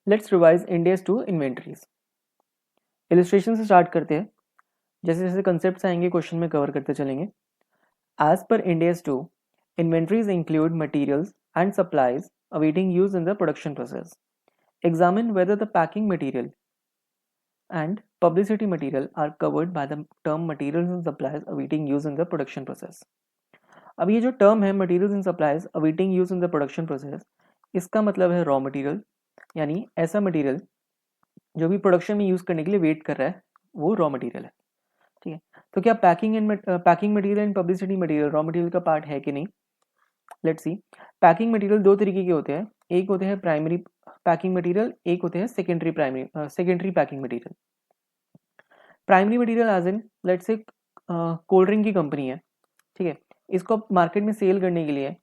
Let's revise Ind AS two inventories. Illustration से start करते हैं। जैसे जैसे कंसेप्ट्स आएंगे क्वेश्चन में कवर करते चलेंगे। As per Ind AS two, inventories include materials and supplies awaiting use in the production process. Examine whether the packing material and publicity material are covered by the term materials and supplies awaiting use in the production process. अब ये जो term है materials and supplies awaiting use in the production process, इसका मतलब है raw material, यानी ऐसा material जो भी प्रोडक्शन में यूज करने के लिए वेट कर रहा है वो रॉ मटेरियल है। ठीक है, तो क्या packing material and publicity material raw material का पार्ट है कि नहीं? Let's see. पैकिंग मटेरियल दो तरीके के होते हैं, एक होते हैं प्राइमरी पैकिंग मटेरियल, एक होते हैं secondary packing material. Primary material as in let's say cold drink की कंपनी है, ठीक है, इसको मार्केट में सेल करने के लिए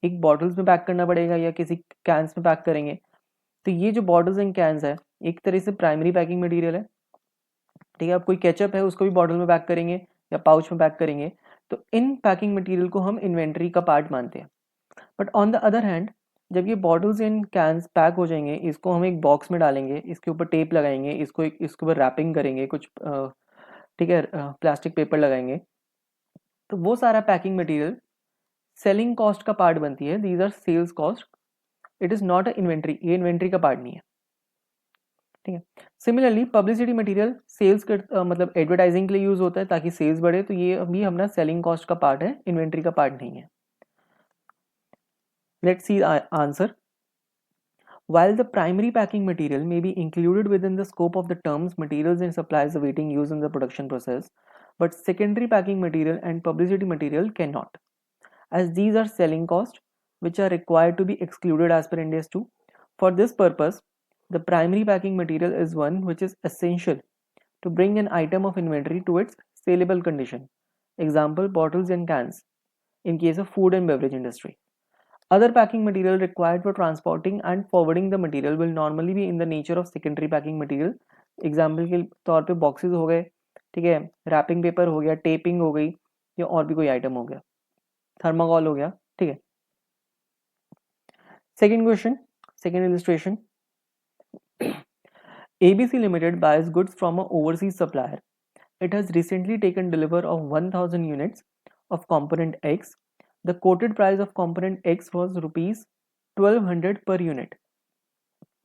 एक बॉटल्स में पैक करना पड़ेगा या किसी कैंस में पैक करेंगे। तो ये जो बॉटल्स एंड कैंस है एक तरह से प्राइमरी पैकिंग मटेरियल है। ठीक है, अब कोई केचप है उसको भी बॉटल में पैक करेंगे या पाउच में पैक करेंगे, तो इन पैकिंग मटेरियल को हम इन्वेंट्री का पार्ट मानते हैं। But on the other hand, जब ये बॉटल्स एंड कैंस पैक हो जाएंगे, इसको हम एक बॉक्स में डालेंगे, इसके ऊपर टेप लगाएंगे, इसके ऊपर रैपिंग करेंगे कुछ, ठीक है, प्लास्टिक पेपर लगाएंगे, तो वो सारा पैकिंग मटेरियल सेलिंग कॉस्ट का पार्ट बनती है। These are sales cost, it is not a inventory, ये इन्वेंट्री का पार्ट नहीं है। ठीक है, सिमिलरली पब्लिसिटी मटेरियल सेल्स कर मतलब एडवर्टाइजिंग के लिए यूज होता है ताकि सेल्स बढ़े, तो ये अभी हमारा सेलिंग कॉस्ट का पार्ट है, इन्वेंट्री का पार्ट नहीं है। Let's see answer. While the primary packing material may be included within the scope of the terms materials and supplies awaiting use in the production process, but secondary packing material and publicity material cannot, as these are selling costs which are required to be excluded as per Ind AS 2. For this purpose, the primary packing material is one which is essential to bring an item of inventory to its saleable condition. Example, bottles and cans in case of food and beverage industry. Other packing material required for transporting and forwarding the material will normally be in the nature of secondary packing material. Example के तौर पे boxes हो गए, ठीक है, wrapping paper हो गया, tapping हो गई, या और भी कोई आइटम हो गया, थर्माकोल हो गया। ठीक है, second question, second illustration. ABC Limited buys goods from an overseas supplier. It has recently taken delivery of 1000 units of component X. The quoted price of component X was rupees 1200 per unit.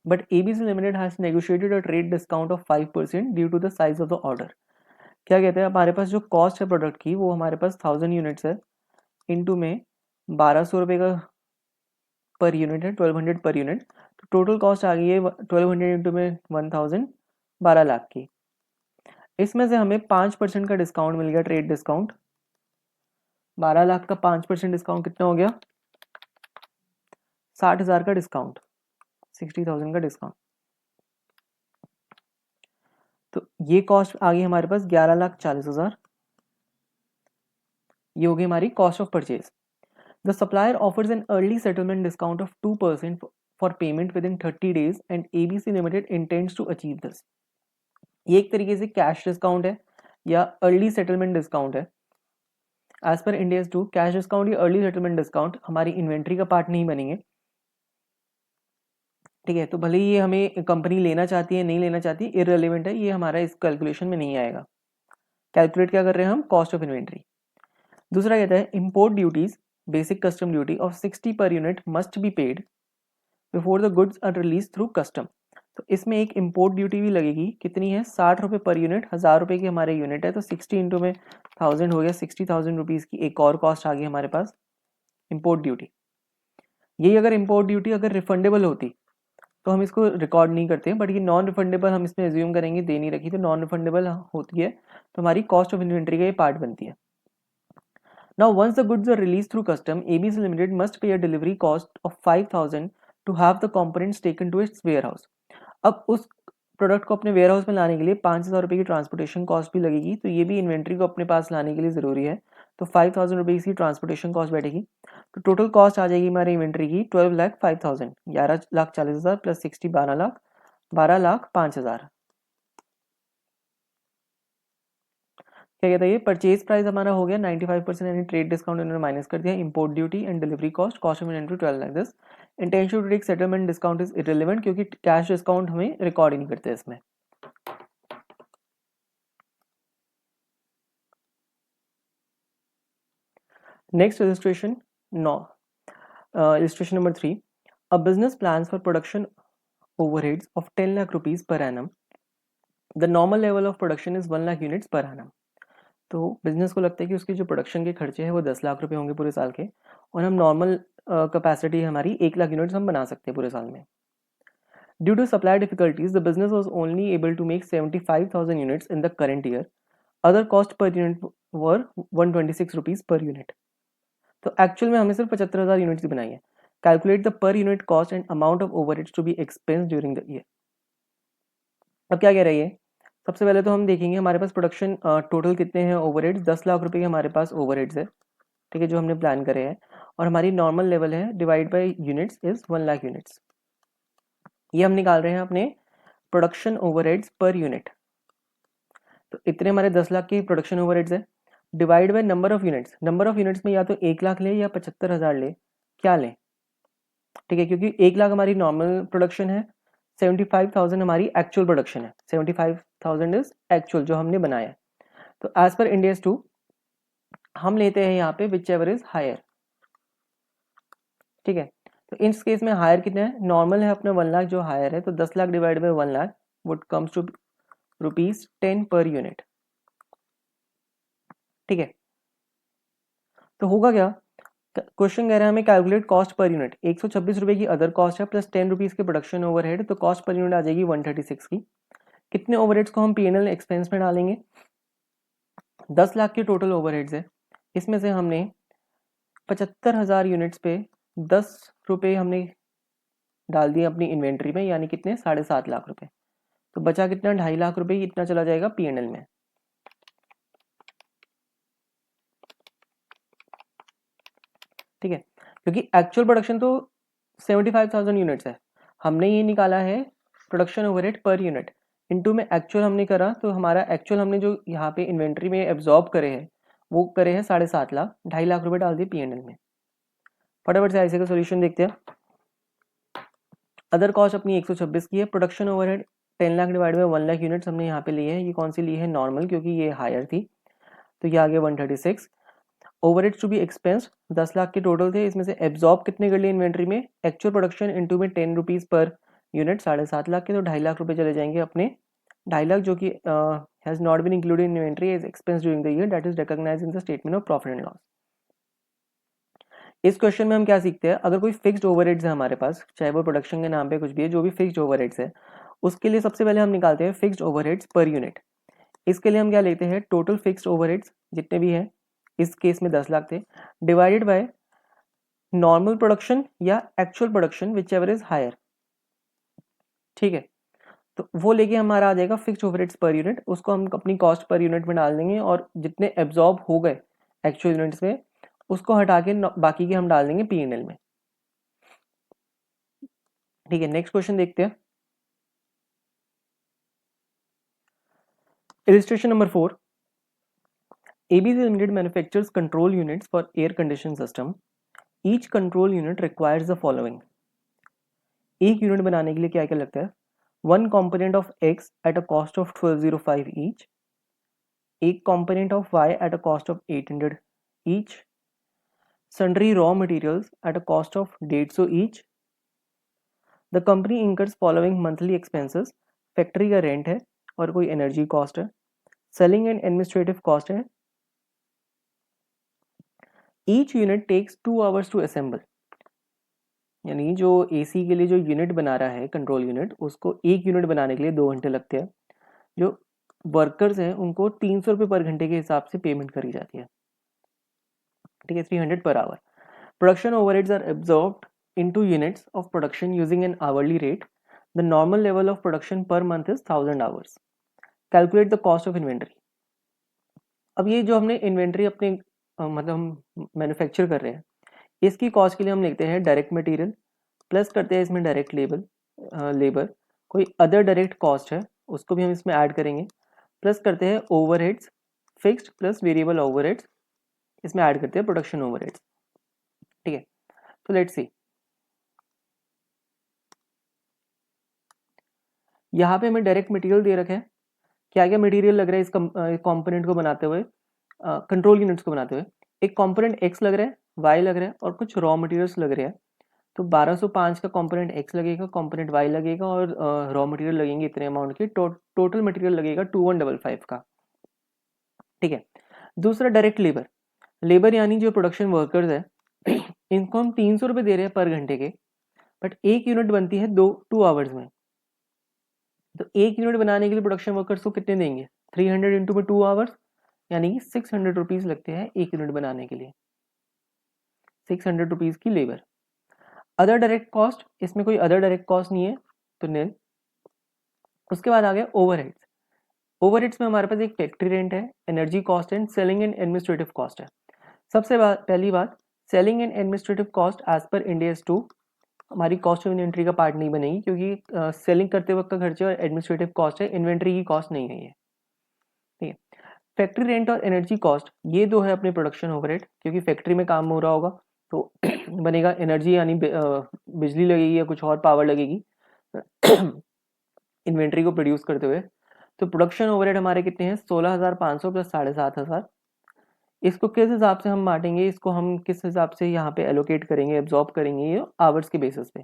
But ABC Limited has negotiated a trade discount of 5% due to the size of the order. क्या कहते हैं, हमारे पास जो cost है product की वो हमारे पास 1000 units है, इनटू में 1200 रुपये का पर यूनिट है, 1200 पर यूनिट, तो टोटल कॉस्ट आ गई है 1200 इंटू में 1000, 12 लाख की। इसमें से हमें 5% का डिस्काउंट मिल गया, ट्रेड डिस्काउंट। 12 लाख का 5% डिस्काउंट कितना हो गया? 60,000 का डिस्काउंट, 60,000 का डिस्काउंट। तो ये कॉस्ट आ गई हमारे पास 11,40,000। ये हो गई हमारी cost of purchase. The supplier offers an early settlement discount of 2% for payment within 30 days and ABC limited intends to achieve this. ये एक तरीके से कैश डिस्काउंट है या अर्ली सेटलमेंट डिस्काउंट है। As per Ind AS 2, cash discount या early settlement discount हमारी inventory का पार्ट नहीं बनेंगे। ठीक है, तो भले ही ये हमें कंपनी लेना चाहती है नहीं लेना चाहती, इररिलेवेंट है, ये हमारा इस कैलकुलेशन में नहीं आएगा। कैलकुलेट क्या कर रहे हैं हम? Cost of inventory. दूसरा कहता है import duties, basic custom duty of 60 per unit must be paid before the goods are release through custom. तो इसमें एक इंपोर्ट ड्यूटी भी लगेगी, कितनी है? 60 रुपये पर यूनिट, 1000 रुपये की हमारे यूनिट है, तो 60 इंटू में 1000 हो गया, 60,000 रुपीज़ की एक और कॉस्ट आ गई हमारे पास, इंपोर्ट ड्यूटी। यही अगर इंपोर्ट ड्यूटी अगर रिफंडेबल होती तो हम इसको रिकॉर्ड नहीं करते, बट ये नॉन रिफंडेबल हम इसमें एज्यूम करेंगे, दे नहीं रखी, तो नॉन रिफंडेबल होती है, तो हमारी कॉस्ट ऑफ इन्वेंट्री का ये पार्ट बनती है। Now, once the goods are released through custom, ABC Limited must pay a delivery cost of 5,000 to have the components taken to its warehouse. अब उस प्रोडक्ट को अपने वेयर हाउस में लाने के लिए 5,000 रुपये की ट्रांसपोर्टेशन कॉस्ट भी लगेगी, तो ये भी इन्वेंट्री को अपने पास लाने के लिए ज़रूरी है, तो 5,000 रुपीज़ की ट्रांसपोर्टेशन कॉस्ट बैठेगी। तो टोटल कॉस्ट आ जाएगी हमारी इन्वेंट्री की 12,05,000, 11,40,000 प्लस 60, 12 लाख, 12,05,000। क्या कहता है ये? परचेज प्राइस हमारा हो गया 95%, यानी ट्रेड डिस्काउंट इन्होंने माइनस कर दिया, import duty and delivery cost, cost of inventory 12 lakh this. Intention to take settlement discount is irrelevant क्योंकि कैश डिस्काउंट हमें रिकॉर्ड ही नहीं करते इसमें। Next illustration illustration number 3. A business plans for production overheads of 10 lakh rupees per annum. The normal level of production is 1 lakh units per annum. तो business को लगता है कि उसकी जो प्रोडक्शन के खर्चे हैं वो 10 लाख रुपए होंगे पूरे साल के, और हम नॉर्मल कैपेसिटी हमारी 1 लाख यूनिट्स हम बना सकते हैं पूरे साल में। Due to supply difficulties the business was only able to make 75,000 units in the current year. Other cost per unit were 126 rupees per unit. तो एक्चुअल में हमने सिर्फ 75,000 यूनिट्स ही बनाई है। Calculate the per unit cost and amount of overheads to be expense during the year. अब क्या कह रही है, सबसे पहले तो हम देखेंगे हमारे पास प्रोडक्शन टोटल कितने हैं ओवरहेड्स। 10 लाख रुपए के हमारे पास ओवरहेड्स है, ठीक है, जो हमने प्लान करे हैं, और हमारी नॉर्मल लेवल है divide by units is 1 lakh units. ये हम निकाल रहे हैं अपने प्रोडक्शन ओवरहेड्स पर यूनिट। तो इतने हमारे 10 लाख के प्रोडक्शन ओवरहेड्स है, divide by number of units. Number of units में या तो 1 लाख ले या 75,000 ले, क्या लें, ठीक है, क्योंकि 1 लाख हमारी नॉर्मल प्रोडक्शन है, 75,000 हमारी एक्चुअल प्रोडक्शन है। 75,000 इज एक्चुअल जो हमने बनाया है। तो एज पर इंडियस 2 हम लेते हैं यहाँ पे विच एवर इज हायर, ठीक है। तो इस केस में हायर कितना है, नॉर्मल है अपना 1 लाख, जो हायर है तो 10 lakh divide by 1 lakh would comes to ₹10 per unit, ठीक है। तो होगा क्या, क्वेश्चन कह रहा है हमें कैलकुलेट कॉस्ट पर यूनिट। 126 रुपए की अदर कॉस्ट है प्लस 10 रुपीज के प्रोडक्शन ओवरहेड, तो कॉस्ट पर यूनिट आ जाएगी 136 की। कितने ओवरहेड्स को हम P&L एक्सपेंस में डालेंगे, 10 लाख के टोटल ओवरहेड्स है, इसमें से हमने 75,000 यूनिट्स पे 10 रुपए हमने डाल दिए अपनी इन्वेंट्री में, यानी कितने 7.5 लाख रुपए। तो बचा कितना 2.5 लाख रुपए, इतना चला जाएगा P&L में, ठीक है। क्योंकि एक्चुअल प्रोडक्शन तो 75,000 यूनिट्स है, हमने ये निकाला है production overhead per unit, into में एक्चुअल हमने करा, तो हमारा एक्चुअल हमने जो यहाँ पे इन्वेंट्री में एब्जॉर्ब करे हैं वो करे हैं 7.5 लाख, 2.5 लाख रुपए डाल दिए P&L में। फटाफट से ऐसे का सोल्यूशन देखते हैं। अदर कॉस्ट अपनी 126 की है, production overhead 10 lakh divide by 1 lakh units हमने यहाँ पे लिए है, ये कौन सी ली है, नॉर्मल, क्योंकि ये हायर थी, तो ये आ गया 136। Overheads to be expense 10 lakh के टोटल थे, इसमें से एब्जॉर्ब कितने कर लिए इन्वेंट्री में, एक्चुअल प्रोडक्शन इनटू में 10 रुपीज पर यूनिट 7.5 लाख के, तो 2.5 लाख रुपए चले जाएंगे अपने। 2.5 लाख जो कि has not been included in inventory as expense during the year, that is recognised in the statement of profit and loss. इस क्वेश्चन में हम क्या सीखते हैं, अगर कोई फिक्स्ड ओवरहेड्स है हमारे पास, चाहे वो प्रोडक्शन के नाम पे कुछ भी है, जो भी फिक्स्ड ओवरहेड्स है, उसके लिए सबसे पहले हम निकालते हैं फिक्स्ड ओवरहेड्स पर यूनिट। इसके लिए हम क्या लेते हैं, टोटल फिक्स्ड ओवरहेड्स जितने भी हैं, इस केस में 10 लाख थे, डिवाइडेड बाय नॉर्मल प्रोडक्शन या actual production whichever is higher, ठीक है। तो वो लेके हमारा आ जाएगा फिक्स्ड ओवरहेड्स पर यूनिट, उसको हम अपनी कॉस्ट पर यूनिट में डाल देंगे, और जितने एब्जॉर्ब हो गए एक्चुअल यूनिट्स में उसको हटा के बाकी के हम डाल देंगे P&L में, ठीक है। नेक्स्ट क्वेश्चन देखते हैं। Illustration number 4, ABC Limited manufactures control units for air conditioning system. Each control unit requires the following. एक यूनिट बनाने के लिए क्या क्या लगता है, 1 component of X at a cost of 1205 each, एक component of Y at a cost of 800 each, sundry raw materials at a cost of 150 each. The company incurs following monthly expenses. Factory का rent है और कोई energy cost है, selling and administrative cost है। Each unit takes 2 hours to assemble, यानी जो AC के लिए जो यूनिट बना रहा है कंट्रोल यूनिट, उसको एक यूनिट बनाने के लिए 2 घंटे लगते हैं। जो वर्कर्स हैं उनको 300 रुपये पर घंटे के हिसाब से पेमेंट करी जाती है, ठीक है, 300 per hour. Production overheads are absorbed into units of production using an hourly rate. The normal level of production per month is 1000 hours. Calculate the cost of inventory. अब ये जो हमने इन्वेंट्री अपने मतलब हम मैन्युफैक्चर कर रहे हैं, इसकी कॉस्ट के लिए हम लिखते हैं डायरेक्ट मटेरियल, प्लस करते हैं इसमें डायरेक्ट लेबर, कोई अदर डायरेक्ट कॉस्ट है उसको भी हम इसमें ऐड करेंगे, प्लस करते हैं overheads, fixed plus variable overheads, इसमें ऐड करते हैं प्रोडक्शन ओवरहेड्स, ठीक है। तो लेट्स सी, यहाँ पे हमें डायरेक्ट मटेरियल दे रखा है, क्या क्या मटेरियल लग रहा है इस कंपोनेंट को बनाते हुए, कंट्रोल यूनिट्स को बनाते हुए। एक कंपोनेंट एक्स लग रहा है, वाई लग रहा है और कुछ रॉ मटेरियल्स लग रहे हैं। तो 1205 का कंपोनेंट एक्स लगेगा, कंपोनेंट वाई लगेगा और रॉ मटेरियल लगेंगे इतने अमाउंट के, टोटल मटेरियल लगेगा 2155 का। ठीक है। दूसरा डायरेक्ट लेबर, लेबर यानी जो प्रोडक्शन वर्कर्स है इनको हम 300 रुपये दे रहे हैं पर घंटे के, बट एक यूनिट बनती है 2 आवर्स में। तो एक यूनिट बनाने के लिए प्रोडक्शन वर्कर्स को कितने देंगे, 300 इंटू में 2 आवर्स, यानी कि 600 रुपीज लगते हैं एक यूनिट बनाने के लिए, 600 रुपीज की लेबर। अदर डायरेक्ट कॉस्ट, इसमें कोई अदर डायरेक्ट कॉस्ट नहीं है तो नील। उसके बाद आ गया ओवरहेड्स। ओवरहेड्स में हमारे पास एक फैक्ट्री रेंट है, energy cost and selling and administrative cost है। सबसे पहली बात, selling and administrative cost as per Ind AS 2 हमारी कॉस्ट ऑफ इन्वेंट्री का पार्ट नहीं बनेगी, क्योंकि सेलिंग करते वक्त का खर्चा और एडमिनिस्ट्रेटिव कॉस्ट है, इन्वेंट्री की कॉस्ट नहीं है ये। ठीक है। फैक्ट्री रेंट और एनर्जी कॉस्ट, ये दो है अपने प्रोडक्शन ओवरहेड, क्योंकि फैक्ट्री में काम हो रहा होगा तो बनेगा एनर्जी, यानी बिजली लगेगी या कुछ और पावर लगेगी इन्वेंट्री को प्रोड्यूस करते हुए। तो प्रोडक्शन ओवरहेड हमारे कितने हैं, 16,500 प्लस 7,500। इसको किस हिसाब से हम बांटेंगे, इसको हम किस हिसाब से यहाँ पे एलोकेट करेंगे, एब्जॉर्ब करेंगे, ये आवर्स के बेसिस पे।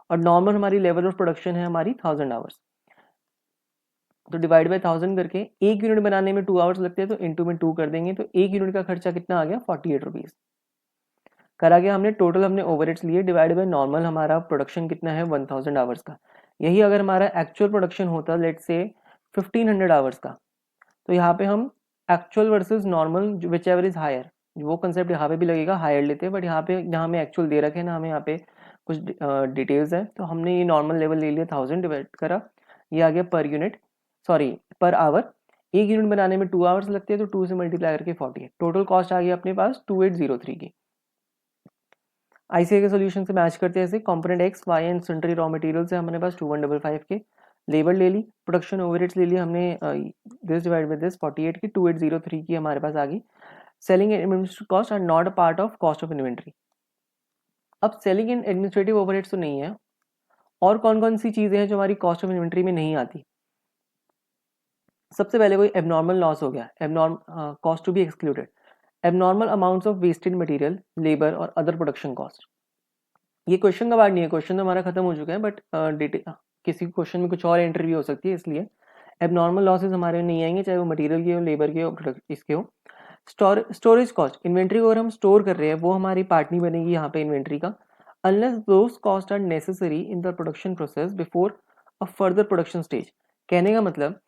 और नॉर्मल हमारी लेवल ऑफ प्रोडक्शन है हमारी 1000 आवर्स, तो डिवाइड बाय 1000 करके, एक यूनिट बनाने में 2 आवर्स लगते हैं तो इंटू में 2 कर देंगे, तो एक यूनिट का खर्चा कितना आ गया, 48 रुपीज। करा गया हमने टोटल, हमने ओवरहेड्स लिए डिवाइड बाय नॉर्मल, हमारा प्रोडक्शन कितना है 1000 आवर्स का। यही अगर हमारा एक्चुअल प्रोडक्शन होता लेट से 1500 आवर्स का, तो यहाँ पे हम actual versus normal whichever is higher, वो कंसेप्ट यहाँ पे भी लगेगा, हायर लेते हैं, बट यहाँ पे जहाँ हमें एक्चुअल दे रखे हैं ना, हमें यहाँ पे कुछ डिटेल्स है, तो हमने ये नॉर्मल लेवल ले लिया, 1000 डिवाइड करा, ये आ गया per unit, sorry per hour. एक यूनिट बनाने में 2 आवर्स लगते हैं, तो 2 से मल्टीप्लाई करके 48, टोटल कॉस्ट आ गया अपने पास 2803 की। आईसीआई के सोल्यूशन से मैच करते हैं, ऐसे component X Y and sundry raw material से हमारे पास 2155 के, लेबर ले ली, प्रोडक्शन ओवरहेड्स ले ली हमने, दिस डिवाइड बाय दिस 48 की, 2803 की हमारे पास आ गई। Selling and administrative cost are not a part of cost of inventory. अब सेलिंग एंड एडमिनिस्ट्रेटिव ओवरहेड्स तो नहीं है, और कौन कौन सी चीजें हैं जो हमारी कॉस्ट ऑफ इन्वेंट्री में नहीं आती। सबसे पहले कोई एबनॉर्मल लॉस हो गया, abnormal cost to be excluded, abnormal amounts of wasted material, labour और अदर प्रोडक्शन कॉस्ट। ये क्वेश्चन का पार्ट नहीं है, क्वेश्चन तो हमारा खत्म हो चुका है, बट किसी क्वेश्चन में कुछ और एंट्री भी हो सकती है, इसलिए एबनॉर्मल लॉसेस हमारे में नहीं आएंगे, चाहे वो मटेरियल के हो, लेबर के हो, इसके हो। स्टोरेज कॉस्ट, इन्वेंट्री को अगर हम स्टोर कर रहे हैं वो हमारी पार्ट नहीं बनेगी यहाँ पे इन्वेंट्री का, unless those cost are necessary in the production process before a further production stage. कहने का मतलब,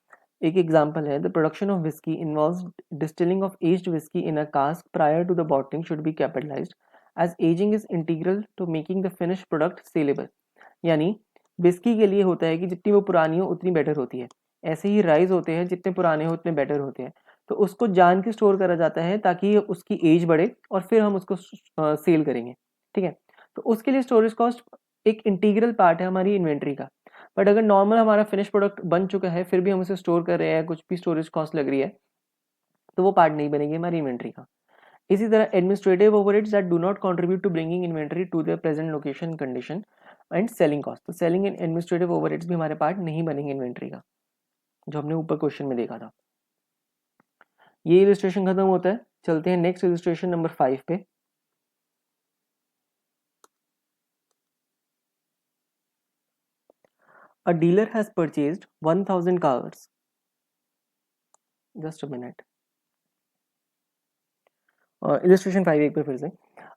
एक एग्जांपल है, the production of whisky involves distilling of aged whisky in a cask prior to the bottling should be capitalised as ageing is integral to making the finish product saleable. यानी whisky के लिए होता है कि जितनी वो पुरानी हो उतनी बेटर होती है, ऐसे ही राइस होते हैं जितने पुराने हो उतने बेटर होते हैं, तो उसको जान के स्टोर करा जाता है ताकि उसकी एज बढ़े और फिर हम उसको सेल करेंगे। ठीक है, तो उसके लिए स्टोरेज कॉस्ट एक इंटीग्रल पार्ट है हमारी इन्वेंट्री का। बट अगर नॉर्मल हमारा फिनिश प्रोडक्ट बन चुका है फिर भी हम उसे स्टोर कर रहे हैं, कुछ भी स्टोरेज कॉस्ट लग रही है, तो वो पार्ट नहीं बनेगी हमारी इन्वेंट्री का। इसी तरह administrative overheads that do not contribute to bringing inventory to their present location condition and selling cost, तो सेलिंग एंड एडमिनिस्ट्रेटिव ओवरहेड्स भी हमारे पार्ट नहीं बनेंगे इन्वेंट्री का, जो हमने ऊपर क्वेश्चन में देखा था। ये इलस्ट्रेशन खत्म होता है, चलते हैं नेक्स्ट इलस्ट्रेशन नंबर 5 पे। A dealer has purchased 1000 cars. Just a minute. Illustration 5 एक बार फिर से।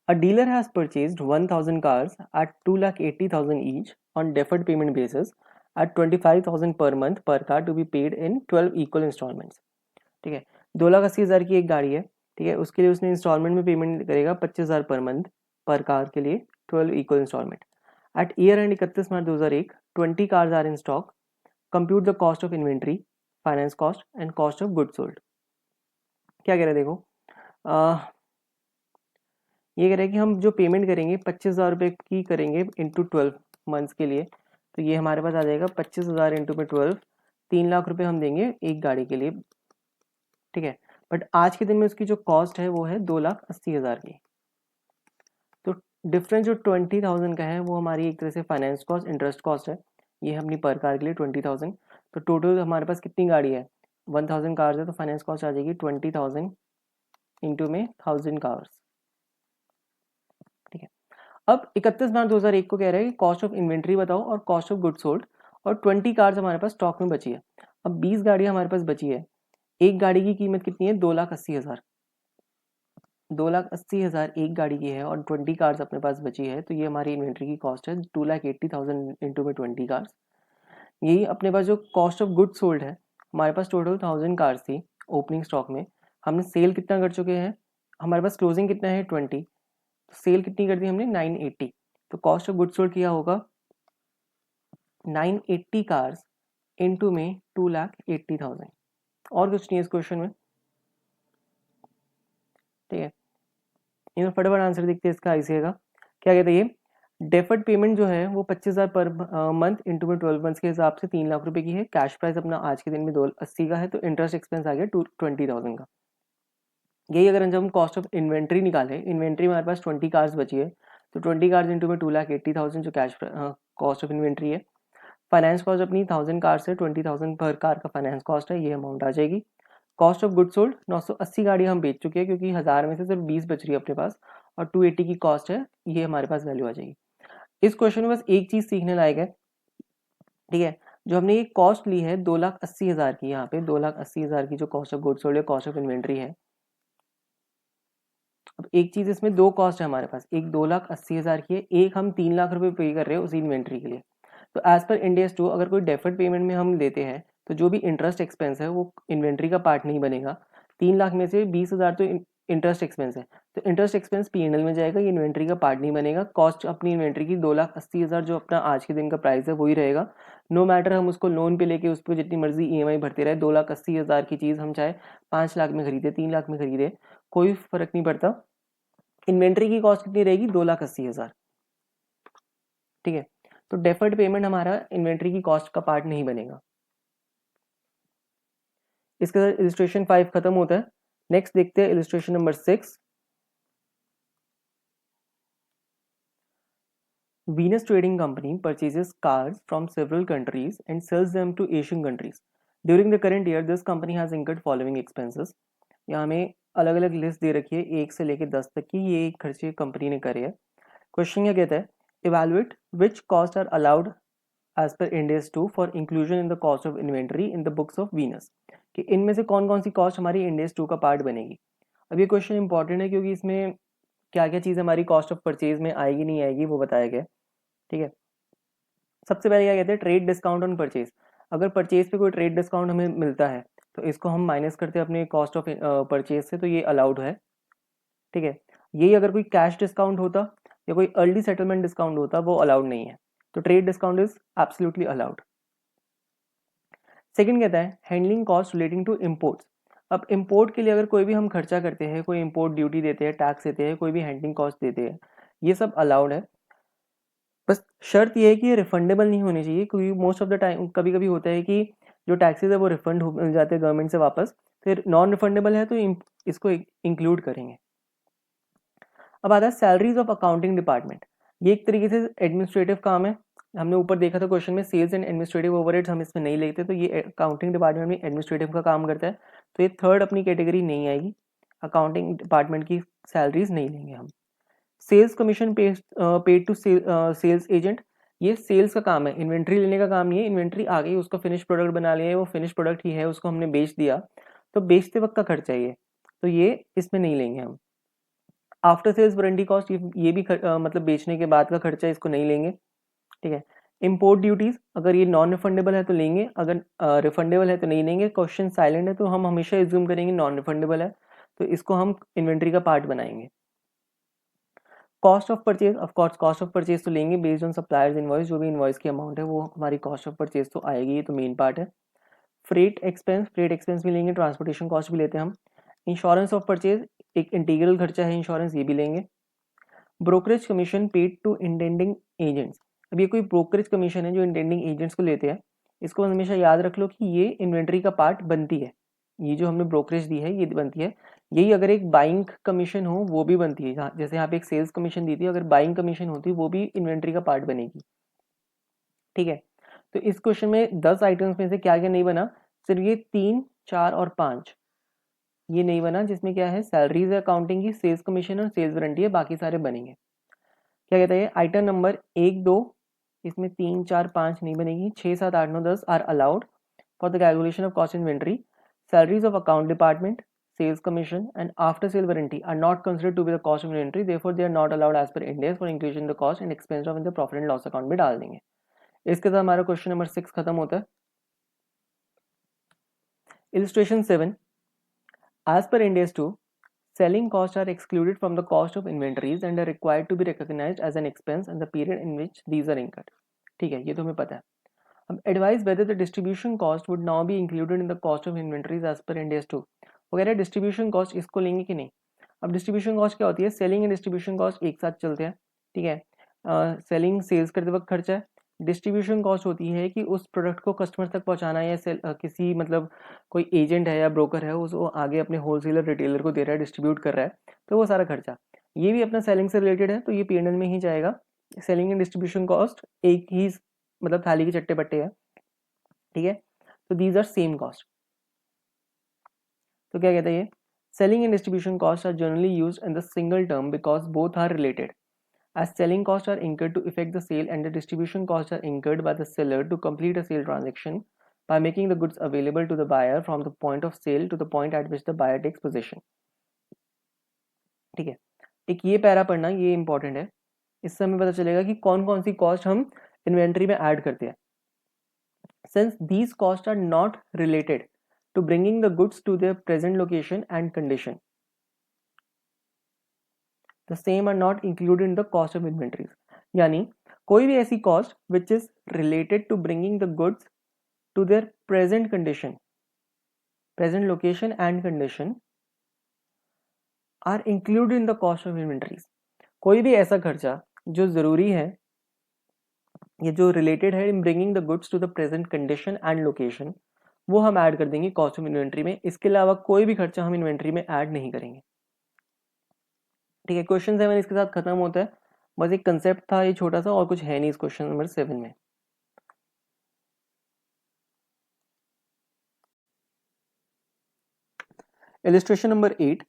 A dealer has purchased 1000 cars at 2,80,000 each on deferred payment basis at 25,000 per month per car to be paid in 12 equal installments. ठीक है, 2,80,000 की एक गाड़ी है, ठीक है, उसके लिए उसने इंस्टॉलमेंट में पेमेंट करेगा 25,000 पर मंथ पर कार के लिए, 12 equal instalment. At year end 31 March 2001 20 cars are in stock, compute the cost of inventory, finance cost and cost of good sold. क्या कह रहे हैं देखो, ये कह रहे हैं कि हम जो पेमेंट करेंगे 25,000 रुपये की करेंगे इंटू 12 मंथ्स के लिए, तो ये हमारे पास आ जाएगा 25,000 इंटू में 12, 3 लाख रुपये हम देंगे एक गाड़ी के लिए। ठीक है, बट आज के दिन में उसकी जो कॉस्ट है वो है 2,80,000 की। तो डिफरेंस जो 20,000 का है वो हमारी एक तरह से फाइनेंस कॉस्ट, इंटरेस्ट कॉस्ट है, ये अपनी पर कार के लिए 20,000। तो टोटल हमारे पास कितनी गाड़ी है, 1000 कार्स है, तो फाइनेंस कॉस्ट आ जाएगी 20,000 इंटू में 1000 कार्स। ठीक है, अब 31 मार्च 2001 को कह रहा है कि कॉस्ट ऑफ इन्वेंट्री बताओ और कॉस्ट ऑफ गुड सोल्ड, और 20 कार्स हमारे पास स्टॉक में बची है। अब 20 गाड़ियां हमारे पास बची है, एक गाड़ी की कीमत कितनी है, 2,80,000। 2,80,000 एक गाड़ी की है और 20 कार्स अपने पास बची है, तो ये हमारी इन्वेंट्री की कॉस्ट है 2,80,000 इंटू में 20 कार्स। यही अपने पास जो कॉस्ट ऑफ गुड सोल्ड है, हमारे पास टोटल 1000 कार्स थी ओपनिंग स्टॉक में, हमने सेल कितना कर चुके हैं, हमारे पास क्लोजिंग कितना है 20, तो सेल कितनी कर दी हमने 980, तो कॉस्ट ऑफ गुड सोल्ड किया होगा 980 कार्स इंटू में 2,80,000। और कुछ नहीं है इस क्वेश्चन में। ठीक है, इन्हें फटाफट आंसर देखते हैं इसका आइएगा। क्या कहते हैं ये, डेफर्ड पेमेंट जो है वो 25,000 पर मंथ इंटू में 12 मंथ्स के हिसाब से 3 लाख रुपए की है। कैश प्राइस अपना आज के दिन में 280 का है, तो इंटरेस्ट एक्सपेंस आ गया 20,000 का। यही अगर जब हम कॉस्ट ऑफ इन्वेंट्री निकाले, इन्वेंट्री हमारे पास 20 कार्स बची है, तो 20 कार्स इंटू में 2,80,000 जो कैश कॉस्ट ऑफ इन्वेंट्री है। फाइनेंस कॉस्ट अपनी 1000 कार्स है, 20,000 पर कार का फाइनेंस कॉस्ट है, ये अमाउंट आ जाएगी। कॉस्ट ऑफ गुड सोल्ड 980 गाड़ी हम बेच चुके हैं, क्योंकि 1000 में से सिर्फ 20 बच रही है अपने पास, और 280 की कॉस्ट है, ये हमारे पास वैल्यू आ जाएगी। इस क्वेश्चन में बस एक चीज सीखने लायक है। ठीक है, जो हमने ये कॉस्ट ली है 2,80,000 की, यहाँ पे 2,80,000 की जो कॉस्ट ऑफ गुड सोल्ड है, कॉस्ट ऑफ इन्वेंट्री है। अब एक चीज, इसमें दो कॉस्ट है हमारे पास, एक 2,80,000 की है, एक हम 3 लाख रुपए पे कर रहे हैं उसी इन्वेंट्री के लिए। तो एज पर इंड AS 2 अगर कोई डेफर्ड पेमेंट में हम लेते हैं, तो जो भी इंटरेस्ट एक्सपेंस है वो इन्वेंट्री का पार्ट नहीं बनेगा। 3 लाख में से 20,000 तो इंटरेस्ट एक्सपेंस है, तो इंटरेस्ट एक्सपेंस P&L में जाएगा, ये इन्वेंट्री का पार्ट नहीं बनेगा। कॉस्ट अपनी इन्वेंट्री की 2,80,000 जो अपना आज के दिन का प्राइस है वही रहेगा। नो मैटर हम उसको लोन पे लेके उस पर जितनी मर्जी EMI भरते रहे, 2,80,000 की चीज़ हम चाहे 5 लाख में खरीदे, 3 लाख में खरीदे, कोई फर्क नहीं पड़ता। इन्वेंट्री की कॉस्ट कितनी रहेगी, 2,80,000। ठीक है, तो डेफर्ड पेमेंट हमारा इन्वेंट्री की कॉस्ट का पार्ट नहीं बनेगा। इसके साथ इलिस्ट्रेशन 5 खत्म होता है। नेक्स्ट देखते हैं illustration number 6। Venus Trading Company purchases cars from several countries and sells them to Asian countries. During the current year, this company has incurred following expenses. यहाँ हमें अलग अलग लिस्ट दे रखी है 1 से लेकर 10 तक की, ये खर्चे कंपनी ने करे है। क्वेश्चन क्या कहता है, evaluate which costs are allowed as per Ind AS 2 for inclusion in the cost of inventory in the books of Venus, कि इनमें से कौन कौन सी कॉस्ट हमारी Ind AS 2 का पार्ट बनेगी। अब ये क्वेश्चन इंपॉर्टेंट है, क्योंकि इसमें क्या क्या चीज़ हमारी कॉस्ट ऑफ परचेज में आएगी नहीं आएगी वो बताया गया। ठीक है, सबसे पहले क्या कहते हैं, ट्रेड डिस्काउंट ऑन परचेज। अगर परचेज पे कोई ट्रेड डिस्काउंट हमें मिलता है, तो इसको हम माइनस करते हैं अपने कॉस्ट ऑफ परचेज से, तो ये अलाउड है। ठीक है, यही अगर कोई कैश डिस्काउंट होता या कोई अर्ली सेटलमेंट डिस्काउंट होता, वो अलाउड नहीं है। तो trade discount is absolutely allowed. Second कहता है handling cost relating to imports. अब इम्पोर्ट के लिए अगर कोई भी हम खर्चा करते हैं, कोई इम्पोर्ट ड्यूटी देते हैं, टैक्स देते हैं, कोई भी हैंडलिंग कॉस्ट देते हैं, ये सब अलाउड है। बस शर्त ये है कि ये रिफंडेबल नहीं होनी चाहिए, क्योंकि मोस्ट ऑफ द टाइम कभी कभी होता है कि जो टैक्सेस है वो रिफंड मिल जाते हैं गवर्नमेंट से वापस, फिर नॉन रिफंडेबल है तो इसको इंक्लूड करेंगे। अब आता है सैलरीज ऑफ अकाउंटिंग डिपार्टमेंट। ये एक तरीके से एडमिनिस्ट्रेटिव काम है। हमने ऊपर देखा था क्वेश्चन में, सेल्स एंड एडमिनिस्ट्रेटिव ओवरहेड्स हम इसमें नहीं लेते, तो ये अकाउंटिंग डिपार्टमेंट में एडमिनिस्ट्रेटिव का काम करता है, तो ये थर्ड अपनी कैटेगरी नहीं आएगी। अकाउंटिंग डिपार्टमेंट की सैलरीज नहीं लेंगे हम। Sales commission paid to sales agent, ये सेल्स का काम है, इन्वेंट्री लेने का काम नहीं है। इन्वेंट्री आ गई, उसको फिनिश प्रोडक्ट बना लिया, वो फिनिश प्रोडक्ट ही है, उसको हमने बेच दिया, तो बेचते वक्त का खर्चा ये, तो ये इसमें नहीं लेंगे हम। आफ्टर सेल्स वारंटी कॉस्ट, ये भी मतलब बेचने के बाद का खर्चा, इसको नहीं लेंगे। ठीक है, इम्पोर्ट ड्यूटीज अगर ये नॉन रिफंडेबल है तो लेंगे, अगर रिफंडेबल है तो नहीं लेंगे। क्वेश्चन साइलेंट है तो हम हमेशा एज्यूम करेंगे नॉन रिफंडेबल है, तो इसको हम इन्वेंट्री का पार्ट बनाएंगे। Cost of purchase, of course cost of purchase तो लेंगे बेस्ड ऑन सप्लायर्स इनवॉइस, जो भी इनवॉइस की अमाउंट है वो हमारी कॉस्ट ऑफ परचेज तो आएगी, ये तो मेन पार्ट है। फ्रेट एक्सपेंस भी लेंगे, ट्रांसपोर्टेशन कॉस्ट भी लेते हैं हम। इंश्योरेंस ऑफ परचेज एक इंटीग्रल खर्चा है इंश्योरेंस, ये भी लेंगे। Brokerage commission paid to intending agents, अब ये कोई ब्रोकरेज कमीशन है जो इंटेंडिंग एजेंट्स को लेते हैं, इसको हमेशा याद रख लो कि ये इन्वेंट्री का पार्ट बनती है। ये जो हमने ब्रोकरेज दी है ये बनती है। यही अगर एक बाइंग कमीशन हो वो भी बनती है, जैसे यहाँ पे एक सेल्स कमीशन दी थी, अगर बाइंग कमीशन होती वो भी इन्वेंट्री का पार्ट बनेगी। ठीक है, तो इस क्वेश्चन में 10 आइटम्स में से क्या क्या नहीं बना, सिर्फ ये 3, 4 और 5 ये नहीं बना, जिसमें क्या है सैलरीज अकाउंटिंग की, सेल्स कमीशन और सेल्स वारंटी है, बाकी सारे बनेंगे। क्या कहता है आइटम नंबर 1, 2 इसमें 3, 4, 5 नहीं बनेगी, 6, 7, 8, 9, 10 are allowed for the calculation of cost inventory. Salaries of account department, sales commission and after sale warranty are not considered to be the cost of inventory, therefore they are not allowed as per Ind AS for inclusion in the cost and expense of in the profit and loss account में डाल देंगे। इसके साथ हमारा question number 6 खत्म होता है। Illustration 7, as per Ind AS 2, selling costs are excluded from the cost of inventories and are required to be recognized as an expense in the period in which these are incurred। ठीक है, ये तो हमें पता है। अब advise whether the distribution cost would now be included in the cost of inventories as per Ind AS 2। वो कह रहे हैं डिस्ट्रीब्यूशन कॉस्ट इसको लेंगे कि नहीं। अब डिस्ट्रीब्यूशन कॉस्ट क्या होती है, सेलिंग एंड डिस्ट्रीब्यूशन कॉस्ट एक साथ चलते हैं, ठीक है। सेलिंग सेल्स करते वक्त खर्चा है, डिस्ट्रीब्यूशन कॉस्ट होती है कि उस प्रोडक्ट को कस्टमर तक पहुंचाना है, या किसी मतलब कोई एजेंट है या ब्रोकर है उसको आगे अपने होलसेलर रिटेलर को दे रहा है, डिस्ट्रीब्यूट कर रहा है, तो वो सारा खर्चा ये भी अपना सेलिंग से रिलेटेड है, तो ये P&L में ही जाएगा। सेलिंग एंड डिस्ट्रीब्यूशन कॉस्ट एक ही मतलब थाली के चट्टे बट्टे है, ठीक है। तो दीज आर सेम कॉस्ट। तो क्या कहते हैं ये, selling and distribution costs are generally used in the single term because both are related, as selling costs are incurred to effect the sale and the distribution costs are incurred by the seller to complete a sale transaction by making the goods available to the buyer from the point of sale to the point at which the buyer takes possession। ठीक है, एक ये para पढ़ना ये important है, इससे हमें पता चलेगा कि कौन कौन सी कॉस्ट हम इन्वेंट्री में ऐड करते हैं। Since these costs are not related to bringing the goods to their present location and condition, the same are not included in the cost of inventories। यानी कोई भी ऐसी cost which is related to bringing the goods to their present condition, present location and condition are included in the cost of inventories। कोई भी ऐसा खर्चा जो जरूरी है, ये जो रिलेटेड है in bringing the goods to the present condition and location, वो हम ऐड कर देंगे कॉस्ट ऑफ इन्वेंट्री में। इसके अलावा कोई भी खर्चा हम इन्वेंट्री में ऐड नहीं करेंगे। ठीक है, क्वेश्चन 7 इसके साथ खत्म होता है। बस एक कंसेप्ट था ये छोटा सा, और कुछ है नहीं इस क्वेश्चन नंबर 7 में। Illustration number 8,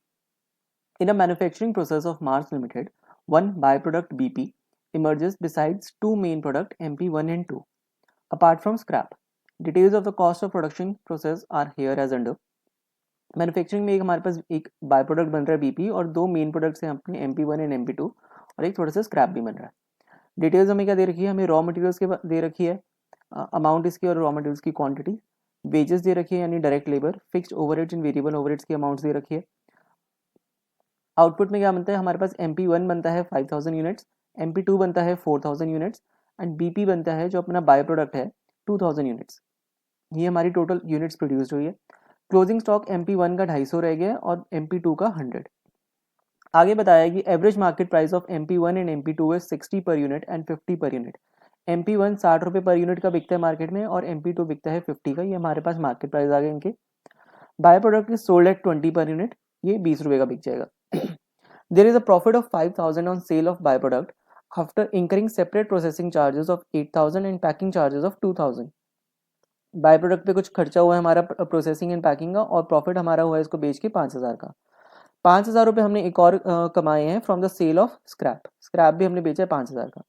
in a manufacturing process of Mars Limited, one byproduct BP emerges besides two main product MP1 and 2 apart from scrap। Details of the cost of production process are here as under। Manufacturing में एक हमारे पास एक by product बन रहा है BP, और दो मेन प्रोडक्ट्स हैं अपने MP1 एंड MP2, और एक थोड़ा सा स्क्रैप भी बन रहा है। डिटेल्स हमें क्या दे रखी है, हमें रॉ मटेरियल्स के दे रखी है, अमाउंट इसकी और रॉ मटेरियल्स की क्वांटिटी, वेजेस दे रखी है यानी direct labour, fixed overheads and variable overheads की अमाउंट्स दे रखी है। आउटपुट में क्या बनता है, हमारे पास MP1 बनता है 5000 यूनिट्स, MP2 बनता है 4000 यूनिट्स, एंड BP बनता है जो अपना बाय प्रोडक्ट है 2000 यूनिट्स। ये हमारी टोटल यूनिट्स प्रोड्यूस्ड हुई है। क्लोजिंग स्टॉक MP1 का 250 रह गया और MP2 का 100। आगे बताया कि average market price of MP1 and MP2 है 60 per unit and 50 per unit. MP1 60 रुपये पर यूनिट का बिकता है मार्केट में, और MP2 बिकता है 50 का। ये हमारे पास मार्केट प्राइस आ गए इनके। By product is sold at 20 per unit, ये 20 रुपये का बिक जाएगा। There is a profit of 5000 on sale of by product after incurring separate processing charges of 8000 and packing charges of 2000। By product पे कुछ खर्चा हुआ है हमारा प्रोसेसिंग एंड पैकिंग का, और प्रॉफिट हमारा हुआ है इसको बेच के 5000 का। 5000 रुपये हमने एक और कमाए हैं from the sale of scrap. Scrap भी हमने बेचा है 5000 का।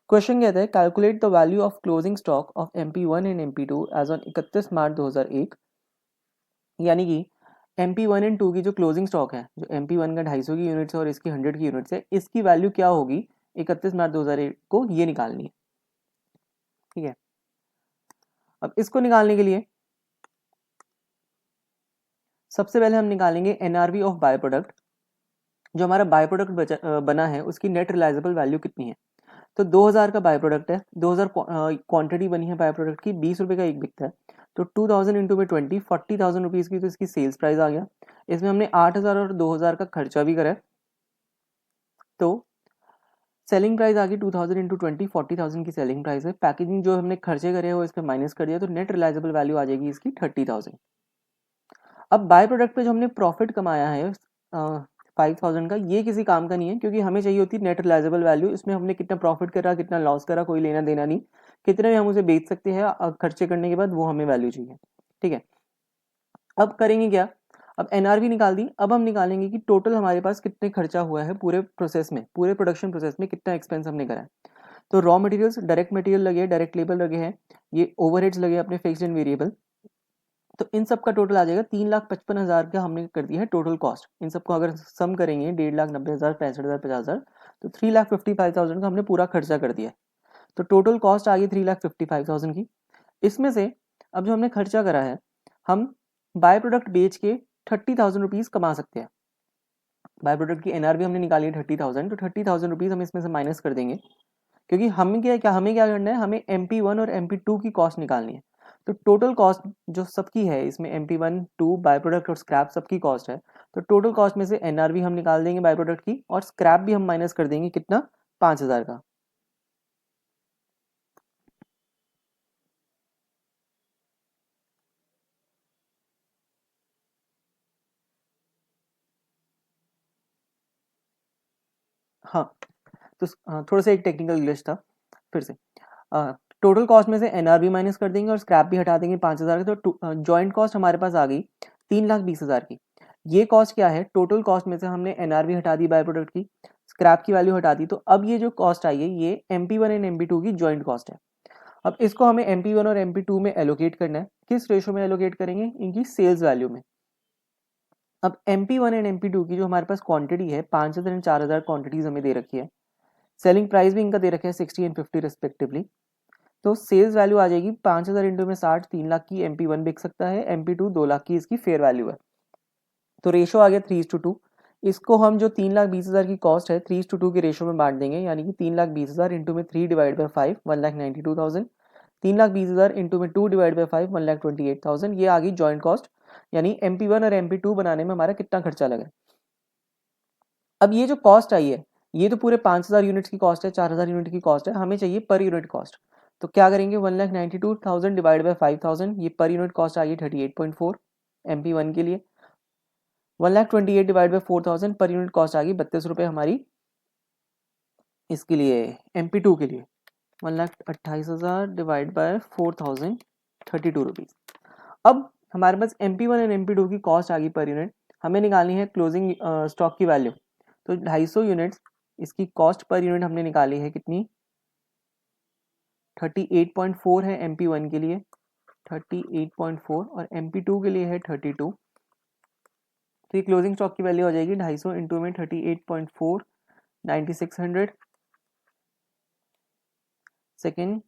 क्वेश्चन कहता है calculate the value of closing stock of MP1 and MP2 as on 31 मार्च 2001। यानी कि MP1 एंड 2 की जो क्लोजिंग स्टॉक है, जो MP1 का 250 की यूनिट्स है और इसकी 100 की यूनिट्स है, इसकी वैल्यू क्या होगी 31 मार्च 2001 को, ये निकालनी है। ठीक है, अब इसको निकालने के लिए सबसे पहले हम निकालेंगे NRV ऑफ बाय प्रोडक्ट। जो हमारा बाय प्रोडक्ट बना है उसकी नेट रिलाइजेबल वैल्यू कितनी है। तो 2000 का बाय प्रोडक्ट है, 2000 क्वांटिटी बनी है बाय प्रोडक्ट की, 20 रुपये का एक बिकता है, तो 2000 इंटू में 20, 40,000 रुपीज़ की तो इसकी सेल्स प्राइस आ गया। इसमें हमने 8000 और 2000 का खर्चा भी करा है, तो सेलिंग प्राइस आ गई 2000 इंटू 20, 40,000 की सेलिंग प्राइस है। पैकेजिंग जो हमने खर्चे करे हैं वो इस पर माइनस कर दिया, तो नेट रिलाइजेबल वैल्यू आ जाएगी इसकी 30,000। अब बाय प्रोडक्ट पे जो हमने प्रॉफिट कमाया है 5000 का, ये किसी काम का नहीं है, क्योंकि हमें चाहिए होती है नेट रिलाइजेबल वैल्यू। इसमें हमने कितना प्रॉफिट करा कितना लॉस करा कोई लेना देना नहीं, कितने में हम उसे बेच सकते हैं खर्चे करने के बाद, वो हमें वैल्यू चाहिए। ठीक है, अब करेंगे क्या, अब एनआरवी निकाल दी, अब हम निकालेंगे कि टोटल हमारे पास कितने खर्चा हुआ है पूरे प्रोसेस में, पूरे प्रोडक्शन प्रोसेस में कितना एक्सपेंस हमने करा है। तो रॉ मटेरियल्स, डायरेक्ट मटेरियल लगे, डायरेक्ट लेबर लगे हैं, ये ओवरहेड्स लगे अपने फिक्स्ड एंड वेरिएबल, तो इन सब का टोटल आ जाएगा 3,55,000 का हमने कर दिया है टोटल कॉस्ट। इन सबको अगर सम करेंगे 1,90,000, 65,000, 50,000, तो 3,55,000 का हमने पूरा खर्चा कर दिया है। तो टोटल कॉस्ट आ गई 3,55,000 की। इसमें से अब जो हमने खर्चा करा है, हम बाय प्रोडक्ट बेच के 30,000 रुपीज़ कमा सकते हैं। बाय प्रोडक्ट की एनआरवी हमने निकाली है 30,000, तो 30,000 रुपीज़ हम इसमें से माइनस कर देंगे, क्योंकि हमें क्या करना है, हमें MP1 और MP2 की कॉस्ट निकालनी है। तो टोटल कॉस्ट जो सबकी है इसमें, MP1, 2, बाय प्रोडक्ट और स्क्रैप सबकी कॉस्ट है, तो टोटल कॉस्ट में से एनआरवी हम निकाल देंगे बाय प्रोडक्ट की, और स्क्रैप भी हम माइनस कर देंगे, कितना, 5,000 का। हाँ, तो थोड़ा सा एक टेक्निकल ग्लिच था, फिर से टोटल कॉस्ट में से एनआरवी माइनस कर देंगे और स्क्रैप भी हटा देंगे 5,000 की, तो जॉइंट कॉस्ट हमारे पास आ गई 3,20,000 की। ये कॉस्ट क्या है, टोटल कॉस्ट में से हमने एनआरवी हटा दी बाय प्रोडक्ट की, स्क्रैप की वैल्यू हटा दी, तो अब ये जो कॉस्ट आई है ये MP1 एंड MP2 की जॉइंट कॉस्ट है। अब इसको हमें MP1 और MP2 में एलोकेट करना है। किस रेशो में एलोकेट करेंगे, इनकी सेल्स वैल्यू में। अब MP1 एंड MP2 की जो हमारे पास क्वांटिटी है, 5,000 एंड 4,000 क्वांटिटीज हमें दे रखी है, सेलिंग प्राइस भी इनका दे रखा है 60 एंड 50 रिस्पेक्टिवली। तो सेल्स वैल्यू आ जाएगी 5,000 इंटू में 60, 3 लाख की MP1 बिक सकता है, MP2 2 लाख की इसकी फेयर वैल्यू है। तो रेशो आ गया 3:2। इसको हम जो 3,20,000 की कॉस्ट है 3:2 के रेशो में बांट देंगे, यानी कि 3,20,000 इंटू में 3 डिवाइड बाई 5, 1,92,000, 3,20,000 इंटू में 2 डिवाइड बाई 5, 1,28,000। ये आ गई जॉइंट कॉस्ट, यानी MP1 और MP2 बनाने में हमारा कितना खर्चा लगा। अब ये जो कॉस्ट आई है, ये तो पूरे 5,000 यूनिट्स की कॉस्ट है, 4,000 यूनिट की कॉस्ट है, हमें चाहिए पर यूनिट कॉस्ट। तो क्या करेंगे, 1,92,000 डिवाइड बाई 5,000, ये पर यूनिट कॉस्ट आ गई 38.4 MP1 के लिए। 1,28,000 डिवाइड बाई 4,000, पर यूनिट कॉस्ट आ गई 32 रुपये हमारी इसके लिए, MP2 के लिए। 1,28,000 डिवाइड बाय 4,000, 32 रुपीज़। अब हमारे पास MP1 और MP2 की कॉस्ट आ गई पर यूनिट, हमें निकालनी है क्लोजिंग स्टॉक की वैल्यू। तो 250 यूनिट्स, इसकी कॉस्ट पर यूनिट हमने निकाली है कितनी, 38.4 है MP1 के लिए, 38.4, और MP2 के लिए है 32। तो ये क्लोजिंग स्टॉक की वैल्यू हो जाएगी 250 इंटू में 38.4, 9600, सेकेंड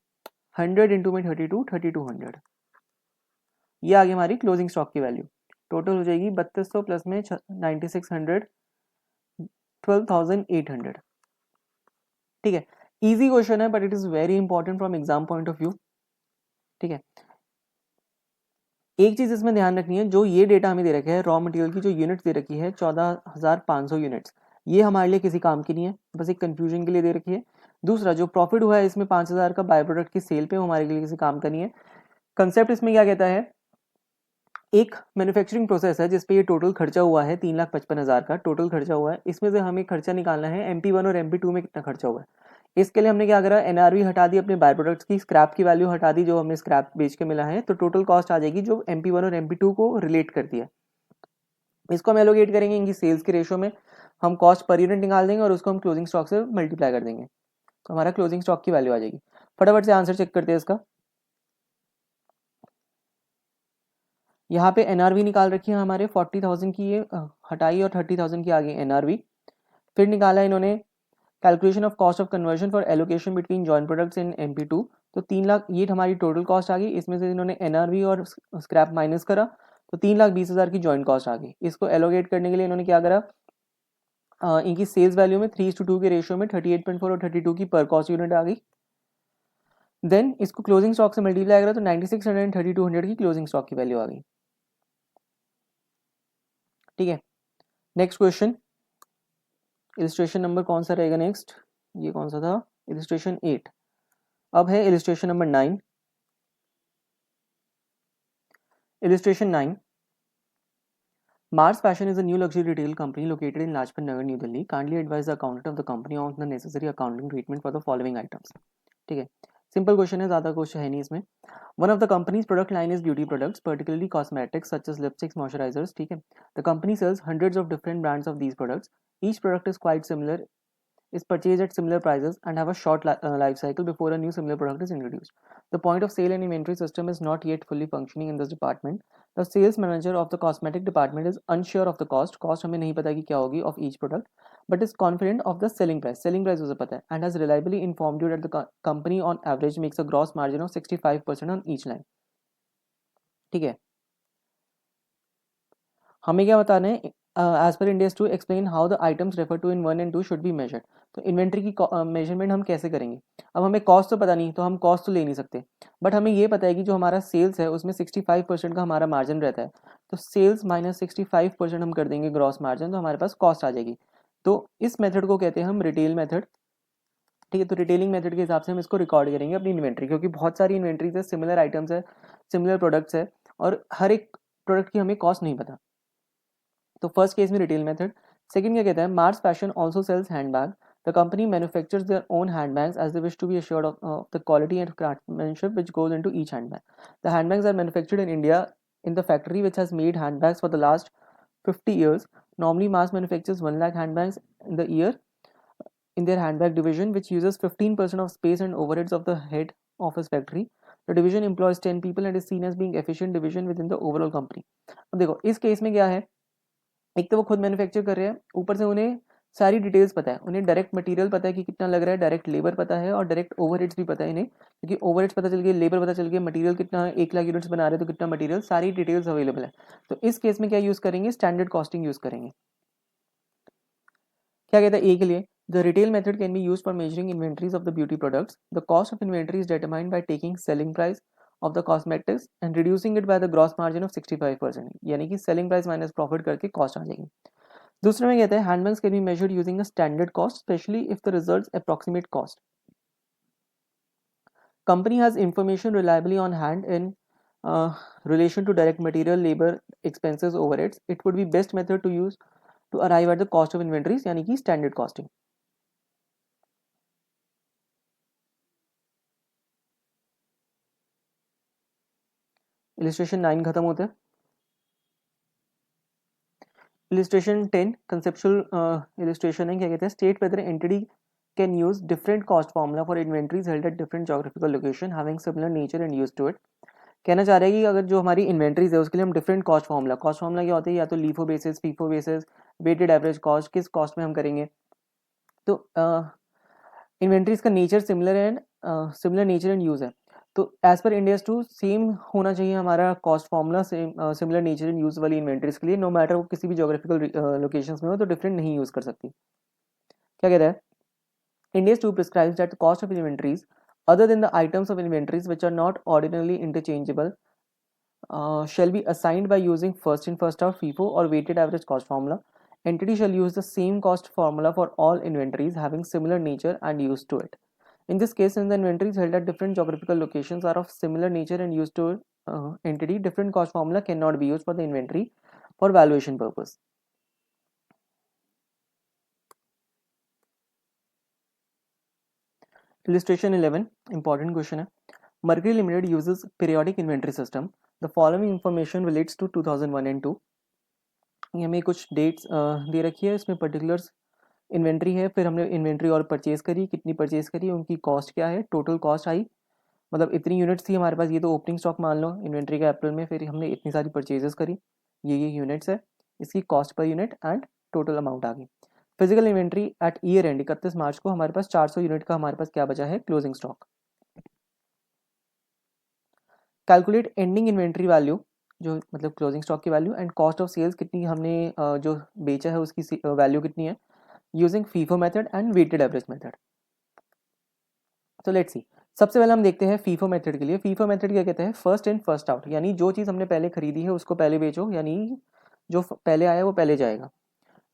100 इंटू में 32, 3200। ये आ गई हमारी क्लोजिंग स्टॉक की वैल्यू। टोटल हो जाएगी 3200 प्लस में 9600, 12,800। ठीक है, इजी क्वेश्चन है but it is very important from exam point of view. ठीक है, एक चीज इसमें ध्यान रखनी है, जो ये डेटा हमें दे रखा है, रॉ मटेरियल की जो यूनिट्स दे रखी है 14,500 यूनिट्स, ये हमारे लिए किसी काम की नहीं है, बस एक कंफ्यूजन के लिए दे रखी है। दूसरा, जो प्रॉफिट हुआ है इसमें 5,000 का बाय प्रोडक्ट की सेल पे, हमारे लिए किसी काम का नहीं है। कंसेप्ट इसमें क्या कहता है, एक मैन्युफैक्चरिंग प्रोसेस है जिसपे ये टोटल खर्चा हुआ है 3,55,000 का टोटल खर्चा हुआ है। इसमें से हमें खर्चा निकालना है MP1 और MP2 में कितना खर्चा हुआ है। इसके लिए हमने क्या करा, एनआरवी हटा दी अपने बाय प्रोडक्ट्स की, स्क्रैप की वैल्यू हटा दी जो हमें स्क्रैप बेच के मिला है, तो टोटल कॉस्ट आ जाएगी जो MP1 और MP2 को रिलेट करती है। इसको हम एलोकेट करेंगे इनकी सेल्स के रेशो में, हम कॉस्ट पर यूनिट निकाल देंगे और उसको हम क्लोजिंग स्टॉक से मल्टीप्लाई कर देंगे, तो हमारा क्लोजिंग स्टॉक की वैल्यू आ जाएगी। फटाफट से आंसर चेक करते हैं इसका। यहाँ पे एनआरवी निकाल रखी है हमारे 40,000 की, ये हटाई और 30,000 की आ गई एनआरवी। फिर निकाला इन्होंने calculation of cost of conversion for allocation between joint products in MP2, तो 3,00,000 ये हमारी टोटल कॉस्ट आ गई। इसमें से इन्होंने एनआरवी और स्क्रैप माइनस करा, तो 3,20,000 की जॉइंट कॉस्ट आ गई। इसको एलोकेट करने के लिए इन्होंने क्या करा, इनकी सेल्स वैल्यू में 3:2 के रेशियो में 38.4 और 32 की पर कॉस्ट यूनिट आ गई। देन इसको क्लोजिंग स्टॉक से मल्टीप्लाई करा तो 9600 एंड 3200 की क्लोजिंग स्टॉक की वैल्यू आ गई। ठीक है, नेक्स्ट क्वेश्चन, इलिस्ट्रेशन नंबर कौन सा रहेगा नेक्स्ट, ये कौन सा था, इलिस्ट्रेशन 8। अब है illustration number 9। Illustration 9, Mars Fashion is a new luxury retail company located in Lajpat Nagar, New Delhi. Kindly advise the accountant of the company on the necessary accounting treatment for the following items. ठीक है, simple question है, ज़्यादा question है नहीं इसमें। One of the companies product line is beauty products, particularly cosmetics such as lipsticks, moisturisers, ठीक है। The company sales hundreds of different brands of these products, each product is quite similar, is purchased at similar prices and have a short life cycle before a new similar product is introduced. The point of sale and inventory system is not yet fully functioning in this department. The sales manager of the cosmetic department is unsure of the cost हमें नहीं पता कि क्या होगी of each product, but is confident of the selling price उसे पता है, and has reliably informed you that the company on average makes a gross margin of 65% on each line. ठीक है, हमें क्या बताना है, as per Ind AS two explain how the items refer to in 1 and 2 should be measured. तो inventory की measurement हम कैसे करेंगे? अब हमें कॉस्ट तो पता नहीं, तो हम कॉस्ट तो ले नहीं सकते, बट हमें ये पता है कि जो हमारा सेल्स है उसमें 65% का हमारा मार्जिन रहता है, तो सेल्स माइनस 65% हम कर देंगे ग्रॉस मार्जिन, तो हमारे पास कॉस्ट आ जाएगी। तो इस मेथड को कहते हैं हम रिटेल मेथड, ठीक है। तो रिटेलिंग मेथड के हिसाब से हम इसको रिकॉर्ड करेंगे अपनी इन्वेंट्री, क्योंकि बहुत सारी इन्वेंट्रीज है, सिमिलर आइटम्स है, सिमिलर प्रोडक्ट्स है, और हर एक प्रोडक्ट की हमें कॉस्ट नहीं पता। तो फर्स्ट केस में रिटेल मेथड। सेकंड क्या कहता है, Mars fashion also sells handbag, the company manufactures their own handbags as they wish to be assured of the quality and craftsmanship which goes into each handbag. The handbags are manufactured in India in the factory which has made handbags for the last 50 years. Normally Mars manufactures 1 lakh handbags in the year in their handbag division, which uses 15% of space and overheads of the head office factory. The division employs 10 people and is seen as being efficient division within the overall company. अब देखो इस case में क्या है, एक तो वो खुद मैन्युफैक्चर कर रहे हैं, ऊपर से उन्हें सारी डिटेल्स पता है, उन्हें डायरेक्ट मटेरियल पता है कि कितना लग रहा है, डायरेक्ट लेबर पता है, और डायरेक्ट ओवरहेड्स भी पता है इन्हें, क्योंकि ओवरहेड्स पता चल गया, लेबर पता चल गया, मटेरियल कितना है, 1 लाख यूनिट्स बना रहे हैं तो कितना मटेरियल, सारी डिटेल्स अवेलेबल है। तो इस केस में क्या यूज करेंगे, स्टैंडर्ड कॉस्टिंग यूज करेंगे। क्या कहता है ए के लिए, the retail method can be use for measuring inventories of the beauty products. The cost of inventory is determined by taking selling price of the cosmetics and reducing it by the gross margin of 65%, यानी कि selling price minus profit करके cost आ जाएगी। दूसरे में कहते हैं handbags can be measured using a standard cost, specially if the results approximate cost. Company has information reliably on hand in relation to direct material, labor, expenses, overheads. It would be best method to use to arrive at the cost of inventories, यानी कि standard costing. Illustration 9 खत्म होता है। Illustration 10 conceptual illustration है, क्या कहते हैं, state whether entity can use different cost formula for inventories held at different geographical location having similar nature and use to it. कहना चाह रहा है कि अगर जो हमारी इन्वेंट्रीज है उसके लिए हम डिफरेंट कॉस्ट फार्मूला क्या होता है, या तो LIFO basis, FIFO basis, weighted average cost, किस कॉस्ट में हम करेंगे। तो इन्वेंट्रीज का nature similar and similar nature and use है, तो as per Ind AS to same होना चाहिए हमारा cost formula, same similar nature and use वाली इन्वेंट्रीज के लिए, नो मैटर वो किसी भी जोग्राफिकल लोकेशंस में हो तो डिफरेंट नहीं यूज कर सकती। क्या कहता है, India's 2 prescribes that the cost of inventories other than the items of inventories which are not ordinarily interchangeable shall be assigned by using first in first out FIFO or weighted average cost formula. Entity shall use the same cost formula for all inventories having similar nature and use to it. In this case, since the inventories held at different geographical locations are of similar nature and used to entity, different cost formula cannot be used for the inventory for valuation purpose. Illustration 11, important question है। Mercury Limited uses periodic inventory system. The following information relates to 2001 and 2. ये हमें कुछ dates दे रखी है, इसमें particulars inventory है, फिर हमने इन्वेंट्री और परचेज करी, कितनी परचेज करी, उनकी कॉस्ट क्या है, टोटल कॉस्ट आई, मतलब इतनी यूनिट्स थी हमारे पास, ये तो ओपनिंग स्टॉक मान लो इन्वेंट्री का अप्रैल में, फिर हमने इतनी सारी परचेजेस करी, ये यूनिट्स है, इसकी cost per unit and total amount आ गई। Physical inventory at year end 31 March को हमारे पास 400 यूनिट का हमारे पास क्या बचा है, closing stock. Calculate ending inventory value, जो मतलब क्लोजिंग स्टॉक की value, and cost of sales, कितनी हमने जो बेचा है उसकी वैल्यू कितनी है, using FIFO method and weighted average method. तो लेट्स सी, सबसे पहले हम देखते हैं फीफो मेथड के लिए। फीफो मेथड क्या कहते हैं, फर्स्ट इन फर्स्ट आउट, यानी जो चीज़ हमने पहले खरीदी है उसको पहले बेचो, यानी जो पहले आया वो पहले जाएगा।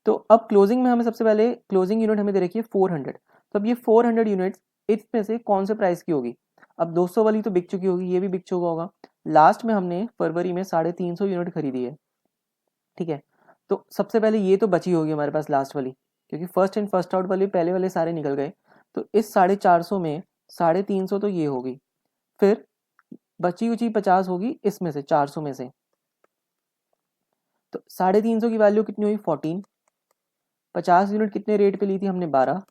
तो अब क्लोजिंग में हमें सबसे पहले क्लोजिंग यूनिट हमें दे रखी है 400, तो अब ये 400 यूनिट्स इसमें से कौन से प्राइस की होगी, अब 200 वाली तो बिक चुकी होगी, ये भी बिक चुका होगा, लास्ट में हमने फरवरी में 350 यूनिट खरीदी है, ठीक है। तो सबसे पहले ये तो बची होगी हमारे पास लास्ट वाली, क्योंकि फर्स्ट इन फर्स्ट आउट वाले पहले वाले सारे निकल गए, तो इस 450 में 350 तो ये होगी, फिर बची उची 50 होगी इसमें से 400 में से, तो 350 की वैल्यू कितनी हुई 14, 50 यूनिट कितने रेट पे ली थी हमने 12,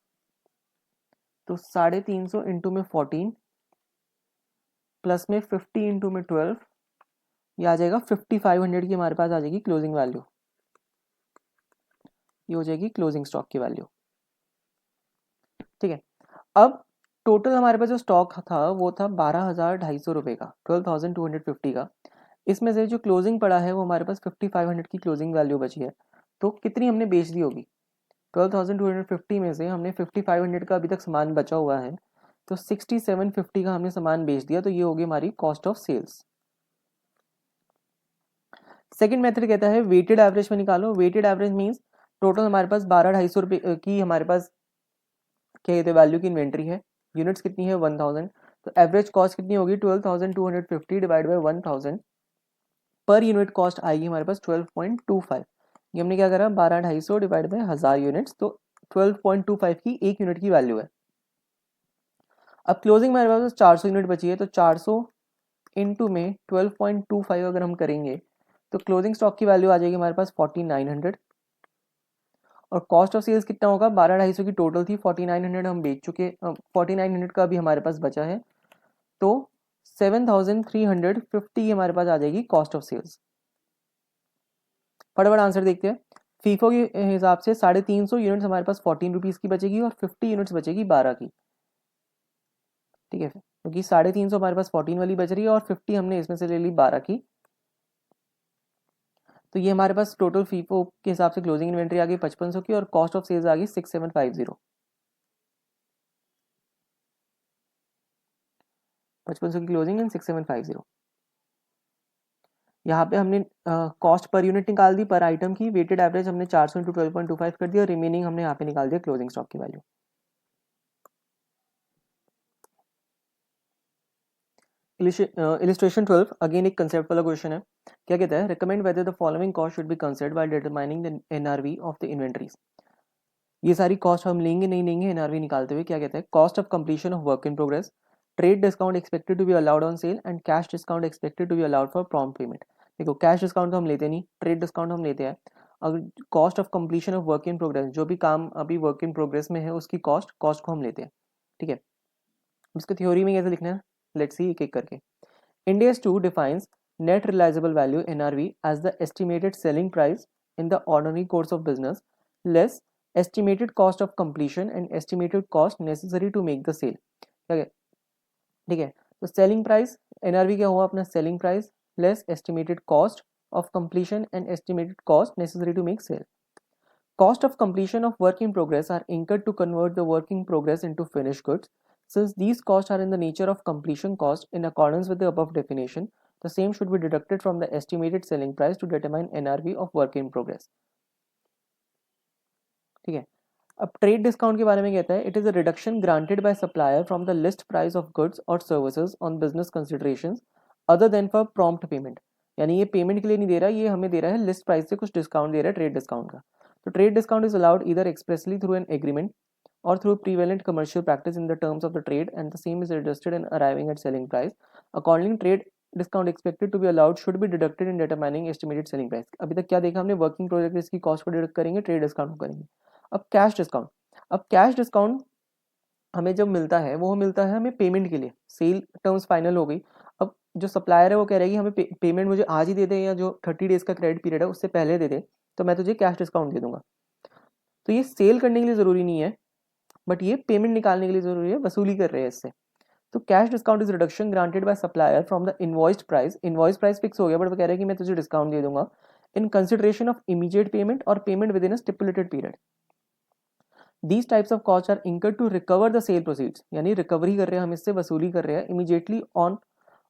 तो 350 इंटू में 14 प्लस में 50 इंटू में 12, ये आ जाएगा 5500 की हमारे पास आ जाएगी क्लोजिंग वैल्यू, ये हो जाएगी क्लोजिंग स्टॉक की वैल्यू। ठीक है, अब टोटल हमारे पास जो स्टॉक था वो था 12,250 रुपये का, 12,250 का। इसमें से जो क्लोजिंग पड़ा है वो हमारे पास 5500 की क्लोजिंग वैल्यू बची है, तो कितनी हमने बेच दी होगी, 12,250 में से हमने 5500 का अभी तक सामान बचा हुआ है, तो 6750 का हमने सामान बेच दिया, तो ये होगी हमारी cost of sales. Second method कहता है वेटेड एवरेज में निकालो। वेटेड एवरेज मीन्स टोटल हमारे पास 12,250 रुपये की हमारे पास क्या कहते हैं वैल्यू की इन्वेंट्री है, यूनिट्स कितनी है 1000, तो एवरेज कॉस्ट कितनी होगी 12,250 डिवाइड बाई 1000, पर यूनिट कॉस्ट आएगी हमारे पास 12.25। ये हमने क्या करा 12,250 डिवाइड बाई 1000 यूनिट्स, तो 12.25 की एक यूनिट की वैल्यू है। अब क्लोजिंग में हमारे पास 400 यूनिट बची है, तो 400 इंटू में 12.25 अगर हम करेंगे तो क्लोजिंग स्टॉक की वैल्यू आ जाएगी हमारे पास 4900, और कॉस्ट ऑफ सेल्स कितना होगा 12,250 की टोटल थी, 4900 हम बेच चुके, 4900 का अभी हमारे पास बचा है, तो 7,350 हमारे पास आ जाएगी कॉस्ट ऑफ सेल्स। फटाफट आंसर देखते हैं। फीफो के हिसाब से 350 यूनिट्स हमारे पास 14 रुपीज़ की बचेगी और 50 यूनिट्स बचेगी 12 की। ठीक है, क्योंकि 350 हमारे पास 14 वाली बच रही है और 50 हमने इसमें से ले ली 12 की, तो ये हमारे पास टोटल फीफो के हिसाब से क्लोजिंग इन्वेंट्री आ गई 5500 की और कॉस्ट ऑफ सेल्स आ गई 6750, 5500 की क्लोजिंग एंड 6750। यहाँ पे हमने कॉस्ट पर यूनिट निकाल दी पर आइटम की, वेटेड एवरेज हमने 400 इंटू 12.25 कर दिया, रिमेनिंग हमने यहाँ पे निकाल दिया क्लोजिंग स्टॉक की वैल्यू। इलिस्ट्रेशन 12 अगेन एक कंसेप्ट वाला क्वेश्चन है। क्या कहता है, recommend whether the following cost should be considered while determining the NRV of the inventories. ये सारी कॉस्ट हम लेंगे नहीं लेंगे एनआरवी निकालते हुए। क्या कहता है, cost of completion of work in progress, trade discount expected to be allowed on sale and cash discount expected to be allowed for prompt payment. देखो कैश डिस्काउंट तो हम लेते नहीं, ट्रेड डिस्काउंट हम लेते हैं। अगर cost of completion of work in progress, जो भी काम अभी वर्क इन प्रोग्रेस में है उसकी कॉस्ट को हम लेते हैं। ठीक है, इसको थ्योरी में कैसे लिखना है, लेट्स सी एक एक करके। Indias 2 defines net realizable value NRV as the estimated selling price in the ordinary course of business less estimated cost of completion and estimated cost necessary to make the sale। ठीक है, तो selling price NRV क्या हुआ अपना, selling price less estimated cost of completion and estimated cost necessary to make sale. Cost of completion of work in progress are incurred to convert the work in progress into finished goods. Since these costs are in the nature of completion cost in accordance with the above definition, the same should be deducted from the estimated selling price to determine NRV of work in progress। ठीक है, अब trade discount के बारे में कहता है, it is a reduction granted by supplier from the list price of goods और services on business considerations other than for prompt payment. यानी ये पेमेंट के लिए नहीं दे रहा, ये हमें दे रहा है लिस्ट प्राइस से कुछ डिस्काउंट दे रहा है ट्रेड डिस्काउंट का। तो trade discount is allowed either expressly through an agreement or through prevalent commercial practice in the terms of the trade, and the same is adjusted in arriving at selling price. Accordingly, trade discount expected to be allowed should be deducted in determining estimated selling price। अभी तक क्या देखा हमने, working progress की cost को deduct करेंगे, trade discount को करेंगे। अब कैश डिस्काउंट, अब कैश डिस्काउंट हमें जब मिलता है वो मिलता है हमें पेमेंट के लिए, सेल टर्म्स फाइनल हो गई। अब जो सप्लायर है वो कह रहा है कि हमें पेमेंट मुझे आज ही दे दे या जो 30 डेज का क्रेडिट पीरियड है उससे पहले दे दे, तो मैं तुझे कैश डिस्काउंट दे दूंगा। तो ये सेल करने के लिए ज़रूरी नहीं है, बट ये पेमेंट निकालने के लिए ज़रूरी है, वसूली कर रहे हैं इससे। तो cash discount is reduction granted by supplier from the invoiced price. Invoice price fix हो गया बट वो कह रहा है कि मैं तुझे डिस्काउंट दे दूंगा in consideration of immediate payment और payment within a stipulated period. These types of cost are incurred to recover the sale proceeds, यानी रिकवरी कर रहे हैं हम इससे, वसूली कर रहे हैं इमीडिएटली ऑन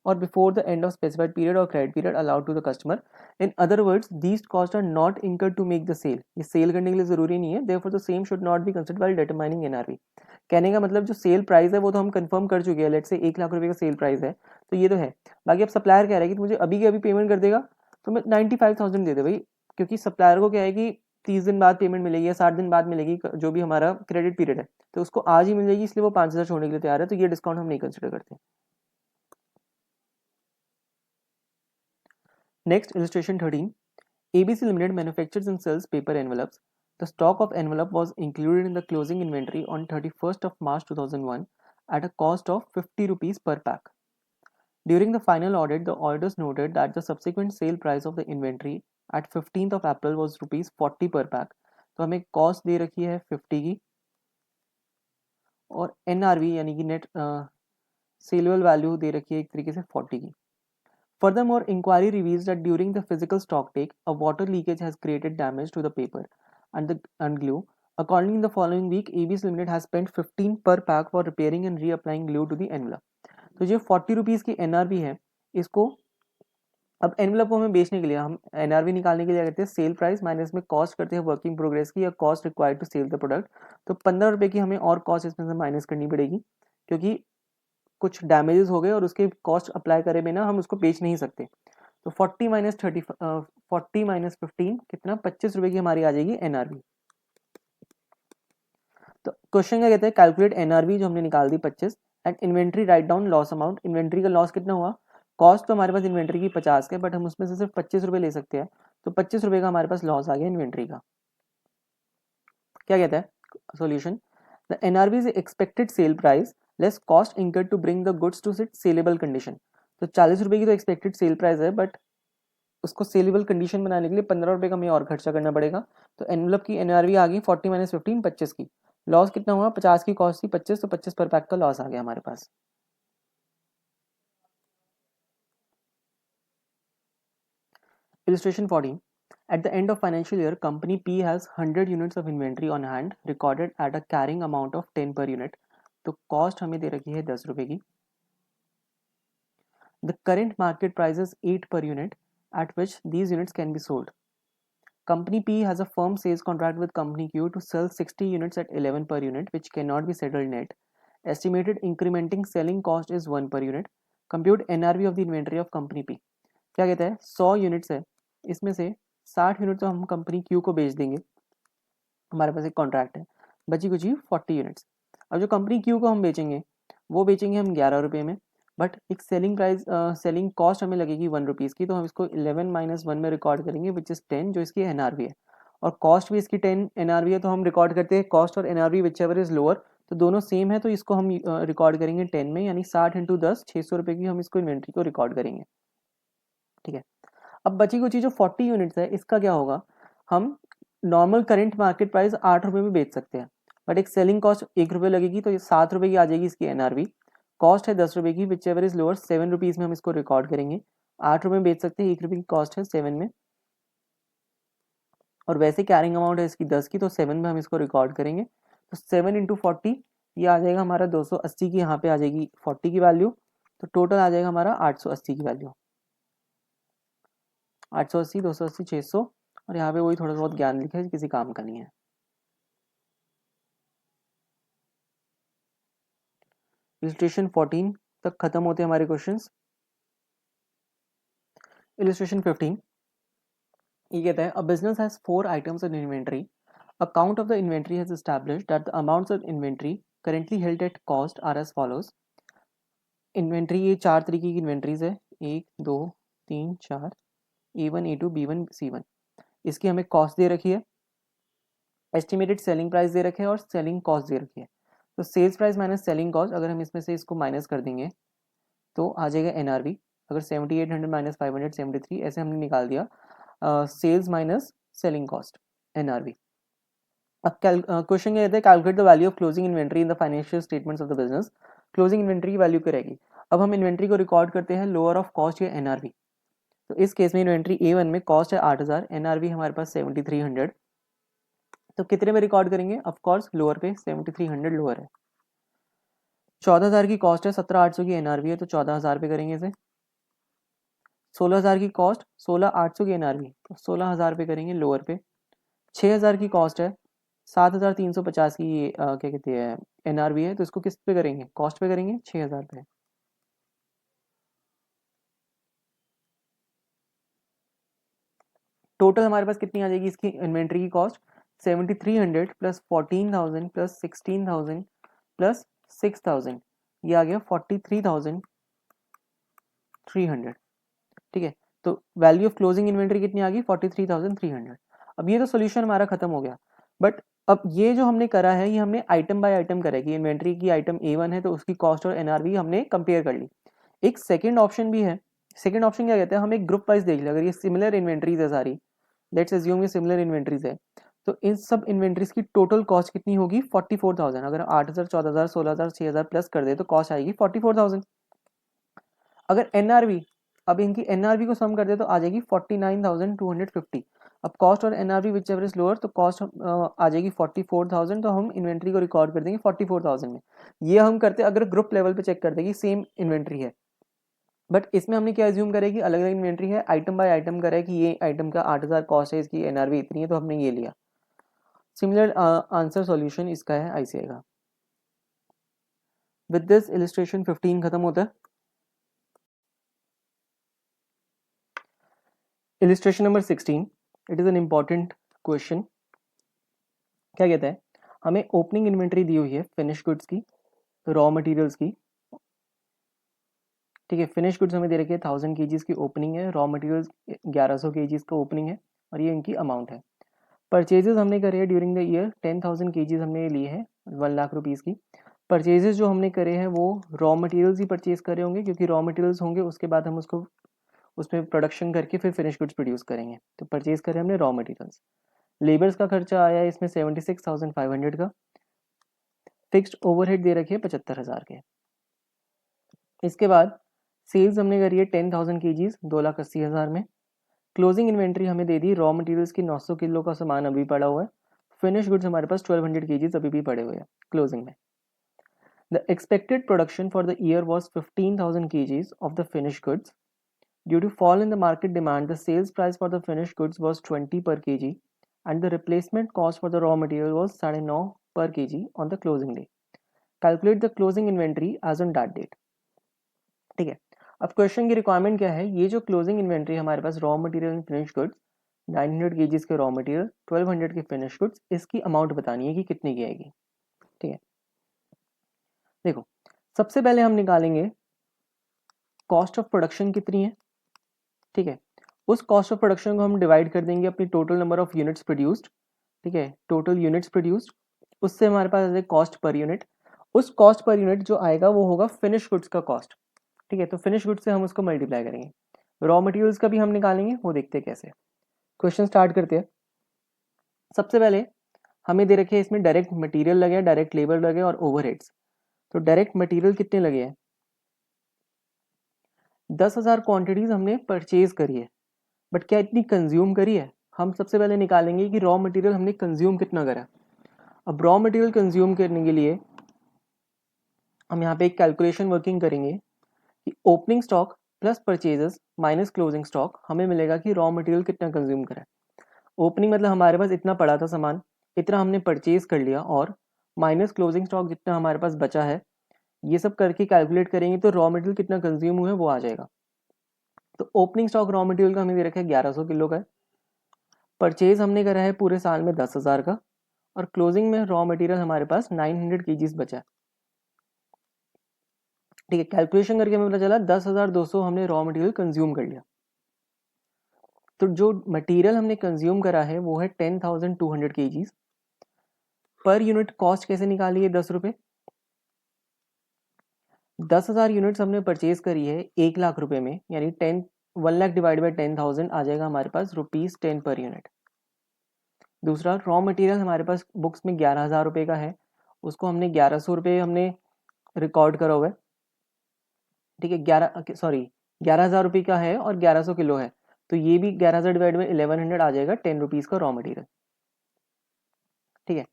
और before the end of specified period और credit period allowed to the customer. In other words these cost are not incurred to make the sale. ये सेल करने के लिए जरूरी नहीं है, therefore the same should not be considered while determining NRV. कहने का मतलब जो सेल प्राइस है वो तो हम कंफर्म कर चुके हैं, लेट्स से 1 लाख रुपए का सेल प्राइस है तो ये तो है। बाकी अब सप्लायर कह रहा है कि मुझे अभी के अभी पेमेंट कर देगा तो मैं 95,000 दे दे भाई, क्योंकि सप्लायर को क्या है कि 30 दिन बाद पेमेंट मिलेगी या 60 दिन बाद मिलेगी, जो भी हमारा क्रेडिट पीरियड है, तो उसको आज ही मिल जाएगी, इसलिए वो 5,000 छोड़ने के लिए तैयार है, तो ये डिस्काउंट हम नहीं कंसिडर करते। Next illustration 13. ABC Limited manufactures and sells paper envelopes. The stock of envelope was included in the closing inventory on 31st of March 2001 at a cost of 50 rupees per pack. During the final audit, the auditors noted that the subsequent sale price of the inventory at 15th of April was rupees 40 per pack. तो हमें cost दे रखी है 50 की और NRV यानी कि net saleable value दे रखी है एक तरीके से 40 की. Furthermore, inquiry reveals that during the physical stock take, a water leakage has created damage to the paper and glue. Accordingly, in the following week, ABC Limited has spent 15 per pack for repairing and reapplying glue to the envelope. तो जो 40 rupees की NRV है, इसको अब envelope को हमें बेचने के लिए हम NRV निकालने के लिए करते हैं सेल प्राइस माइनस में कॉस्ट करते हैं वर्किंग प्रोग्रेस की या cost required to sell the product. तो 15 रुपये की हमें और कॉस्ट इसमें से माइनस करनी पड़ेगी, क्योंकि कुछ डैमेजेस हो गए और उसके कॉस्ट अप्लाई करे बिना हम उसको बेच नहीं सकते. तो 40 माइनस 15 कितना 25 रुपए की हमारी आ जाएगी NRV. तो क्वेश्चन क्या कहते हैं, कैलकुलेट NRV जो हमने निकाल दी 25 and inventory write down loss amount. Inventory का लॉस कितना हुआ, कॉस्ट तो हमारे पास इन्वेंट्री की 50 है, बट हम उसमें से सिर्फ 25 रुपए ले सकते हैं, तो 25 रुपए का हमारे पास लॉस आ गया इन्वेंट्री का. क्या कहता है solution, the NRV is expected sale price less cost incurred to bring the goods to its saleable condition. तो 40 रुपए की तो एक्सपेक्टेड सेल प्राइस है, बट उसको सेलेबल कंडीशन बनाने के लिए 15 रुपए का हमें और खर्चा करना पड़ेगा. तो एनवलप की NRV आ गई 40 माइनस 15 25 की. लॉस कितना हुआ, 50 की कॉस्ट थी 25, तो 25 पर पैक का लॉस आ गया हमारे पास. Illustration 14. At the end of financial year, company P has 100 units of inventory on hand recorded at a carrying amount of 10 per unit. तो कॉस्ट हमें दे रखी है 10 रुपए की. The current market price is 8 per unit at which these units can be sold. Company P has a firm sales contract with Company Q to sell 60 units at 11 per unit which cannot be settled net. Estimated incrementing selling cost is 1 per unit. Compute NRV of the inventory of Company P. क्या कहता है, 100 units है, इसमें से 60 unit तो हम company Q को बेच देंगे, हमारे पास एक कॉन्ट्रैक्ट है, बची कुछ 40 यूनिट्स. अब जो कंपनी Q को हम बेचेंगे वो बेचेंगे हम 11 रुपये में, बट एक सेलिंग प्राइस सेलिंग कॉस्ट हमें लगेगी 1 रुपीज़ की, तो हम इसको 11 माइनस 1 में रिकॉर्ड करेंगे विच इज़ 10, जो इसकी NRV है, और कॉस्ट भी इसकी 10 NRV है, तो हम रिकॉर्ड करते हैं कॉस्ट और NRV which ever is lower, तो दोनों सेम है, तो इसको हम रिकॉर्ड करेंगे 10 में, यानी 60 इंटू 10 600 रुपये की हम इसको इन्वेंट्री को रिकॉर्ड करेंगे. ठीक है. अब बची कुछ जो 40 यूनिट्स है, इसका क्या होगा, हम नॉर्मल करेंट मार्केट प्राइस 8 रुपये में बेच सकते हैं, बट एक सेलिंग कॉस्ट 1 रुपये लगेगी, तो ये 7 रुपये की आ जाएगी इसकी NRV. कॉस्ट है 10 रुपये की which ever is lower 7 rupees में हम इसको रिकॉर्ड करेंगे. 8 रुपये में बेच सकते हैं, 1 रुपये की कॉस्ट है 7 में, और वैसे कैरिंग अमाउंट है इसकी 10 की, तो 7 में हम इसको रिकॉर्ड करेंगे. तो 7 इंटू 40 ये आ जाएगा हमारा 280 की, यहाँ पे आ जाएगी 40 की वैल्यू, तो टोटल आ जाएगा हमारा 880 की वैल्यू. 880 280 600, और यहाँ पे वही थोड़ा बहुत ज्ञान लिखा है, किसी काम का नहीं है. इलस्ट्रेशन 14 तक खत्म होते हैं हमारे क्वेश्चंस. इलस्ट्रेशन 15 ये कहता है, a business has 4 items in inventory. Account of the inventory has established that the amounts of inventory currently held at cost are as follows. Inventory ये 4 तरीके की इन्वेंट्रीज है, 1 2 3 4, A1 A2 B1 C1. इसकी हमें cost दे रखी है, estimated selling price दे रखे हैं और सेलिंग कॉस्ट दे रखी है. तो sales price minus selling cost, अगर हम इसमें से इसको माइनस कर देंगे तो आ जाएगा NRV. अगर 7800 माइनस 573 ऐसे हमने निकाल दिया, sales minus selling cost NRV. अब क्वेश्चन ये कहता है, calculate the value of closing inventory in the financial statements of the business. Closing inventory की वैल्यू क्या रहेगी. अब हम इन्वेंट्री को रिकॉर्ड करते हैं लोअर ऑफ कॉस्ट या NRV. तो इस केस में इन्वेंट्री A1 में कॉस्ट है 8000, NRV हमारे पास 7300, तो कितने में रिकॉर्ड करेंगे, ऑफ कोर्स लोअर पे, 7300 लोअर है. 14000 की कॉस्ट है, 17800 की NRV है, तो 14000 पे करेंगे इसे. 16000 की कॉस्ट, 16800 की NRV, तो 16000 पे करेंगे लोअर पे. 6000 की कॉस्ट है, 7350 की क्या कहते हैं NRV है, तो इसको किस पे करेंगे, कॉस्ट पे करेंगे 6000 पे. टोटल हमारे पास कितनी आ जाएगी इसकी इन्वेंट्री की कॉस्ट 7300 प्लस 14,000 प्लस 16,000 प्लस 6,000, ये आ गया 43,300। ठीक है, तो वैल्यू ऑफ क्लोजिंग इन्वेंट्री कितनी आ गई 43,300। अब ये तो सोल्यूशन हमारा खत्म हो गया, बट अब ये जो हमने करा है ये हमने आइटम बाय आइटम करा है कि इन्वेंट्री की आइटम A1 है तो उसकी कॉस्ट और एनआरवी हमने कंपेयर कर ली। एक सेकंड ऑप्शन भी है, सेकंड ऑप्शन क्या कहते हैं, हम एक ग्रुप वाइज देख लें, अगर ये सिमिलर इन्वेंट्रीज है सारी, लेट्स अज्यूम ये सिमिलर इन्वेंट्रीज है, तो इन सब इन्वेंट्रीज की टोटल कॉस्ट कितनी होगी 44,000। अगर 8,000 14,000 16,000 6,000 प्लस कर दे तो कॉस्ट आएगी 44,000। अगर एनआरवी, अब इनकी एनआरवी को सम कर दे तो आ जाएगी 49,250। अब कॉस्ट और NRV whichever is lower, तो कॉस्ट आ जाएगी 44,000, तो हम इन्वेंट्री को रिकॉर्ड कर देंगे 44,000 में। ये हम करते अगर ग्रुप लेवल पे चेक कर देंगे सेम इन्वेंट्री है, बट इसमें हमने क्या एज्यूम करें कि अलग अलग इन्वेंट्री है, आइटम बाय आइटम करें कि ये आइटम का 8,000 कॉस्ट है, इसकी एनआरवी इतनी है, तो हमने ये लिया। सिमिलर आंसर सॉल्यूशन इसका है ऐसे आएगा। विद दिस इलिस्ट्रेशन 15 खत्म होता है। Illustration number 16, it is an important question. क्या कहता है, हमें ओपनिंग इन्वेंट्री दी हुई है फिनिश गुड्स की, रॉ मटेरियल्स की। ठीक है, फिनिश गुड्स हमें दे रखी है 1000 kgs की ओपनिंग है, रॉ मटेरियल्स 1100 kgs का ओपनिंग है, और ये इनकी अमाउंट है। परचेजेस हमने करे हैं ड्यूरिंग द ईयर 10,000 kgs हमने लिए हैं 1 लाख रुपीज़ की। परचेजेस जो हमने करे हैं वो रॉ मटेरियल्स ही परचेज करे होंगे, क्योंकि रॉ मटेरियल्स होंगे उसके बाद हम उसको उसमें प्रोडक्शन करके फिर फिनिश गुड्स प्रोड्यूस करेंगे। तो परचेज करे हमने रॉ मटेरियल्स। लेबर्स का खर्चा आया है इसमें 76,500 का। फिक्स्ड ओवरहेड दे रखी है 75,000 के। इसके बाद सेल्स हमने करी है 10,000 kgs 2,80,000 में। क्लोजिंग इन्वेंट्री हमें दे दी रॉ मटेरियल्स की 900 किलो का सामान अभी पड़ा हुआ है। फिनिश गुड्स हमारे पास 1200 kgs अभी भी पड़े हुए हैं क्लोजिंग में। The expected production for the year was 15,000 kgs of the finish goods. Due to fall in the market demand, the sales price for the finished goods was 20 per kg and the replacement cost for the raw material was 9.5 per kg on the closing day. Calculate the closing inventory as on that date. ठीक है, अब question की requirement क्या है, ये जो closing inventory हमारे पास raw material and finish goods 900 kgs के रॉ मटेरियल 1200 के फिनिश गुड्स, इसकी अमाउंट बतानी है कि कितनी की आएगी। ठीक है, देखो सबसे पहले हम निकालेंगे कॉस्ट ऑफ प्रोडक्शन कितनी है। ठीक है, उस कॉस्ट ऑफ प्रोडक्शन को हम डिवाइड कर देंगे अपनी total number of units produced. ठीक है, टोटल यूनिट्स प्रोड्यूस्ड, उससे हमारे पास है कॉस्ट पर यूनिट। उस कॉस्ट पर यूनिट जो आएगा वो होगा फिनिश गुड्स का कॉस्ट। ठीक है, तो फिनिश गुड्स से हम उसको मल्टीप्लाई करेंगे। रॉ मटेरियल्स का भी हम निकालेंगे, वो देखते हैं कैसे। क्वेश्चन स्टार्ट करते हैं। सबसे पहले हमें दे रखे हैं इसमें डायरेक्ट मटेरियल लगे, डायरेक्ट लेबर लगे और ओवरहेड्स। तो डायरेक्ट मटेरियल कितने लगे हैं, 10,000 क्वांटिटीज हमने परचेज करी है, बट क्या इतनी कंज्यूम करी है। हम सबसे पहले निकालेंगे कि रॉ मटेरियल हमने कंज्यूम कितना करा। अब रॉ मटेरियल कंज्यूम करने के लिए हम यहाँ पे एक कैलकुलेशन वर्किंग करेंगे कि opening stock plus purchases minus closing stock, हमें मिलेगा कि रॉ मटेरियल कितना कंज्यूम करा है। ओपनिंग मतलब हमारे पास इतना पड़ा था सामान, इतना हमने परचेज कर लिया, और माइनस क्लोजिंग स्टॉक जितना हमारे पास बचा है, ये सब करके कैलकुलेट करेंगे तो रॉ मटेरियल कितना कंज्यूम हुआ है वो आ जाएगा। तो ओपनिंग स्टॉक रॉ मटेरियल का हमें दे रखा है 1100 किलो का है, परचेज हमने करा है पूरे साल में 10,000 का, और क्लोजिंग में रॉ मटेरियल हमारे पास 900 kgs बचा है। ठीक है, कैलकुलेशन करके हमें पता चला 10,200 हमने रॉ मटेरियल कंज्यूम कर लिया। तो जो मटेरियल हमने कंज्यूम करा है वो है 10,200 kgs। पर यूनिट कॉस्ट कैसे निकाली है, 10 रुपये। 10,000 यूनिट्स हमने परचेज करी है 1 लाख रुपए में, यानी 1 लाख डिवाइड बाई 10,000 आ जाएगा हमारे पास ₹10 पर यूनिट। दूसरा, रॉ मटेरियल हमारे पास बुक्स में 11,000 रुपये का है, उसको हमने 1,100 रुपये हमने रिकॉर्ड करा हुआ है। ठीक है, 11,000 रुपये का है और 1,100 किलो है, तो ये भी 1,100 डिवाइड में 1,100 आ जाएगा 10 रुपीज़ का रॉ मटेरियल। ठीक है,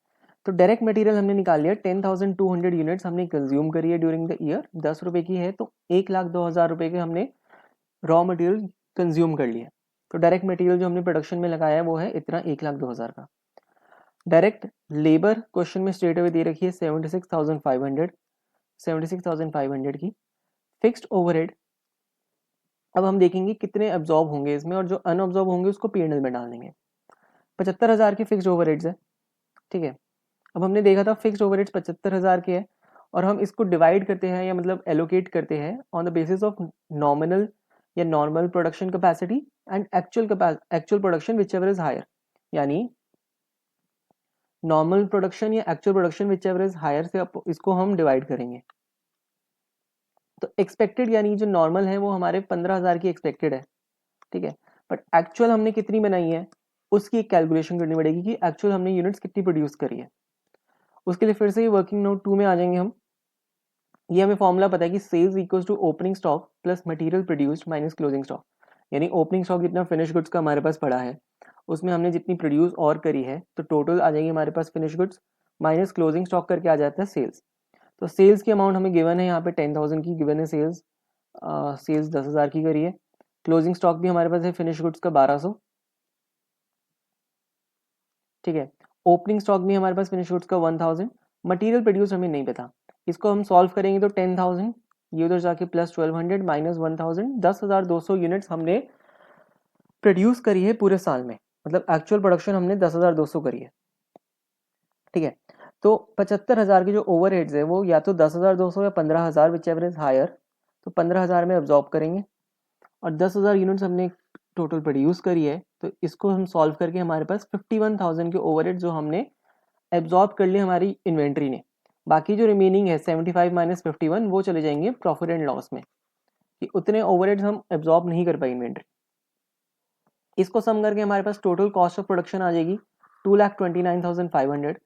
तो डायरेक्ट मटेरियल हमने निकाल लिया 10,200 यूनिट्स हमने कंज्यूम करी है ड्यूरिंग द ईयर, 10 रुपये की है, तो 1,02,000 रुपये के हमने रॉ मटेरियल कंज्यूम कर लिया। तो डायरेक्ट मटेरियल जो हमने प्रोडक्शन में लगाया है वो है इतना 1,02,000 का। डायरेक्ट लेबर क्वेश्चन में स्ट्रेट अवे दे रखी है 76,500 की। फिक्स्ड ओवरहेड अब हम देखेंगे कितने एब्जॉर्ब होंगे इसमें, और जो अनऑब्जॉर्ब होंगे उसको P&L में डाल देंगे। 75,000 की फिक्स्ड ओवरहेड्स है, ठीक है। अब हमने देखा था फिक्स्ड ओवरहेड्स 75,000 के है, और हम इसको डिवाइड करते हैं या मतलब एलोकेट करते हैं on the basis of nominal या normal production capacity and actual production whichever is higher, यानी नॉर्मल प्रोडक्शन या actual production whichever is higher से इसको हम डिवाइड करेंगे। तो एक्सपेक्टेड यानी जो नॉर्मल है वो हमारे 15,000 की एक्सपेक्टेड है, ठीक है। बट एक्चुअल हमने कितनी बनाई है उसकी एक कैलकुलेशन करनी पड़ेगी कि एक्चुअल हमने यूनिट्स कितनी प्रोड्यूस करी है। उसके लिए फिर से वर्किंग नोट 2 में आ जाएंगे हम। ये हमें फॉर्मूला पता है कि sales equals to opening stock plus material produced minus closing stock, यानी ओपनिंग स्टॉक जितना फिनिश गुड्स का हमारे पास पड़ा है उसमें हमने जितनी प्रोड्यूस और करी है तो टोटल आ जाएगी हमारे पास finish goods minus closing stock करके आ जाता है सेल्स। तो सेल्स की अमाउंट हमें गिवन है यहाँ पे 10,000 की गिवन है सेल्स, सेल्स 10,000 की करी है। क्लोजिंग स्टॉक भी हमारे पास है फिनिश गुड्स का 1200, ठीक है। ओपनिंग स्टॉक भी हमारे पास फिनिश गुड्स का 1000, मटेरियल प्रोड्यूस हमें नहीं पता, इसको हम सॉल्व करेंगे तो 10,000 ये उधर जाके प्लस 1200 माइनस 1000, 10,200 यूनिट्स हमने प्रोड्यूस करी है पूरे साल में, मतलब एक्चुअल प्रोडक्शन हमने 10,200 करी है, ठीक है। तो 75,000 के जो ओवरहेड्स है वो या तो 10,200 या 15,000 विच एवर इज हायर, तो 15,000 में अब्जॉर्ब करेंगे, और 10,000 यूनिट्स हमने टोटल प्रोड्यूस करी है, तो इसको हम सॉल्व करके हमारे पास 51,000 के ओवरहेड जो हमने एब्जॉर्ब कर लिए हमारी इन्वेंट्री ने। बाकी जो रिमेनिंग है 75 माइनस 51 वो चले जाएंगे प्रॉफिट एंड लॉस में, कि उतने ओवरहेड्स हम एब्जॉर्ब नहीं कर पाए इन्वेंट्री। इसको सम करके हमारे पास टोटल कॉस्ट ऑफ प्रोडक्शन आ जाएगी 2,29,500।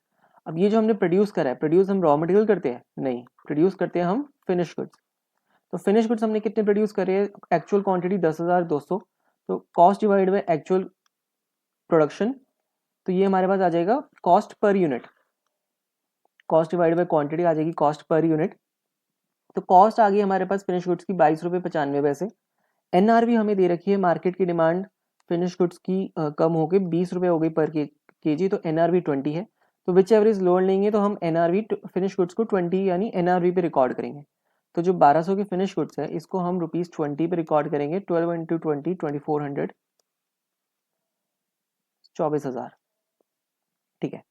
अब ये जो हमने प्रोड्यूस करा है, प्रोड्यूस हम रॉ मटेरियल करते हैं नहीं, प्रोड्यूस करते हैं हम फिनिश गुड्स। तो फिनिश गुड्स हमने कितने प्रोड्यूस करे, एक्चुअल क्वांटिटी 10,200, तो cost divide by actual production, तो ये हमारे पास आ जाएगा cost per unit, cost divide by quantity आ जाएगी कॉस्ट पर यूनिट। तो कॉस्ट आ गई हमारे पास फिनिश गुड्स की 22 रुपये 95 पैसे। एनआरवी हमें दे रखी है, मार्केट की डिमांड फिनिश गुड्स की कम होकर 20 रुपये हो गई पर केजी, तो एनआरवी 20 है। तो विच एवरेज लोअर लेंगे तो हम एनआरवी फिनिश गुड्स को 20 यानी एनआरवी पे रिकॉर्ड करेंगे। तो जो 1200 के फिनिश गुड्स है इसको हम ₹20 पे रिकॉर्ड करेंगे, 12 इंटू 20 2400, 24,000, ठीक है।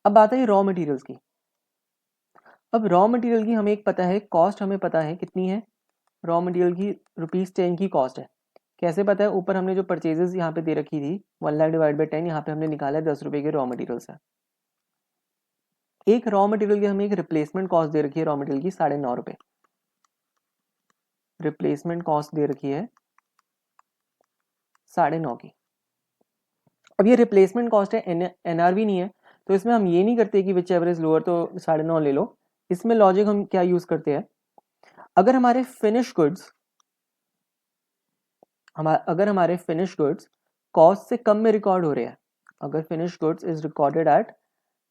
अब बात है रॉ मटेरियल्स की। अब रॉ मटेरियल की हमें एक पता है कॉस्ट, हमें पता है कितनी है रॉ मटेरियल की, ₹10 की कॉस्ट है। कैसे पता है, ऊपर हमने जो परचेजेस यहाँ पे दे रखी थी 1 लाख डिवाइड बाई 10, यहाँ पे हमने निकाला है 10 रुपए के रॉ मटेरियल्स है। एक रॉ मटेरियल की हमें एक रिप्लेसमेंट कॉस्ट दे रखी है रॉ मटेरियल की 9.5 रुपए, रिप्लेसमेंट कॉस्ट दे रखी है 9.5 की। अब ये रिप्लेसमेंट कॉस्ट है, एनआरवी नहीं है, तो इसमें हम ये नहीं करते कि विच एवरेज लोअर तो 9.5 ले लो। इसमें लॉजिक हम क्या यूज करते हैं, अगर हमारे फिनिश गुड्स कॉस्ट से कम में रिकॉर्ड हो रहे हैं, अगर finish goods is recorded at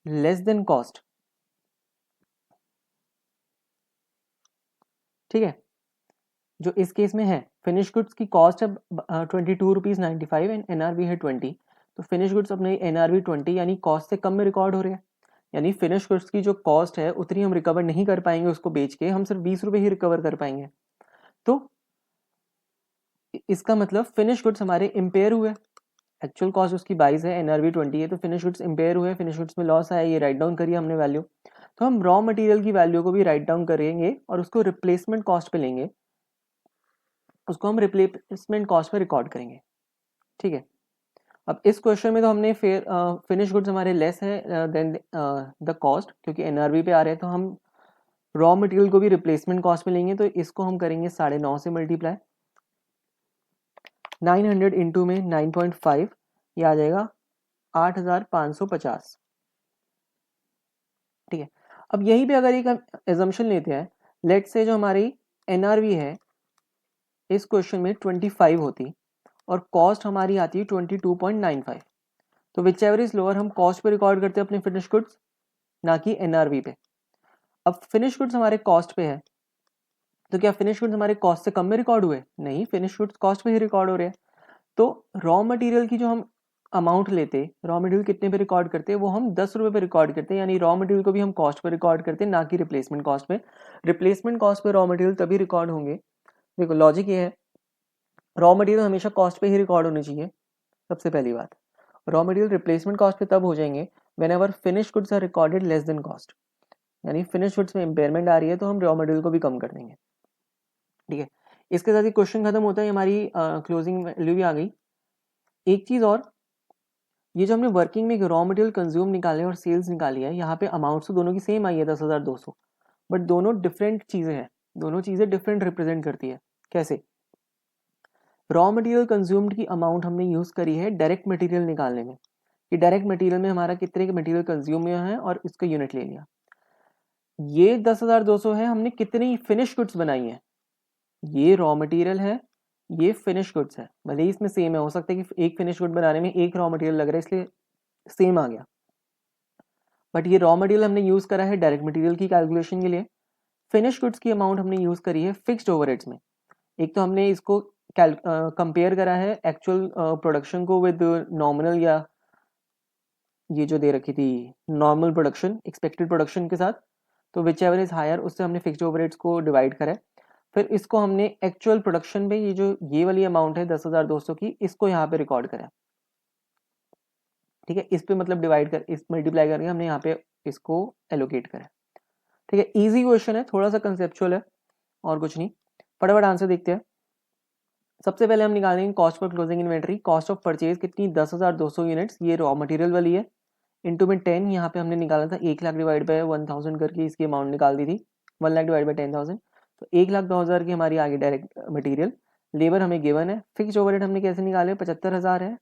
less than cost, ठीक है, जो इस केस में है फिनिश गुड्स की कॉस्ट है ₹22.95 एंड एनआरवी है 20, तो फिनिश गुड्स अपने एनआरवी 20 यानी कॉस्ट से कम में रिकॉर्ड हो रहे हैं, यानी फिनिश गुड्स की जो कॉस्ट है उतनी हम रिकवर नहीं कर पाएंगे उसको बेच के, हम सिर्फ 20 रुपए ही रिकवर कर पाएंगे। तो इसका मतलब फिनिश गुड्स हमारे इम्पेयर हुए, एक्चुअल कॉस्ट उसकी 22 है, एनआरवी 20 है, तो फिनिश गुड्स इम्पेयर हुए, फिनिश गुड्स में लॉस आया, ये राइट डाउन करिए हमने वैल्यू। तो हम रॉ मटेरियल की वैल्यू को भी राइट डाउन करेंगे और उसको रिप्लेसमेंट कॉस्ट पे लेंगे, उसको हम रिप्लेसमेंट कॉस्ट पे रिकॉर्ड करेंगे, ठीक है। अब इस क्वेश्चन में तो हमने फिर फिनिश गुड्स हमारे लेस है देन द कॉस्ट, क्योंकि एनआरवी पे आ रहे हैं, तो हम रॉ मटेरियल को भी रिप्लेसमेंट कॉस्ट में लेंगे, तो इसको हम करेंगे 9.5 से मल्टीप्लाई, 900 इंटू में 9.5, ये आ जाएगा 8,550, ठीक है। अब यहीं पे अगर एक एजम्पशन लेते हैं, लेट से जो हमारी एनआरवी है इस क्वेश्चन में 25 होती और कॉस्ट हमारी आती है 22.95, तो विच एवर इज लोअर, हम कॉस्ट पे रिकॉर्ड करते हैं अपने फिनिश गुड्स ना कि एनआरवी पे। अब फिनिश गुड्स हमारे कॉस्ट पे है, तो क्या फिनिश गुड्स हमारे कॉस्ट से कम में रिकॉर्ड हुए, नहीं, फिनिश गुड्स कॉस्ट पे ही रिकॉर्ड हो रहे हैं। तो रॉ मटेरियल की जो हम अमाउंट लेते, रॉ मटेरियल कितने पे रिकॉर्ड करते हैं, वो हम 10 रुपए पे रिकॉर्ड करते हैं, यानी रॉ मटेरियल को भी हम कॉस्ट पे रिकॉर्ड करते हैं ना कि रिप्लेसमेंट कॉस्ट पे। रिप्लेसमेंट कॉस्ट पे रॉ मटेरियल तभी रिकॉर्ड होंगे, देखो लॉजिक ये है, रॉ मटेरियल हमेशा कॉस्ट पे ही रिकॉर्ड होनी चाहिए, सबसे पहली बात। रॉ मटेरियल रिप्लेसमेंट कॉस्ट पे तब हो जाएंगे whenever finish goods are recorded less than cost, यानी फिनिश गुड्स में इम्पेयरमेंट आ रही है तो हम रॉ मटेरियल को भी कम कर देंगे, ठीक है। इसके साथ ही क्वेश्चन खत्म होता है, हमारी क्लोजिंग वैल्यू भी आ गई। एक चीज़ और, ये जो हमने वर्किंग में रॉ मटेरियल कंज्यूम निकाले और सेल्स निकाली है, यहाँ पे अमाउंट्स तो दोनों की सेम आई है 10,200, बट दोनों डिफरेंट चीज़ें हैं, दोनों चीज़ें डिफरेंट रिप्रेजेंट करती है। कैसे? रॉ मटेरियल कंज्यूम्ड की अमाउंट हमने यूज़ करी है डायरेक्ट मटेरियल निकालने में, कि डायरेक्ट मटेरियल में हमारा कितने के मटेरियल कंज्यूम हुआ है और इसका यूनिट ले लिया। ये 10,200 है, हमने कितनी फिनिश गुड्स बनाई है, ये रॉ मटेरियल है, ये फिनिश गुड्स है, भले ही इसमें सेम है, हो सकता है कि एक फिनिश गुड बनाने में एक रॉ मटेरियल लग रहा है इसलिए सेम आ गया, बट ये रॉ मटेरियल हमने यूज़ करा है डायरेक्ट मटेरियल की कैलकुलेशन के लिए। फिनिश गुड्स की अमाउंट हमने यूज़ करी है फिक्स्ड ओवरहेड्स में। एक तो हमने इसको कंपेयर करा है एक्चुअल प्रोडक्शन को विद नॉमिनल, या ये जो दे रखी थी नॉर्मल प्रोडक्शन एक्सपेक्टेड प्रोडक्शन के साथ, तो विच एवर इज हायर उससे हमने फिक्स्ड ओवरहेड्स को डिवाइड करा है। फिर इसको हमने एक्चुअल प्रोडक्शन पे ये वाली अमाउंट है 10,200 की, इसको यहाँ पे रिकॉर्ड करा, ठीक है। इस पे मतलब डिवाइड कर, इस मल्टीप्लाई करके हमने यहाँ पे इसको एलोकेट करा, ठीक है। इजी क्वेश्चन है, थोड़ा सा कंसेप्चुअल है और कुछ नहीं। फटाफट आंसर देखते हैं। सबसे पहले हम निकालेंगे cost for closing inventory. Cost of purchase कितनी, 10,200 यूनिट्स, ये रॉ मटेरियल वाली है, इंटू में 10, यहाँ पे हमने निकाला था 1 लाख डिवाइड बाय 1000 करके इसकी अमाउंट निकाल दी थी, 1 लाख डिवाइड बाय 10,000, तो 1,02,000 की हमारी आगे डायरेक्ट मटेरियल। लेबर हमें गिवन है, फिक्स्ड ओवरहेड हमने कैसे निकाले, 75,000 है,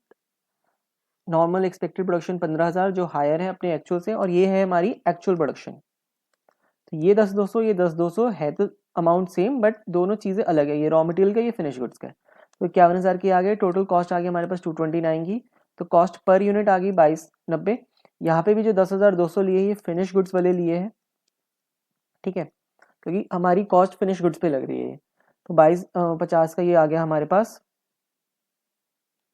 नॉर्मल एक्सपेक्टेड प्रोडक्शन 15,000 जो हायर है अपने एक्चुअल से, और ये है हमारी एक्चुअल प्रोडक्शन। तो ये 10,200 ये 10,200 है, तो अमाउंट सेम बट दोनों चीज़ें अलग है, ये रॉ मटेरियल का ये फिनिश गुड्स का है। तो 51,000 की आ गई, टोटल कॉस्ट आ गई हमारे पास 229 की, तो कॉस्ट पर यूनिट आ गई 2290। यहाँ पे भी जो 10,200 लिए ये फिनिश गुड्स वाले लिए हैं, ठीक है, क्योंकि हमारी कॉस्ट फिनिश गुड्स पे लग रही है, तो 2250 का ये आ गया हमारे पास।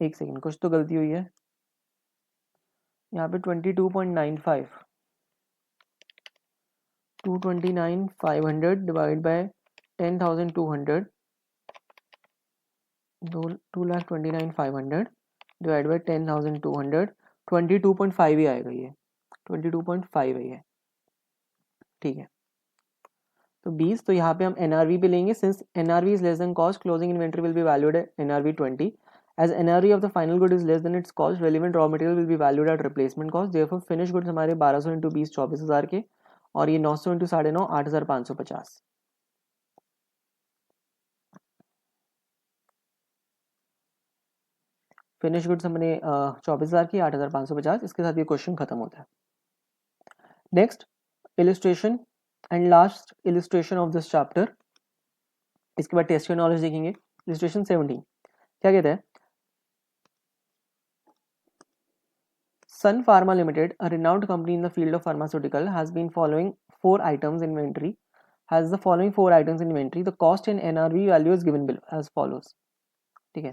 एक सेकेंड, कुछ तो गलती हुई है यहाँ पे, 22.95, 229,500 डिवाइड बाय 10,200, 2,29,500 डिवाइड बाय 10,200, 22.5 ही आएगा, ये 22.5 है, ठीक है। तो 20, तो यहाँ पे हम एनआरवी पे लेंगे, since NRV is less than cost, closing inventory will be valued at NRV 20, as NRV of the final good is less than its cost, relevant raw material will be valued at replacement cost, therefore finished goods हमारे 1200 into 20 24,000 के, और ये 900 into 9.5 8,550। Finish goods हमने 24,000 की, 8,550, इसके साथ ये question खत्म होता है। Next illustration and last illustration of this chapter, इसके बाद टेस्ट नॉलेज देखेंगे। इलिस्ट्रेशन 17 क्या कहता है, Sun Pharma Limited, a renowned company in the field of pharmaceutical, has the following four items in inventory. The cost and NRV value is given below as follows. ठीक है,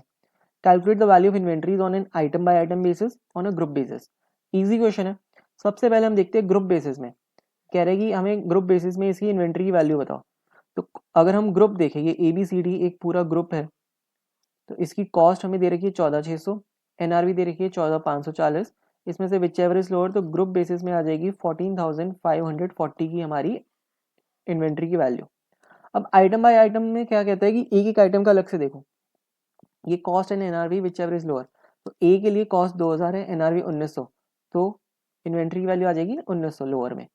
calculate the value of inventories on an item by item basis, on a group basis. Easy question है। सबसे पहले हम देखते हैं group basis में, कह रहे कि हमें ग्रुप बेसिस में इसकी इन्वेंट्री की वैल्यू बताओ। तो अगर हम ग्रुप देखें, ये ABCD एक पूरा ग्रुप है, तो इसकी कॉस्ट हमें दे रखी है 14,600, NRV दे रखी है 14,540, इसमें से विच एवर इज लोअर, तो ग्रुप बेसिस में आ जाएगी 14,540 की हमारी इन्वेंट्री की वैल्यू। अब आइटम बाय आइटम में क्या कहता है कि एक एक आइटम का अलग से देखो, ये cost and NRV whichever is lower, तो ए के लिए कॉस्ट 2,000 है, एनआरवी 1,900, तो इन्वेंट्री की वैल्यू आ जाएगी 1,900 लोअर में।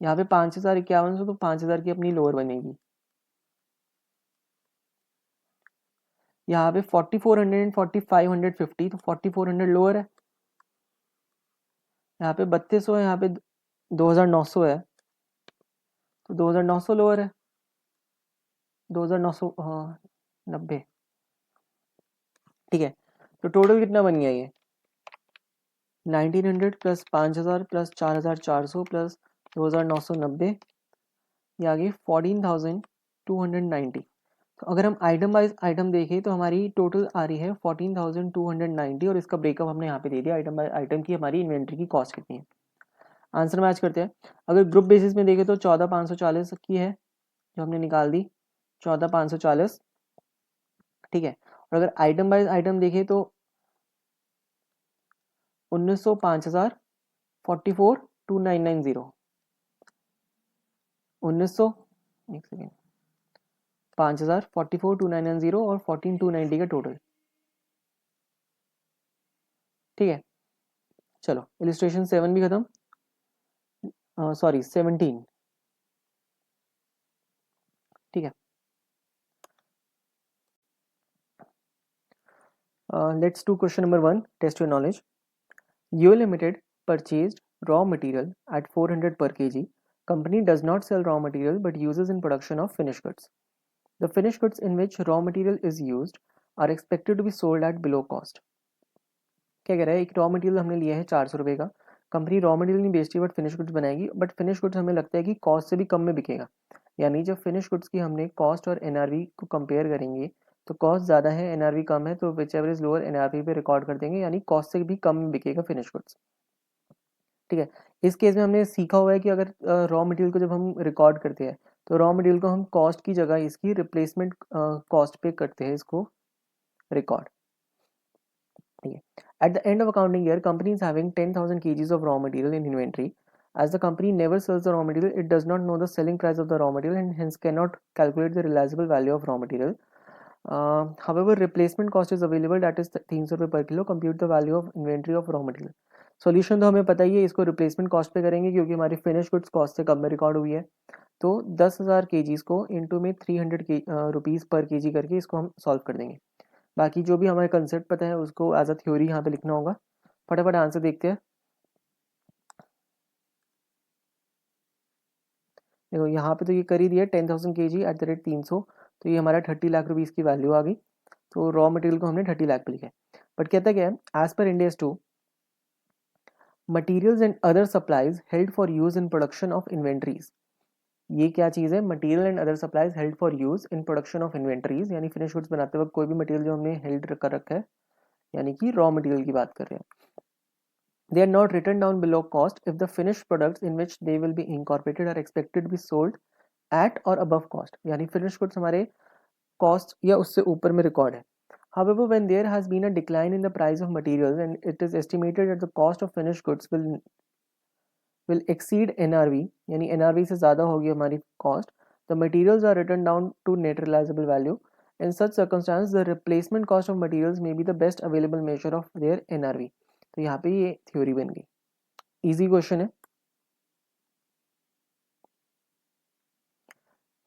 यहाँ पे 5,5100, तो 5,000 की अपनी लोअर बनेगी। यहाँ पे 4,400 एंड 4,550, तो 4,400 लोअर है। यहाँ पे 3,200 है, यहाँ पे 2,900 है, तो 2,900 लोअर है, 2,900 हाँ 90, ठीक है। तो टोटल कितना बन गया ये, 1,900 प्लस 5,000 प्लस 4,400 प्लस 2,990, ये आ गई 14,290। तो अगर हम आइटम वाइज आइटम देखें तो हमारी टोटल आ रही है 14,290, और इसका ब्रेकअप हमने यहाँ पे दे दिया, आइटम बाय आइटम की हमारी इन्वेंट्री की कॉस्ट कितनी है। आंसर मैच करते हैं। अगर ग्रुप बेसिस में देखें तो 14,540 की है जो हमने निकाल दी, 14,540, ठीक है। और अगर आइटम बाय आइटम देखें तो 1900, 5000, 442990, 1900, एक सेकेंड, 5000, 442990 और 14290 का टोटल। ठीक है, चलो इलिस्ट्रेशन 7 भी खत्म, सॉरी 17। ठीक है, let's do question number 1, test your knowledge. Yo Limited purchased raw material at 400 per kg. Company does not sell raw material but uses in production of finished goods. The finished goods in which raw material is used are expected to be sold at below cost. क्या कह रहा है, एक raw material हमने लिया है 400 रुपये का, कंपनी रॉ मटेरियल नहीं बेचती बट फिनिश गुड्स बनाएगी, बट फिनिश गुड्स हमें लगता है कि कॉस्ट से भी कम में बिकेगा। यानी जब फिनिश गुड्स की हमने कॉस्ट और एनआरवी को कंपेयर करेंगे तो कॉस्ट ज़्यादा है, एनआरवी कम है, तो which ever is lower NRV पे रिकॉर्ड कर देंगे, यानी कॉस्ट से भी कम में बिकेगा फिनिश गुड्स। ठीक है, इस केस में हमने सीखा हुआ है कि अगर रॉ मटेरियल को जब हम रिकॉर्ड करते हैं तो रॉ मटेरियल को हम कॉस्ट की जगह इसकी रिप्लेसमेंट कॉस्ट पे करते हैं इसको रिकॉर्ड। ठीक है, at the end of accounting year company is having 10,000 kgs of raw material in inventory. As the company never sells the raw material, it does not know the selling price of the raw material and hence cannot calculate the realizable value of raw material. However, replacement cost is available, that is 300 रुपये per kilo. Compute the value of inventory of raw material. Solution तो हमें पता ही है, इसको replacement cost पे करेंगे क्योंकि हमारी फिनिश गुड्स कॉस्ट से कम में रिकॉर्ड हुई है। तो 10,000 kgs को इंटू में 300 रुपीज़ पर केजी करके इसको हम सॉल्व कर देंगे। बाकी जो भी हमारे कंसेप्ट पता है उसको एज अ थ्योरी यहाँ पे लिखना होगा। फटाफट आंसर देखते हैं। देखो यहाँ पे तो ये कर ही दिया 10,000 kg एट द रेट 300, तो ये हमारा 30 लाख रुपीज़ की वैल्यू आ गई। तो रॉ मटेरियल को हमने 30 लाख पे लिखा है। बट कहता क्या है, as per Ind AS 2 materials and other supplies held for use in production of inventories. ये क्या चीज़ है, material and other supplies held for use in production of inventories, यानी फिनिश गुड्स बनाते वक्त कोई भी मटेरियल जो हमने हेल्ड कर रखा है, यानी कि रॉ मटेरियल की बात कर रहे हैं। They are not written down below cost if the finished products in which they will be incorporated are expected to be sold at or above cost, यानी finished goods हमारे cost या उससे ऊपर में रिकॉर्ड है। However, when there has been a decline in the price of materials and it is estimated that the cost of finished goods will exceed NRV, यानी NRV से ज़्यादा होगी हमारी cost, the materials are written down to net realizable value. In such circumstance, the replacement cost of materials may be the best available measure of their NRV. तो यहाँ पे ये theory बन गई। इजी क्वेश्चन है।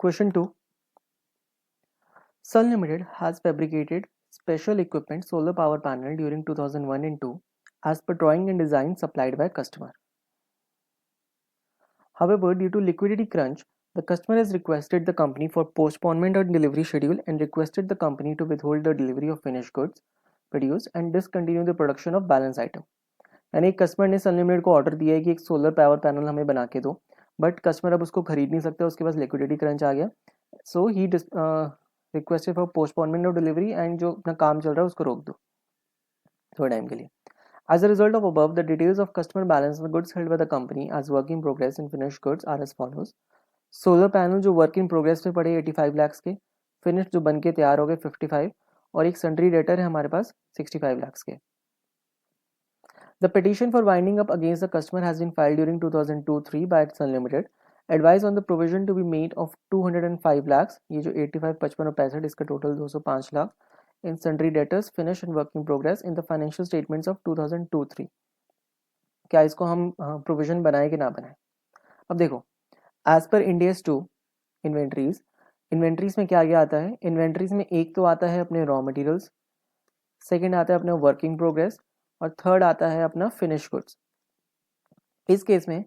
Question 2, Sun Limited has fabricated special equipment solar power panel during 2001 and 2 as per drawing and design supplied by customer. However, due to liquidity crunch, the customer has requested the company for postponement of delivery schedule and requested the company to withhold the delivery of finished goods produced and discontinue the production of balance item. यानी एक customer ने सन limited को order दिया है कि एक solar power panel हमें बना के दो, बट कस्टमर अब उसको खरीद नहीं सकता, उसके पास लिक्विडिटी क्रंच आ गया, so he requested for postponement of delivery and जो अपना काम चल रहा है उसको रोक दो थोड़े टाइम के लिए। As a result of above, the details of customer balance and the goods held by the company as work in progress and finished goods are as follows. Solar panel जो वर्क इन प्रोग्रेस में पड़े 85 lakhs के, finished जो बन के तैयार हो गए 55, और एक सन्ड्री डेटर है हमारे पास 65 lakhs के। The petition for winding up against the customer has been filed during 2002-3 by Sun Limited. Advice on the provision to be made of 205 lakhs, ये जो 85, 55 और 65, इसका total 205 lakh in sundry debtors, finished and work in progress in the financial statements of 2002-3. क्या इसको हम provision बनाए कि ना बनाए? अब देखो, as per Ind AS 2 inventories, inventories में क्या क्या आता है? इन्वेंट्रीज में एक तो आता है अपने रॉ मटेरियल्स, सेकेंड आता है अपना वर्क इन प्रोग्रेस, और थर्ड आता है अपना फिनिश गुड्स। इस केस में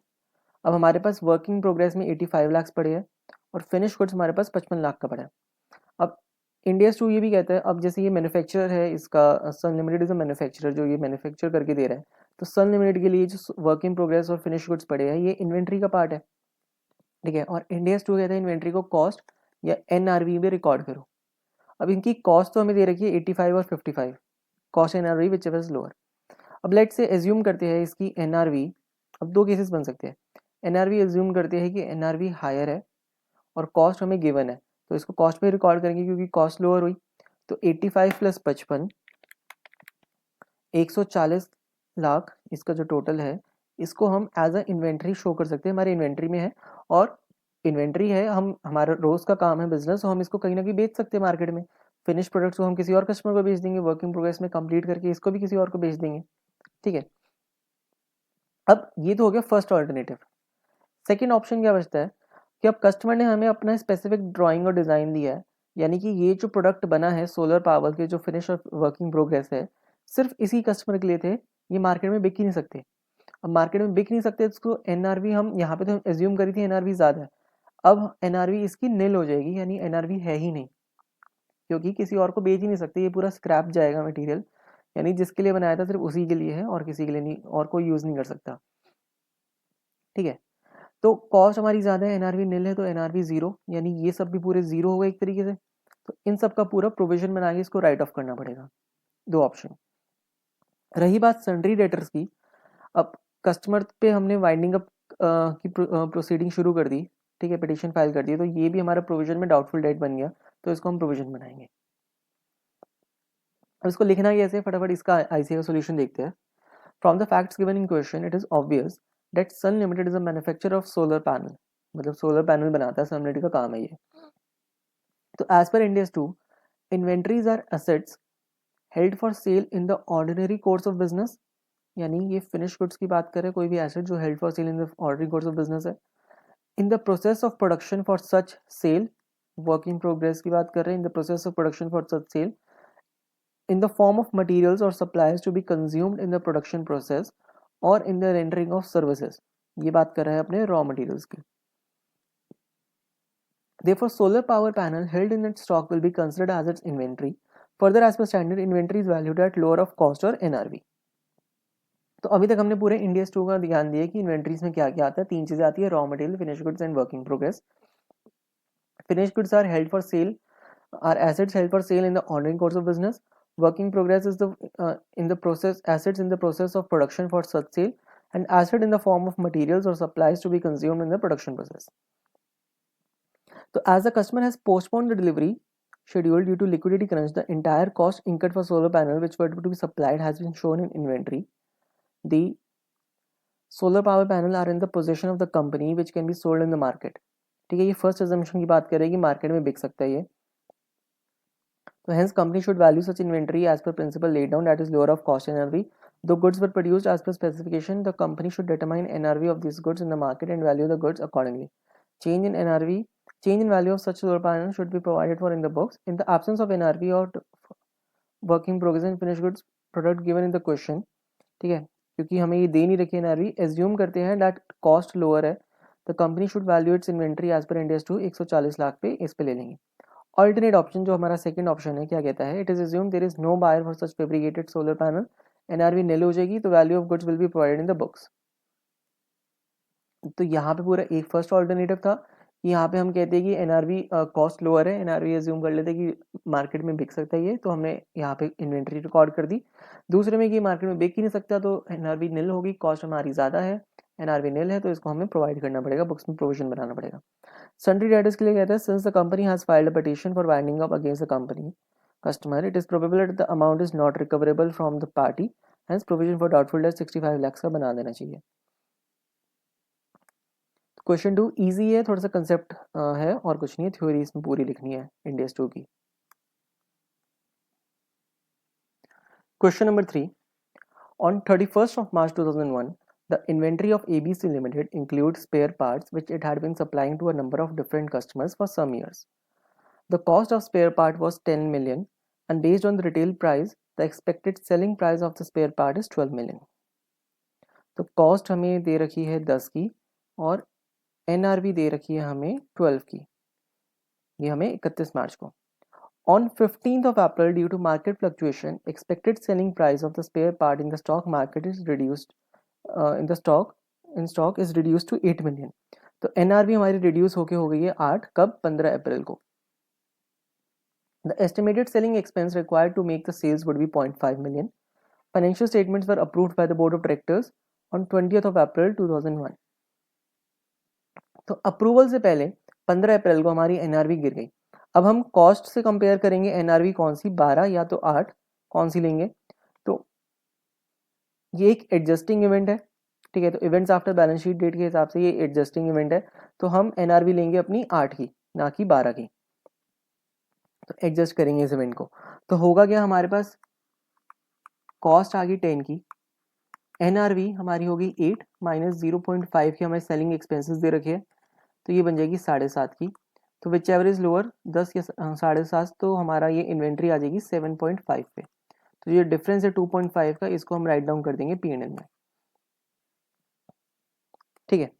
अब हमारे पास वर्किंग प्रोग्रेस में 85 लाख पड़े हैं और फिनिश गुड्स हमारे पास 55 लाख का पड़ा है। अब इंडियस 2 ये भी कहता है, अब जैसे ये मैन्युफैक्चरर है, इसका सन लिमिटेड इज अ मैन्युफैक्चरर जो ये मैन्युफैक्चर करके दे रहा है, तो सन लिमिटेड के लिए जो वर्क इन प्रोग्रेस और फिनिश गुड्स पड़े हैं ये इन्वेंट्री का पार्ट है। ठीक है, और इंडियस 2 कहता है इन्वेंट्री को कॉस्ट या NRV में रिकॉर्ड करो। अब इनकी कॉस्ट तो हमें दे रखी है 85 और 55, cost NRV which ever is lower. अब लेट से एज्यूम करते हैं इसकी NRV, अब दो केसेस बन सकते हैं। NRV एज्यूम करते हैं कि NRV हायर है और कॉस्ट हमें गिवन है, तो इसको कॉस्ट पे रिकॉर्ड करेंगे क्योंकि कॉस्ट लोअर हुई। तो 85 प्लस 55 140 लाख इसका जो टोटल है, इसको हम एज अ इन्वेंट्री शो कर सकते हैं, हमारे इन्वेंट्री में है। और इन्वेंट्री है, हम हमारा रोज का काम है बिजनेस, तो हम इसको कहीं ना कहीं बेच सकते हैं मार्केट में। फिनिश प्रोडक्ट्स को हम किसी और कस्टमर को बेच देंगे, वर्क इन प्रोग्रेस में कंप्लीट करके इसको भी किसी और को बेच देंगे। ठीक है, अब ये तो हो गया फर्स्ट ऑल्टरनेटिव। सेकेंड ऑप्शन क्या बचता है कि अब कस्टमर ने हमें अपना स्पेसिफिक ड्राइंग और डिज़ाइन दिया है, यानी कि ये जो प्रोडक्ट बना है सोलर पावर के जो फिनिश और वर्किंग प्रोग्रेस है, सिर्फ इसी कस्टमर के लिए थे, ये मार्केट में बिक ही नहीं सकते। अब मार्केट में बिक नहीं सकते, इसको एनआरवी हम यहाँ पे तो एज्यूम करी थी एनआरवी ज़्यादा है, अब एनआरवी इसकी निल हो जाएगी, यानी एनआरवी है ही नहीं, क्योंकि किसी और को बेच ही नहीं सकते, ये पूरा स्क्रैप जाएगा मटेरियल, यानी जिसके लिए बनाया था सिर्फ उसी के लिए है और किसी के लिए नहीं, और कोई यूज़ नहीं कर सकता। ठीक है, तो कॉस्ट हमारी ज़्यादा है, एनआरवी निल है, तो एनआरवी जीरो, यानी ये सब भी पूरे जीरो हो गए एक तरीके से। तो इन सब का पूरा प्रोविजन बना के इसको राइट ऑफ करना पड़ेगा। दो ऑप्शन। रही बात सन्ड्री डेटर्स की, अब कस्टमर पे हमने वाइंडिंग अप की प्रोसीडिंग शुरू कर दी, ठीक है, पिटिशन फाइल कर दी, तो ये भी हमारा प्रोविजन में डाउटफुल डेट बन गया, तो इसको हम प्रोविजन बनाएंगे। अब इसको लिखना कैसे, फटाफट इसका आईसीए का सोल्यूशन देखते हैं। From the facts given in question it is obvious that Sun Limited is a manufacturer of solar panel, मतलब सोलर पैनल बनाता है, सन लिमिटेड का काम है ये। तो as per Ind AS 2, inventories are assets held for sale in the ordinary course of business, यानी ये फिनिश गुड्स की बात करें, कोई भी एसेट जो held for sale in the ordinary course of business है। In the process of production for such sale, work in progress की बात कर रहे हैं, in the process of production for such sale, in the form of materials or supplies to be consumed in the production process or in the rendering of services, ये बात कर रहे हैं अपने raw materials की। Therefore solar power panel held in its stock will be considered as its inventory. Further, as per standard, inventory is valued at lower of cost or NRV. तो अभी तक हमने पूरे इंडियस 2 का ध्यान दिया कि इन्वेंट्रीज में क्या क्या आता है। तीन चीजें आती है, raw material, finish goods and working progress. Finish goods are held for sale, are assets held for sale in the ordinary course of business. Working progress is the in the process, assets in the process of production for such sale, and asset in the form of materials or supplies to be consumed in the production process. So as the customer has postponed the delivery schedule due to liquidity crunch, the entire cost incurred for solar panel which were to be supplied has been shown in inventory. The solar power panel are in the possession of the company which can be sold in the market. ठीक है, ये first assumption की बात करेगी, market में बिक सकता है ये। So hence company should value such inventory as per principle laid down, that is lower of cost NRV. Though goods were produced as per specification, the company should determine NRV of these goods in the market and value the goods accordingly. Change in NRV, change in value of such solar panel should be provided for in the books. In the absence of NRV or working progress and finished goods product given in the question, ठीक है, क्योंकि हमें ये दे नहीं रखी NRV, assume करते हैं that cost lower है, the company should value its inventory as per Ind AS 2 140 lakh पे इस पे ले लेंगे। Alternate ऑप्शन जो हमारा सेकंड ऑप्शन है, क्या कहता है, it is assume there is no buyer for such fabricated solar panel, NRV nil हो जाएगी, तो value of goods will be provided in the books. तो यहाँ पे पूरा एक फर्स्ट ऑल्टरनेटिव था कि यहाँ पे हम कहते हैं कि एनआरवी कॉस्ट लोअर है, एनआरवी अज्यूम कर लेते हैं कि मार्केट में बिक सकता है ये, तो हमने यहाँ पे इन्वेंट्री रिकॉर्ड कर दी। दूसरे में कि मार्केट में बिक ही नहीं सकता, तो एनआरवी निल होगी, कॉस्ट हमारी ज़्यादा है, एनआरवी निल है, तो इसको हमें प्रोवाइड करना पड़ेगा, बुक्स में प्रोविजन बनाना पड़ेगा। सन्ड्री डेटर्स के लिए कहता है, since the company has filed a petition for winding up against the company customer, it is probable that the amount is not recoverable from the party, hence provision for doubtful debt 65 lakh का बना देना चाहिए। Question 2 easy है, थोड़ा सा concept है और कुछ नहीं है, थ्योरी इसमें पूरी लिखनी है इंडियस 2 की। Question number 3, on 31st of March 2001, the inventory of ABC Limited includes spare parts which it had been supplying to a number of different customers for some years. The cost of spare part was 10 million and based on the retail price, the expected selling price of the spare part is 12 million. तो cost हमें दे रखी है 10 की और NRV दे रखी है हमें 12 की, ये हमें 31 मार्च को। On 15th of April, due to market fluctuation, expected selling price of the spare part in the stock market is reduced. In stock is reduced to 8 million. तो NRV हमारी रिड्यूस होके हो गई है 8, कब, 15 अप्रैल को। The estimated selling expense required to make the sales would be 0.5 million. Financial statements were approved by the board of directors on 20th of April 2001. तो approval से पहले 15 अप्रैल को हमारी NRV गिर गई। अब हम कॉस्ट से कंपेयर करेंगे एनआरवी कौन सी, 12 या तो 8, कौन सी लेंगे? तो ये एक एडजस्टिंग इवेंट है, ठीक है, तो events after balance sheet date के हिसाब से ये एडजस्टिंग इवेंट है, तो हम एनआरवी लेंगे अपनी 8 की, ना कि 12 की। तो एडजस्ट करेंगे इस इवेंट को, तो होगा क्या हमारे पास, कॉस्ट आ गई 10 की, एनआरवी हमारी होगी 8 माइनस 0.5 की हमें सेलिंग एक्सपेंसेस दे रखे हैं, तो ये बन जाएगी 7.5 की। तो विच एवर इज लोअर, 10 या 7.5, तो हमारा ये इन्वेंट्री आ जाएगी 7.5 पे। तो ये डिफरेंस है 2.5 का, इसको हम राइट डाउन कर देंगे P&L में, ठीक है।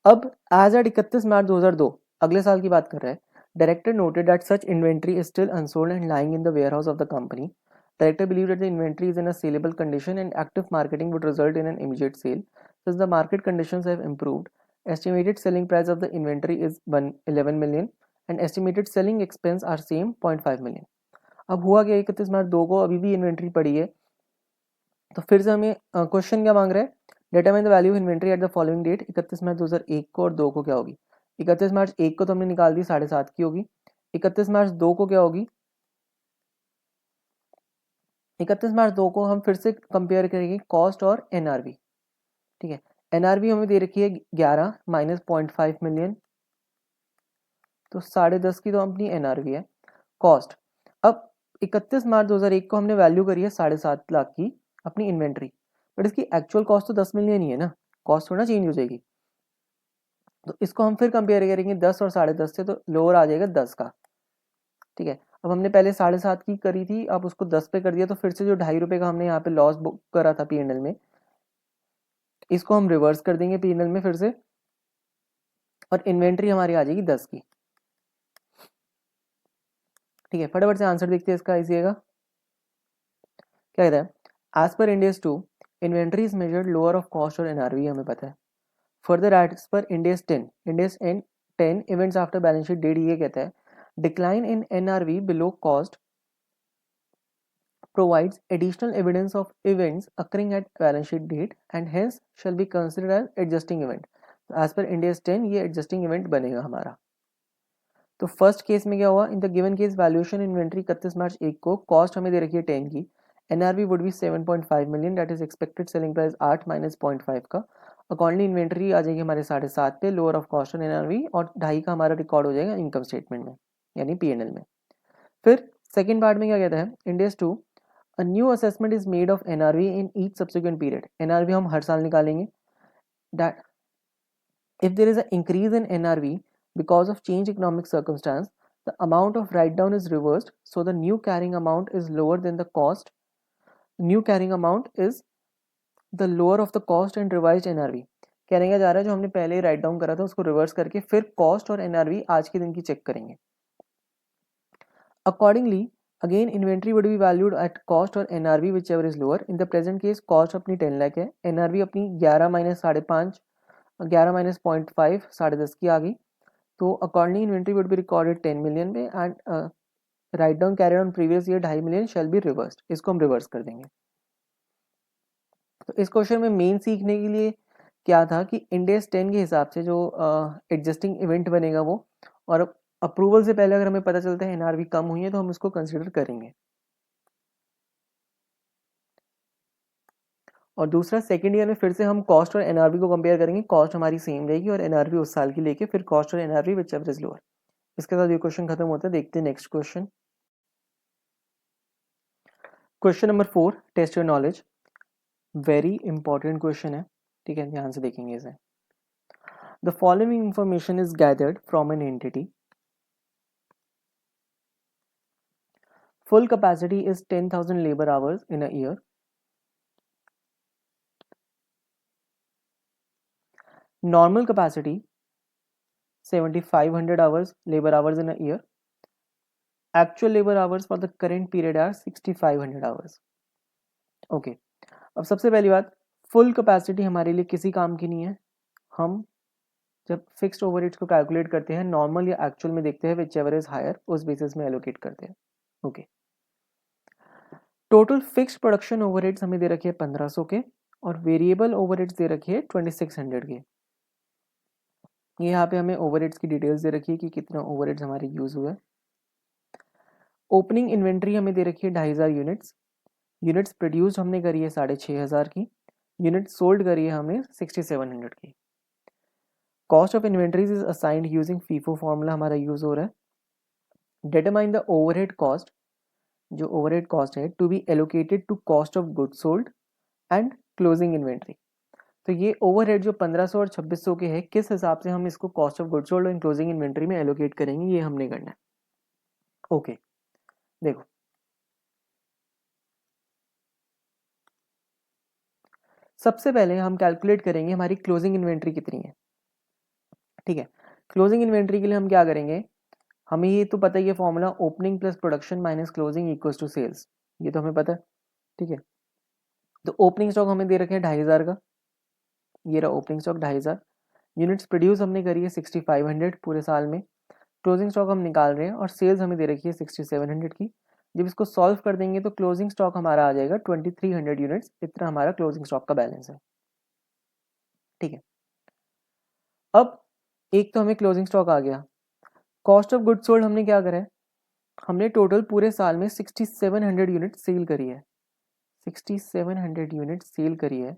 अब एज एट 31 मार्च 2002, अगले साल की बात कर रहे हैं, director noted that such inventory is still unsold and lying in the warehouse of the company. Director believed that the inventory is in a saleable condition and active marketing would result in an immediate sale. Since the market conditions have improved, estimated selling price of the inventory is 11 million and estimated selling expense are same 0.5 million. अब हुआ क्या, 31 मार्च 2 को अभी भी inventory पड़ी है, तो फिर से हमें क्वेश्चन क्या मांग रहा है, determine the value of inventory at the following date, 31 मार्च 2001 को और 2 को क्या होगी। 31 मार्च 1 को तो हमने निकाल दी, 7.5 की होगी। 31 मार्च 2 को क्या होगी, 31 मार्च 2 को हम फिर से कंपेयर करेंगे कॉस्ट और एनआरवी, ठीक है। एनआरवी हमें दे रखी है 11 माइनस 0.5 मिलियन, तो 10.5 की तो अपनी एनआरवी है। कॉस्ट, अब 31 मार्च 2001 को हमने वैल्यू करी है 7.5 लाख की अपनी इन्वेंट्री, बट इसकी एक्चुअल कॉस्ट तो 10 मिलियन ही है ना, कॉस्ट थोड़ा चेंज हो जाएगी। तो इसको हम फिर कंपेयर करेंगे 10 और 10.5 से, तो लोअर आ जाएगा 10 का, ठीक है। अब हमने पहले 7.5 की करी थी, अब उसको 10 पे कर दिया, तो फिर से जो ₹2.5 का हमने यहाँ पे लॉस बुक करा था P&L में, इसको हम रिवर्स कर देंगे P&L में फिर से, और इन्वेंट्री हमारी आ जाएगी 10 की, ठीक है। फटाफट से आंसर देखते हैं इसका, आइएगा क्या कहता है, as per Ind AS 2 inventory is measured lower of cost और एनआरवी, हमें पता है। Further as per Ind AS 10, Ind AS एन 10 events after balance sheet date, ये कहता है decline in NRV below cost provides additional evidence of events occurring at balance sheet date and hence shall be considered as adjusting event. तो as per Ind AS 10 ये adjusting event बनेगा हमारा। तो first case में क्या हुआ, in the given case valuation inventory 31 मार्च 1 को, cost हमें दे रखी है 10 की, NRV would be 7.5 million, that is expected selling price 8 minus 0.5 का, अकॉर्डिंगली इन्वेंट्री आ जाएगी हमारे 7.5 पे, लोअर ऑफ कॉस्ट और एनआरवी, और 2.5 का हमारा रिकॉर्ड हो जाएगा इनकम स्टेटमेंट में यानी P&L में। फिर सेकेंड पार्ट में क्या कहता है, Ind AS 2 A new assessment is made of NRV in each subsequent period. NRV हम हर साल निकालेंगे. That if there is an increase in NRV because of change economic circumstance, the amount of write down is reversed. So the new carrying amount is lower than the cost. New carrying amount is the lower of the cost and revised NRV. कहने का जा रहा है जो हमने पहले ही write down करा था उसको रिवर्स करके फिर कॉस्ट और एनआरवी आज के दिन की चेक करेंगे। Accordingly, again inventory would be valued at cost or NRV whichever is lower. In the present case cost अपनी 10 लाख है, NRV अपनी 11 माइनस 5.5, 11 माइनस 0.5, 10.5 की आ गई, तो accordingly inventory would be recorded 10 million में and write down carried on previous year 2.5 million shall be reversed. इसको हम reverse कर देंगे। तो इस क्वेश्चन में मेन सीखने के लिए क्या था कि Ind AS 10 के हिसाब से जो एडजस्टिंग इवेंट बनेगा वो, और अप्रूवल से पहले अगर हमें पता चलता है एनआरवी कम हुई है तो हम इसको कंसिडर करेंगे। और दूसरा सेकंड ईयर में फिर से हम कॉस्ट और एनआरवी को कंपेयर करेंगे, कॉस्ट हमारी सेम रहेगी और एनआरवी उस साल की लेके फिर कॉस्ट और NRV whichever is lower. इसके साथ ये क्वेश्चन खत्म होता है, देखते हैं next question. Question number 4, test your knowledge, very important question है, ठीक है, ध्यान से देखेंगे इसे। The following information is gathered from an entity, full capacity is 10,000 labor hours in a year. Normal capacity 7,500 hours labor hours in a year. Actual labor hours for the current period are 6,500 hours. Okay. अब सबसे पहली बात, full capacity हमारे लिए किसी काम की नहीं है। हम जब फिक्स्ड ओवरहेड्स को कैलकुलेट करते हैं नॉर्मल या एक्चुअल में देखते हैं विच एवर इज हायर, उस बेसिस में एलोकेट करते हैं। Okay. Total fixed production overheads हमें दे रखे हैं 1500 के और वेरिएबल ओवरहेड्स दे रखे हैं 2600 के। ये यहाँ पे हमें ओवरहेड्स की डिटेल्स दे रखी है कि कितना ओवरहेड्स हमारे यूज हुए। ओपनिंग इन्वेंट्री हमें दे रखी है 2500 यूनिट्स, यूनिट्स प्रोड्यूस्ड हमने करी है 6500 की, यूनिट सोल्ड करी है हमने 6700 की। Cost of inventories is assigned using FIFO formula हमारा यूज हो रहा है। डिटरमाइन द ओवरहेड कॉस्ट, जो ओवरहेड कॉस्ट है to be allocated to cost of goods sold and closing inventory. तो ये ओवरहेड जो 1500 और 2600 के है, किस हिसाब से हम इसको cost of goods sold and closing inventory में एलोकेट करेंगे, ये हमने करना है। ओके देखो, सबसे पहले हम कैलकुलेट करेंगे हमारी क्लोजिंग इन्वेंट्री कितनी है। ठीक है, क्लोजिंग इन्वेंट्री के लिए हम क्या करेंगे, हमें ये तो पता ही है formula, opening plus production minus closing equals to sales, ये तो हमें पता है। ठीक है, तो ओपनिंग स्टॉक हमें दे रखे हैं 2500 का, ये रहा ओपनिंग स्टॉक 2500। यूनिट्स प्रोड्यूस हमने करी है 6500 पूरे साल में, क्लोजिंग स्टॉक हम निकाल रहे हैं और सेल्स हमें दे रखी है 6700 की। जब इसको सॉल्व कर देंगे तो क्लोजिंग स्टॉक हमारा आ जाएगा 2300 यूनिट्स, इतना हमारा क्लोजिंग स्टॉक का बैलेंस है। ठीक है, अब एक तो हमें क्लोजिंग स्टॉक आ गया। कॉस्ट ऑफ गुड्स सोल्ड हमने क्या करा है, हमने टोटल पूरे साल में 6700 यूनिट सेल करी है, 6700 यूनिट सेल करी है।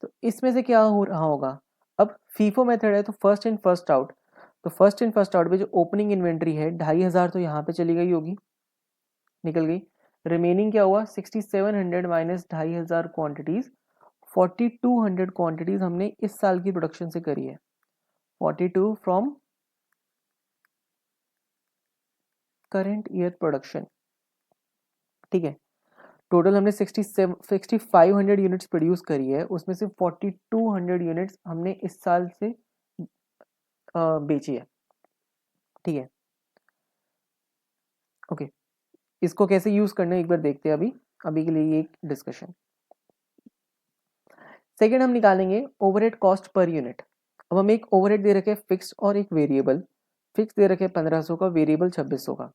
तो इसमें से क्या हो रहा होगा, अब फीफो मेथड है तो फर्स्ट इन फर्स्ट आउट, तो फर्स्ट इन फर्स्ट आउट पे जो ओपनिंग इन्वेंट्री है 2500 तो यहाँ पे चली गई होगी, निकल गई। रिमेनिंग क्या हुआ, 6700 माइनस 2500 क्वांटिटीज, 4200 क्वांटिटीज हमने इस साल की प्रोडक्शन से करी है, 42 फ्रॉम करंट ईयर प्रोडक्शन। ठीक है, टोटल हमने 6500 यूनिट्स प्रोड्यूस करी है, उसमें से 4200 यूनिट्स हमने इस साल से बेची है। ठीक है, ओके, इसको कैसे यूज करना है एक बार देखते हैं, अभी के लिए ये एक डिस्कशन। सेकेंड हम निकालेंगे ओवरहेड कॉस्ट पर यूनिट। अब हम एक ओवरहेड दे रखे फिक्स और एक वेरिएबल, फिक्स दे रखे 1500 का, वेरिएबल 2600 का।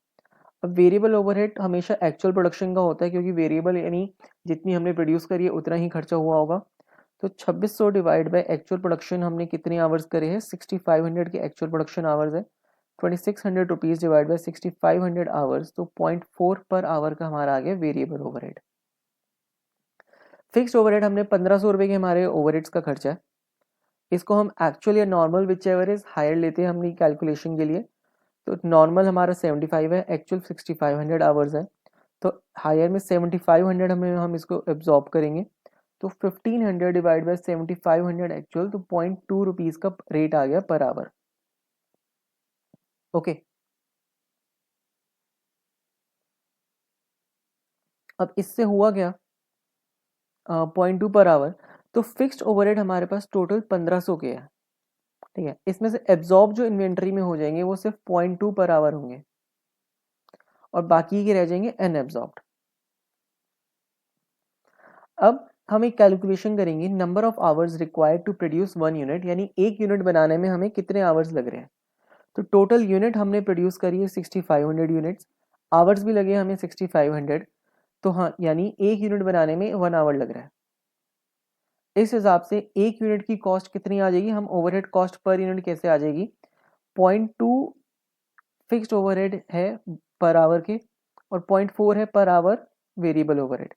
अब वेरिएबल ओवरहेड हमेशा एक्चुअल प्रोडक्शन का होता है, क्योंकि वेरिएबल यानी जितनी हमने प्रोड्यूस करी है उतना ही खर्चा हुआ होगा। तो 2600 डिवाइड बाय एक्चुअल प्रोडक्शन हमने कितने आवर्स करे हैं, 6500 के एक्चुअल प्रोडक्शन आवर्स है, 2600 रुपीज डिवाइड बाय 6500 आवर्स, तो 0.4 पर आवर का हमारा आ गया वेरिएबल ओवरहेड। फिक्स्ड ओवरहेड हमने 1500 रुपए के हमारे ओवरहेड्स का खर्चा है, इसको हम एक्चुअल या normal whichever is higher लेते हैं हमने कैलकुलेशन के लिए। तो नॉर्मल हमारा 75 है, एक्चुअल 6500 आवर्स है, तो हायर में 7500 हमें हम इसको एब्जॉर्ब करेंगे, तो 1500 डिवाइड बाय 7500 एक्चुअल, तो 0.2 रुपीज का रेट आ गया पर आवर। ओके, अब इससे हुआ क्या, 0.2 पर आवर, तो फिक्स्ड ओवरहेड हमारे पास टोटल 1500 के है। ठीक है, इसमें से एब्जॉर्ब जो इन्वेंट्री में हो जाएंगे वो सिर्फ 0.2 पर आवर होंगे और बाकी के रह जाएंगे अनएब्जॉर्ब्ड। अब हम एक कैलकुलेशन करेंगे, number of hours required to produce one unit, यानी एक यूनिट बनाने में हमें कितने आवर्स लग रहे हैं। तो टोटल यूनिट हमने प्रोड्यूस करी है 6500 यूनिट्स, आवर्स भी लगे हमें 6500, तो हाँ यानी एक यूनिट बनाने में 1 आवर लग रहा है। इस हिसाब से एक यूनिट की कॉस्ट कितनी आ जाएगी, हम ओवरहेड कॉस्ट पर यूनिट कैसे आ जाएगी, 0.2 फिक्स्ड ओवरहेड है पर आवर के और 0.4 है per hour variable overhead,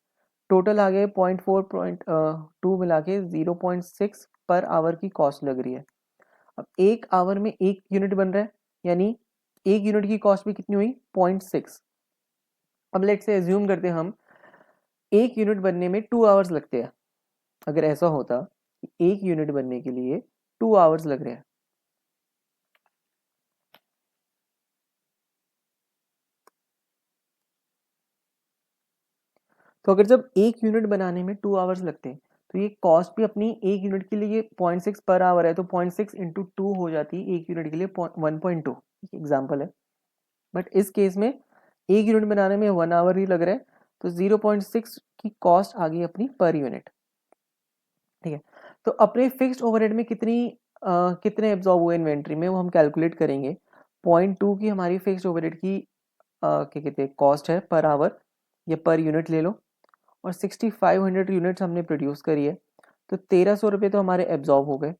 total आ गए 0.4 मिला के 0.6 पर आवर की कॉस्ट लग रही है। अब एक आवर में एक यूनिट बन रहा है, यानी एक यूनिट की कॉस्ट भी कितनी हुई, 0.6। अब लेट से एज्यूम करते हैं हम एक यूनिट बनने में 2 आवर्स लगते हैं, अगर ऐसा होता एक यूनिट बनने के लिए 2 आवर्स लग रहे हैं, तो अगर जब एक यूनिट बनाने में 2 आवर्स लगते हैं तो ये कॉस्ट भी अपनी एक यूनिट के लिए 0.6 पर आवर है, तो 0.6 इंटू 2 हो जाती है एक यूनिट के लिए 1.2, एग्जाम्पल है। बट इस केस में एक यूनिट बनाने में 1 आवर ही लग रहा है, तो 0.6 की कॉस्ट आ गई अपनी पर यूनिट। ठीक है, तो अपने फिक्स्ड ओवरहेड में कितने एब्जॉर्ब हुए इन्वेंट्री में वो हम कैलकुलेट करेंगे। 0.2 की हमारी फिक्स्ड ओवरहेड की क्या कहते हैं कॉस्ट है पर आवर या पर यूनिट ले लो, और 6500 यूनिट्स हमने प्रोड्यूस करी है, तो 1300 रुपये तो हमारे एब्जॉर्ब हो गए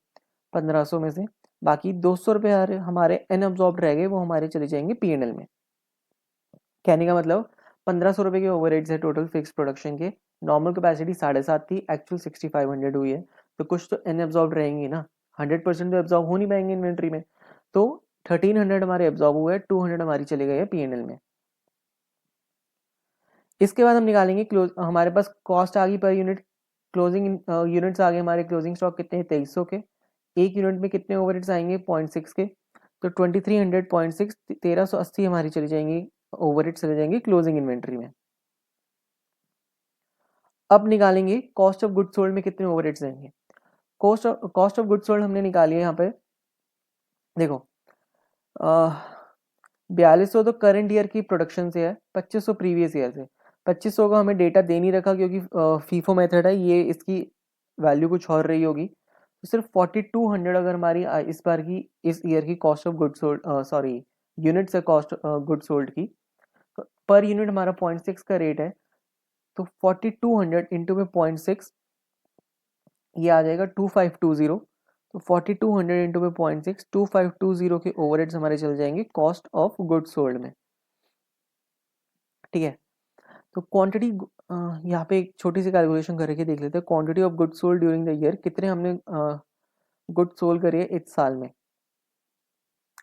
1500 में से, बाकी 200 रुपये हमारे अनअब्जॉर्ब रह गए, वो हमारे चले जाएंगे P&L में। कहने का मतलब 1500 रुपये के ओवरहेड्स है टोटल फिक्स प्रोडक्शन के, नॉर्मल कैपेसिटी 7.5 थी, एक्चुअल 6500 हुई है, तो कुछ तो अनएब्जॉर्ब रहेंगी ना, 100% तो एब्जॉर्ब हो नहीं पाएंगे इन्वेंट्री में, तो 1300 हमारे एब्जॉर्ब हुए, 200 हमारी चले गए पीएनएल में। इसके बाद हम निकालेंगे हमारे पास कॉस्ट आ गई पर यूनिट, क्लोजिंग यूनिट्स आ गए हमारे, क्लोजिंग स्टॉक कितने हैं 2300 के, एक यूनिट में कितने ओवरहेड्स आएंगे 0.6 के, तो 2300 0.6 1380 हमारी चली जाएंगी ओवरहेड चले जाएंगे क्लोजिंग इन्वेंट्री में। अब निकालेंगे कॉस्ट ऑफ गुड्स सोल्ड में कितने ओवरहेड्स आएंगे। कॉस्ट ऑफ गुड्स सोल्ड हमने निकाली है यहाँ पे, देखो 4200 तो करंट ईयर की प्रोडक्शन से है, 2500 प्रीवियस ईयर से। 2500 का हमें डेटा दे नहीं रखा क्योंकि फीफो मेथड है, ये इसकी वैल्यू कुछ और रही होगी, तो सिर्फ 4200 अगर हमारी इस बार की इस ईयर की cost of good sold, sorry units है कॉस्ट गुड सोल्ड की, तो पर यूनिट हमारा 0.6 का रेट है, तो 4200 इंटू में 0.6 ये आ जाएगा 2520, तो 4200 इंटू में 0.6 2520 के ओवरहेड्स हमारे चल जाएंगे कॉस्ट ऑफ गुड सोल्ड में। ठीक है, तो क्वांटिटी यहाँ पे एक छोटी सी कैलकुलेशन करके देख लेते हैं, quantity of good sold during the year, कितने हमने गुड सोल्ड करी है इस साल में।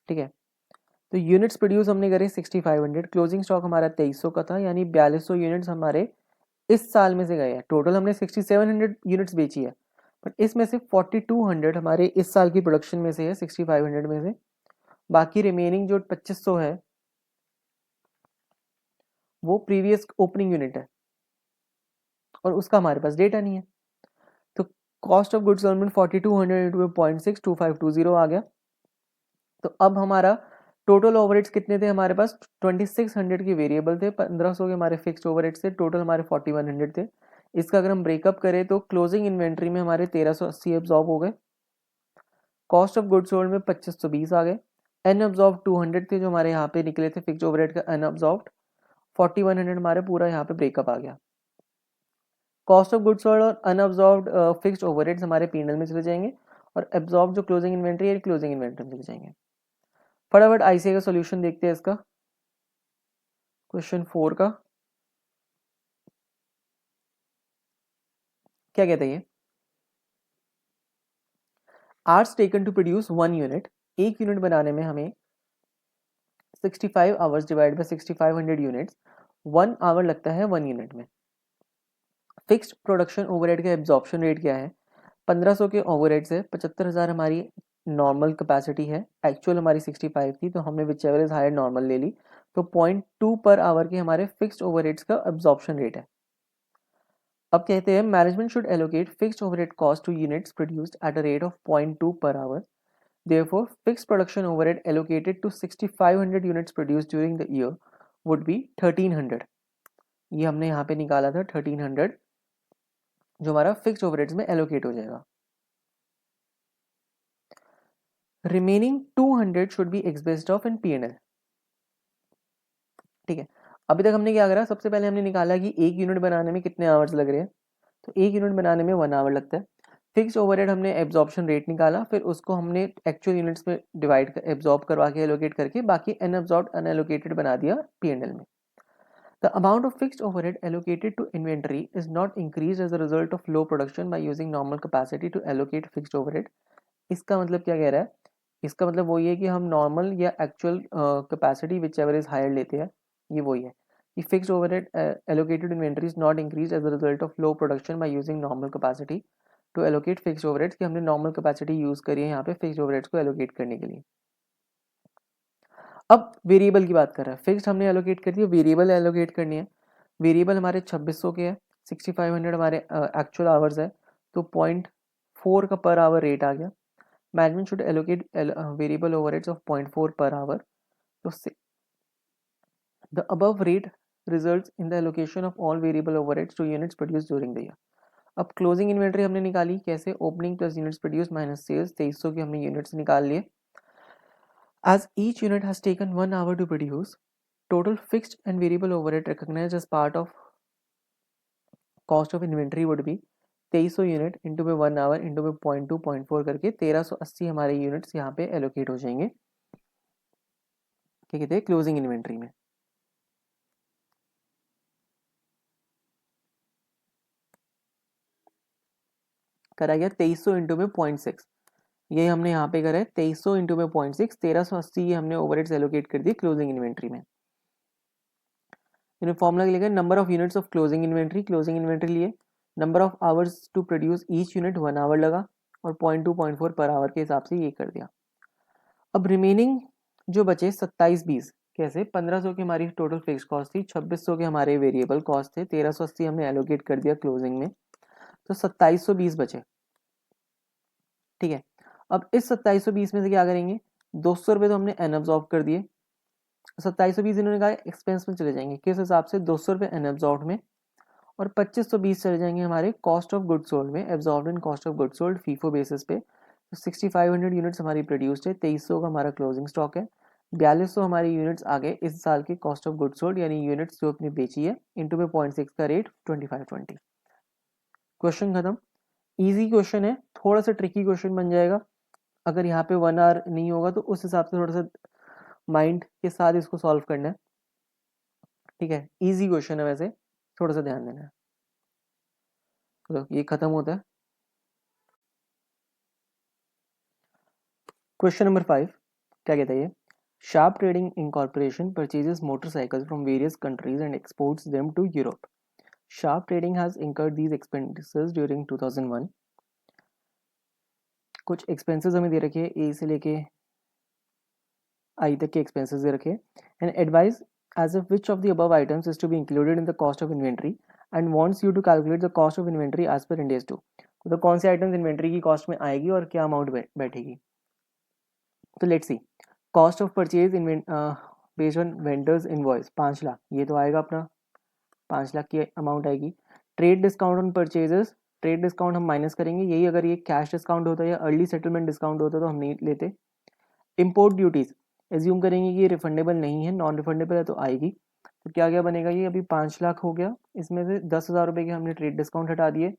ठीक है, तो यूनिट्स प्रोड्यूस हमने करे 6500, क्लोजिंग स्टॉक हमारा 2300 का था, यानी 4200 यूनिट्स हमारे इस साल में से गए हैं। टोटल हमने 6700 यूनिट्स बेची है, बट इसमें से 4200 हमारे इस साल की प्रोडक्शन में से है, 6500 में से। बाकी रिमेनिंग जो 2500 है वो प्रीवियस ओपनिंग यूनिट है और उसका हमारे पास डेटा नहीं है, तो cost of goods sold 4200 into 0.6 2520 आ गया। तो अब हमारा टोटल ओवरहेड्स कितने थे हमारे पास, 2600 के वेरिएबल थे, 1500 के हमारे फिक्स्ड ओवरहेड्स थे, टोटल हमारे 4100 थे। इसका अगर हम ब्रेकअप करें तो क्लोजिंग इन्वेंट्री में हमारे 1380 एब्जॉर्ब हो गए, कॉस्ट ऑफ गुड्स सोल्ड में 2520 आ गए, अनअब्जॉर्ब 200 थे जो हमारे यहाँ पे निकले थे फिक्स्ड ओवरहेड का अनअब्जॉर्ब, 4100 हमारे पूरा यहाँ पे ब्रेकअप आ गया। कॉस्ट ऑफ गुड्स सोल्ड और अनअब्जॉर्ब्ड फिक्स्ड ओवरहेड्स हमारे पीएनएल में चले जाएंगे, और एब्जॉर्ब जो क्लोजिंग इन्वेंट्री है क्लोजिंग इन्वेंट्री में चले जाएंगे। फटाफट आईसीए का सॉल्यूशन देखते हैं इसका, क्वेश्चन 4 का क्या कहते हैं, hours taken to produce 1 unit, एक यूनिट बनाने में हमें 65 hours divide by 6500 units, 1 hour लगता है 1 यूनिट में। फिक्स्ड प्रोडक्शन ओवरहेड का एब्जॉर्प्शन रेट क्या है, 1500 के ओवरहेड्स है, 75,000 हमारी नॉर्मल कैपेसिटी है, एक्चुअल हमारी 65 थी, तो हमने whichever is higher normal ले ली, तो 0.2 पर आवर के हमारे फिक्स्ड ओवरहेड्स का एब्जॉर्प्शन रेट है। अब कहते हैं management should allocate fixed overhead cost to units produced at a rate of 0.2 per hour. Therefore, fixed production overhead allocated to 6500 units produced during the year would be 1300. ये हमने यहाँ पे निकाला था 1300 जो हमारा फिक्स्ड ओवरहेड्स में एलोकेट हो जाएगा। Remaining 200 should be expressed of in PNL. ठीक है, अभी तक हमने क्या करा, सबसे पहले हमने निकाला कि एक यूनिट बनाने में कितने आवर्स लग रहे हैं, तो एक यूनिट बनाने में 1 आवर लगता है। फिक्स ओवरहेड हमने एब्जॉर्प्शन रेट निकाला, फिर उसको हमने एक्चुअल यूनिट्स में डिवाइड एब्जॉर्ब करवा के एलोकेट करके बाकी अनएब्जॉर्ब्ड अनएलोकेटेड बना दिया पीएनएल में। The amount of fixed overhead allocated to inventory is not increased as a result of low production by using normal capacity to allocate fixed overhead. इसका मतलब क्या कह रहा है, इसका मतलब वही है कि हम नॉर्मल या actual capacity whichever is higher लेते हैं, ये वही है कि fixed overhead allocated inventory is not increase as a result of low production by using normal capacity to allocate fixed overheads, कि हमने नॉर्मल कैपेसिटी यूज करी है यहाँ पे फिक्स्ड ओवरहेड्स को एलोकेट करने के लिए। अब वेरिएबल की बात कर रहे हैं, फिक्स्ड हमने एलोकेट कर दिया, वेरिएबल एलोकेट करनी है। वेरिएबल हमारे 2600 के है, 6500 हमारे एक्चुअल आवर्स है, तो 0.4 का पर आवर रेट आ गया। Management should allocate variable overheads of 0.4 per hour, तो the above rate results in the allocation of all variable overheads to units produce during the year. अब क्लोजिंग इन्वेंट्री हमने निकाली कैसे, opening plus units produce minus sales, 2300 की हमने units निकाल लिए। As each unit has taken 1 hour to produce, total fixed and variable overhead recognized as part of cost of inventory would be 2300 unit into में 1 our into में 0.2 0.4 करके 1380 हमारे units यहाँ पे एलोकेट हो जाएंगे, क्या कहते हैं क्लोजिंग इन्वेंट्री में। करा गया 2300 इंटू में 0.6, ये हमने यहाँ पे करा है 2300 इंटू में 0.6, 1380 ये हमने ओवरहेड्स एलोकेट कर दिए क्लोजिंग इन्वेंट्री में। फॉर्मूला लिखा है number of units of closing inventory लिए number of hours to produce each unit 1 hour लगा और 0.2 0.4 पर आवर के हिसाब से ये कर दिया। अब रिमेनिंग जो बचे 2720 कैसे, 1500 की हमारी टोटल फिक्स कॉस्ट थी, 2600 के हमारे वेरिएबल कॉस्ट थे, 1380 हमने एलोकेट कर दिया क्लोजिंग में, तो 2720 बचे। ठीक है, अब इस 2720 में से क्या करेंगे, 200 रुपये तो हमने अनअब्जॉर्ब कर दिए, 2720 इन्होंने कहा एक्सपेंस में चले जाएंगे, किस हिसाब से, 200 रुपये अनअब्जॉर्ब में, और 2520 चले जाएंगे हमारे कॉस्ट ऑफ गुड सोल्ड में, absorb in cost of good sold FIFO basis पे। तो 6500 यूनिट्स हमारी प्रोड्यूस्ड है, 2300 का हमारा क्लोजिंग स्टॉक है, 4200 हमारी यूनिट्स आ गए इस साल के कॉस्ट ऑफ गुड सोल्ड, यानी यूनिट्स जो अपनी बेची है, इंटू में 0.6 का रेट 2520। क्वेश्चन खत्म। इजी क्वेश्चन है, थोड़ा सा ट्रिकी क्वेश्चन बन जाएगा, अगर यहाँ पे 1 आवर नहीं होगा तो उस हिसाब से थोड़ा सा माइंड के साथ इसको सॉल्व करना है। ठीक है, इजी क्वेश्चन है, वैसे थोड़ा सा ध्यान देना है। तो ये खत्म होता है। क्वेश्चन नंबर 5 क्या कहता है ये, Sharp trading incorporation purchases motorcycles from various countries and exports them to Europe. Sharp trading has incurred these expenditures during 2001। कुछ एक्सपेंसेस हमें दे रखे हैं, ए से लेके आई तक के एक्सपेंसेस दे रखे हैं, and advise as if which of the above items is to be included in the cost of inventory and wants you to calculate the cost of inventory as per Ind AS 2। तो कौन से items inventory की cost में आएगी और क्या amount बैठेगी। तो let's C, cost of purchase based on vendors invoice 5 lakh, ये तो आएगा अपना 5 लाख की अमाउंट आएगी। Trade discount on purchases, trade discount हम माइनस करेंगे, यही अगर ये कैश डिस्काउंट होता है या अर्ली सेटलमेंट डिस्काउंट होता तो हम नहीं लेते। इम्पोर्ट ड्यूटीज एज्यूम करेंगे कि ये रिफंडेबल नहीं है, नॉन रिफंडेबल है तो आएगी, तो क्या क्या बनेगा, ये अभी 5 लाख हो गया, इसमें से 10,000 रुपये के हमने ट्रेड डिस्काउंट हटा दिए,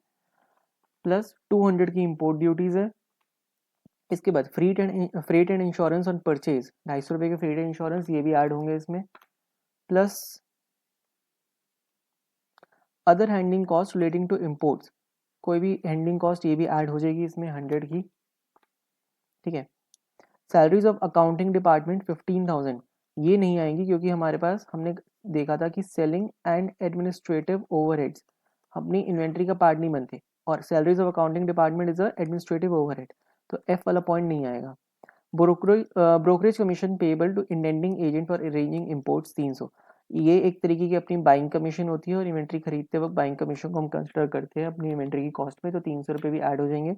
प्लस 200 की इम्पोर्ट ड्यूटीज है। इसके बाद freight and insurance on purchase 250 रुपये के फ्रेट एंड इंश्योरेंस, ये भी ऐड होंगे इसमें, plus other handling cost relating to imports, कोई भी हैंडलिंग कॉस्ट ये भी ऐड हो जाएगी इसमें 100 की। ठीक है, सैलरीज ऑफ अकाउंटिंग डिपार्टमेंट 15,000, ये नहीं आएंगी क्योंकि हमारे पास हमने देखा था कि सेलिंग एंड एडमिनिस्ट्रेटिव ओवरहेड्स अपनी इन्वेंट्री का पार्ट नहीं बनते, और salaries of accounting department is a administrative overhead, तो एफ वाला पॉइंट नहीं आएगा। Brokerage commission payable to indenting agent for arranging imports 300, ये एक तरीके की अपनी बाइंग कमीशन होती है, और इन्वेंट्री खरीदते वक्त बाइंग कमीशन को हम कंसिडर करते हैं अपनी इन्वेंट्री की कॉस्ट में, तो 300 रुपये भी ऐड हो जाएंगे।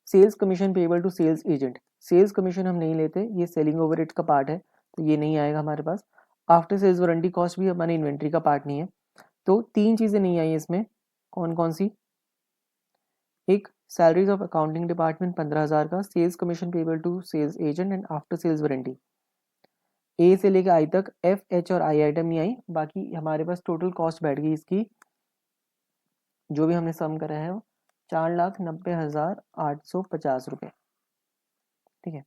Sales commission payable to sales agent, sales commission हम नहीं लेते, ये सेलिंग ओवरहेड्स का पार्ट है, तो ये नहीं आएगा हमारे पास। आफ्टर सेल्स वारंटी कॉस्ट भी हमारी इन्वेंट्री का पार्ट नहीं है, तो 3 चीज़ें नहीं आई इसमें, कौन कौन सी, एक सैलरीज ऑफ अकाउंटिंग डिपार्टमेंट 15,000 का, sales commission payable to sales agent and after sales warranty. A से लेकर आई तक एफ एच और आई आइटम नहीं आई, बाकी हमारे पास टोटल कॉस्ट बैठ गई इसकी, जो भी हमने सम करा है वो 4,90,850 रुपये। ठीक है,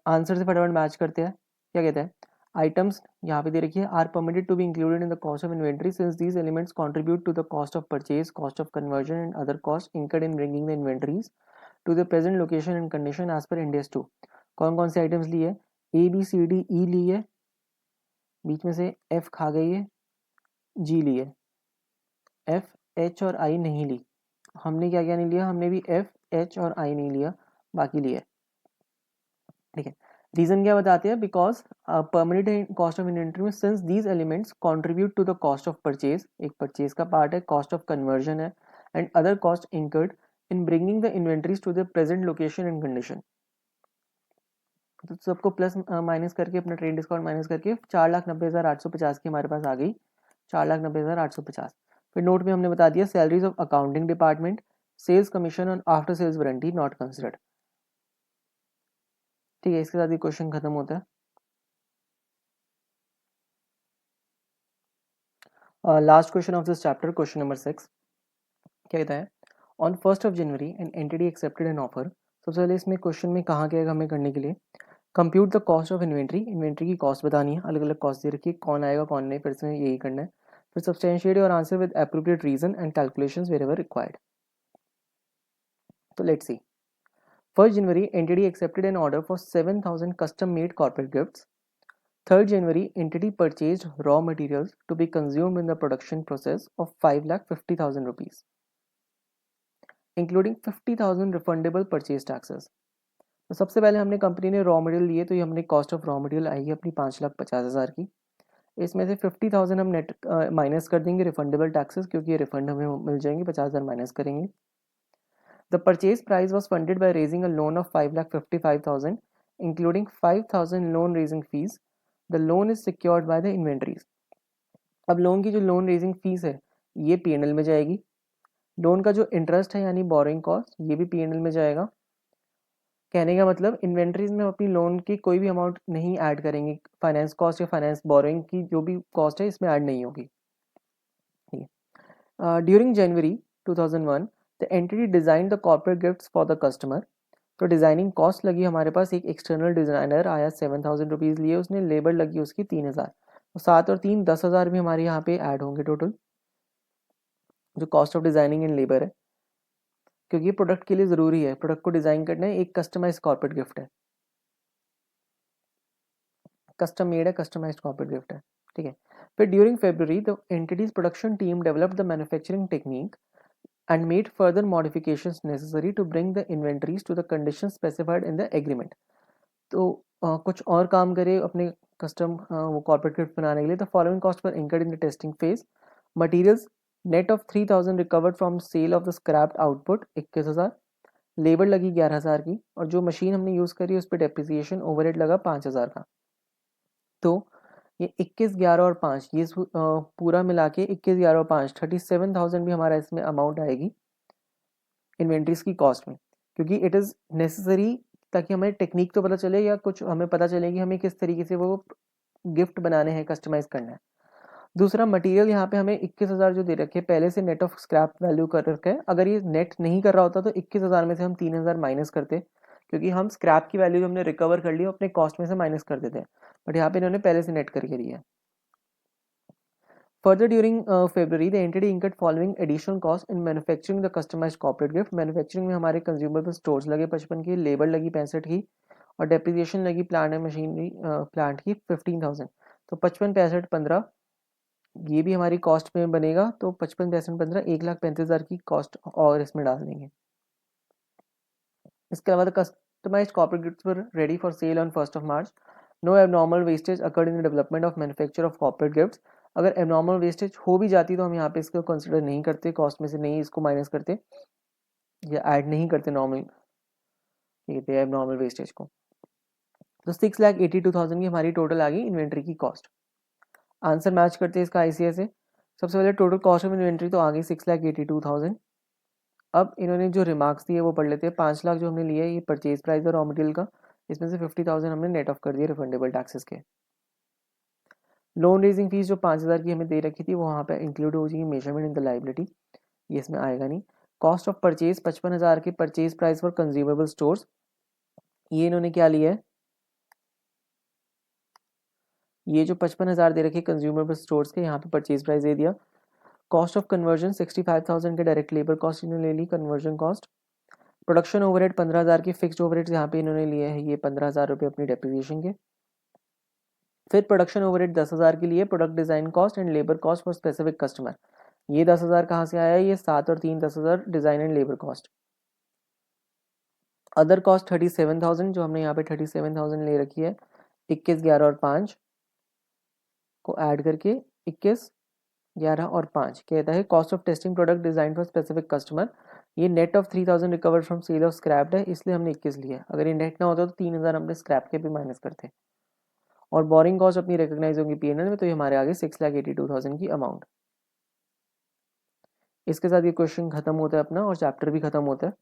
आंसर से फटाफट मैच करते हैं, क्या कहते हैं, आइटम्स यहाँ पे दे रखी है, are permitted to be included in the cost of inventory since these elements contribute to the cost of purchase, cost of conversion and other cost incurred in bringing the inventories to the present location and condition as per Ind AS 2। कौन कौन से items लिए, A B C D E ली है, बीच में से F खा गई है, जी ली है, एफ एच और आई नहीं ली, हमने क्या क्या नहीं लिया, हमने भी एफ एच और आई नहीं लिया, बाकी लिया। ठीक है, रीजन क्या बताते हैं, because permanent cost of inventory में since these elements contribute to the cost of purchase, एक परचेज का पार्ट है, कॉस्ट ऑफ कन्वर्जन है, and other cost incurred in bringing the inventories to the present location and condition. तो सबको plus minus करके अपना trade discount minus करके 4,90,850 की हमारे पास आ गई, 4,90,850। फिर नोट में हमने बता दिया salaries of accounting department, sales commission और after sales warranty not considered. ठीक है, इसके साथ ये क्वेश्चन खत्म होता है। Last question of this chapter, question number 6 क्या कहता है, on 1st of January an entity accepted an offer. सबसे पहले इसमें क्वेश्चन में कहाँ क्या हमें करने के लिए, compute the cost of inventory, inventory की कॉस्ट बतानी है, अलग अलग कॉस्ट दे रखी है, कौन आएगा कौन नहीं, फिर इसमें यही करना है। फिर सब्सटेंशिएट और answer with appropriate reason and calculations wherever required. तो let's see. 1st January, entity accepted an order for 7,000 custom-made corporate gifts. 3rd January, entity purchased raw materials to be consumed in the production process of 5,50,000 rupees, including 50,000 refundable purchase taxes. तो सबसे पहले हमने company ने raw material लिए, तो ये हमने cost of raw material I है अपनी 5,50,000 की। इसमें से 50,000 हम नेट माइनस कर देंगे रिफंडेबल टैक्सेस, क्योंकि ये रिफंड हमें मिल जाएंगे, 50,000 माइनस करेंगे। The purchase price was funded by raising a loan of 5,55,000 including 5,000 loan raising fees. The loan is secured by the inventories. अब लोन की जो लोन रेजिंग फीस है ये P&L में जाएगी। लोन का जो इंटरेस्ट है यानी बोरिंग कॉस्ट ये भी P&L में जाएगा। कहने का मतलब इन्वेंट्रीज में अपनी लोन की कोई भी अमाउंट नहीं ऐड करेंगे, फाइनेंस कॉस्ट या फाइनेंस बोरिंग की जो भी कॉस्ट है इसमें ऐड नहीं होगी। During January 2001 the entity design the corporate gifts for the customer. तो डिजाइनिंग कॉस्ट लगी हमारे पास, एक एक्सटर्नल डिजाइनर आया 7,000 रुपीज़ लिए उसने, लेबर लगी उसकी 3,000, तो 7 और 3 10,000 भी हमारे यहाँ पे ऐड होंगे टोटल, जो cost of designing and labour है, क्योंकि ये प्रोडक्ट के लिए ज़रूरी है, प्रोडक्ट को डिज़ाइन करना है, एक कस्टमाइज कॉर्पोरेट गिफ्ट है, कस्टम मेड है, कस्टमाइज्ड कॉर्पोरेट गिफ्ट है, ठीक है। फिर during February the entities production team developed the manufacturing technique and made further modifications necessary to bring the inventories to the conditions specified in the agreement. तो कुछ और काम करे अपने कस्टम वो कॉर्पोरेट गिफ्ट बनाने के लिए। The following cost were incurred in the testing phase. Materials net of 3,000 recovered from sale of the scrapped output 21,000, labour लगी 11,000 की, और जो मशीन हमने यूज़ करी उस पर डेप्रिसिएशन ओवरहेड लगा 5,000 का। तो ये 21, 11 और 5 ये पूरा मिला के 21, 11 और 5 37,000 भी हमारा इसमें अमाउंट आएगी इन्वेंट्रीज की कॉस्ट में, क्योंकि इट इज़ नेसेसरी ताकि हमें टेक्निक तो पता चले या कुछ हमें पता चले कि हमें किस तरीके से वो गिफ्ट बनाने हैं, कस्टमाइज करना है। दूसरा मटेरियल यहाँ पे हमें 21,000 जो दे रखे पहले से नेट ऑफ स्क्रैप वैल्यू कर रखे है, अगर ये नेट नहीं कर रहा होता तो 21,000 में से हम 3,000 माइनस करते, क्योंकि हम स्क्रैप की वैल्यू हमने रिकवर कर ली अपने कॉस्ट में से माइनस कर देते हैं, बट यहाँ पे इन्होंने पहले से नेट करके दिया है। Further, during February, the entity incurred following additional costs in manufacturing the customized corporate gift. Manufacturing में हमारे consumable stores लगे 55 की, लेबर लगी 65 की, और डेप्रिसिएशन लगी प्लांट एंड मशीनरी प्लांट की 15,000। तो 55, 65, 15 ये भी हमारी कॉस्ट में बनेगा, तो 55, 65, 15 1,35,000 की कॉस्ट और इसमें डाल देंगे। इसके अलावा customised corporate gifts were ready for sale on 1st of March. No abnormal wastage occurred in the development of manufacture of corporate gifts. अगर एबनॉर्मल वेस्टेज हो भी जाती तो हम यहाँ पे इसको कंसिडर नहीं करते, कॉस्ट में से नहीं इसको माइनस करते या ऐड नहीं करते नॉर्मल, ठीक है, एबनॉर्मल वेस्टेज को। तो 6,82,000 की हमारी टोटल आ गई इन्वेंट्री की कॉस्ट। आंसर मैच करते हैं इसका ICA से। सबसे पहले टोटल कॉस्ट ऑफ इन्वेंट्री तो आ गई 6,82,000। अब इन्होंने जो रिमार्क्स दिए वो पढ़ लेते हैं। 5 लाख जो हमने लिया है ये परचेज प्राइस है रॉ मटेरियल का, इसमें से 50,000 हमने नेट ऑफ कर दिए रिफंडेबल टैक्सेस के। लोन रेजिंग फीस जो 5,000 की हमें दे रखी थी वो वहाँ पे इंक्लूड हो जाएगी, मेजरमेंट इन द लाइबिलिटी, ये इसमें आएगा नहीं। कॉस्ट ऑफ परचेज 55,000 की purchase price for consumable stores, ये इन्होंने क्या लिया है, ये जो 55,000 दे रखे कंज्यूमेबल स्टोर्स के यहाँ पे परचेज प्राइस दे दिया। कॉस्ट ऑफ कन्वर्जन 65,000 के डायरेक्ट लेबर कॉस्ट इन्होंने ले ली, कन्वर्जन कॉस्ट। प्रोडक्शन ओवरहेड 15,000 की फिक्स्ड ओवरहेड यहाँ पे इन्होंने लिए है ये 15,000 रुपये अपनी डेप्रिसिएशन के। फिर प्रोडक्शन ओवरहेड 10,000 के लिए, product design cost and labour cost for specific customer, ये 10,000 कहाँ से आया, ये 7 और 3 10,000 design and labour cost. Other cost 37,000 जो हमने यहाँ पे 37,000 ले रखी है, 21, 11 और 5 को ऐड करके 21, 11 और 5 कहता है cost of testing product design for specific customer, ये net of 3,000 recovered from sale of scrapped है, इसलिए हमने 21 लिया। अगर ये नेट ना होता तो 3,000 हमने स्क्रैप के भी माइनस करते। और बोरिंग कॉस्ट अपनी रिकॉग्नाइज होंगी P&L में, तो ये हमारे आगे 6,82,000 की अमाउंट। इसके साथ ये क्वेश्चन खत्म होता है अपना और चैप्टर भी खत्म होता है।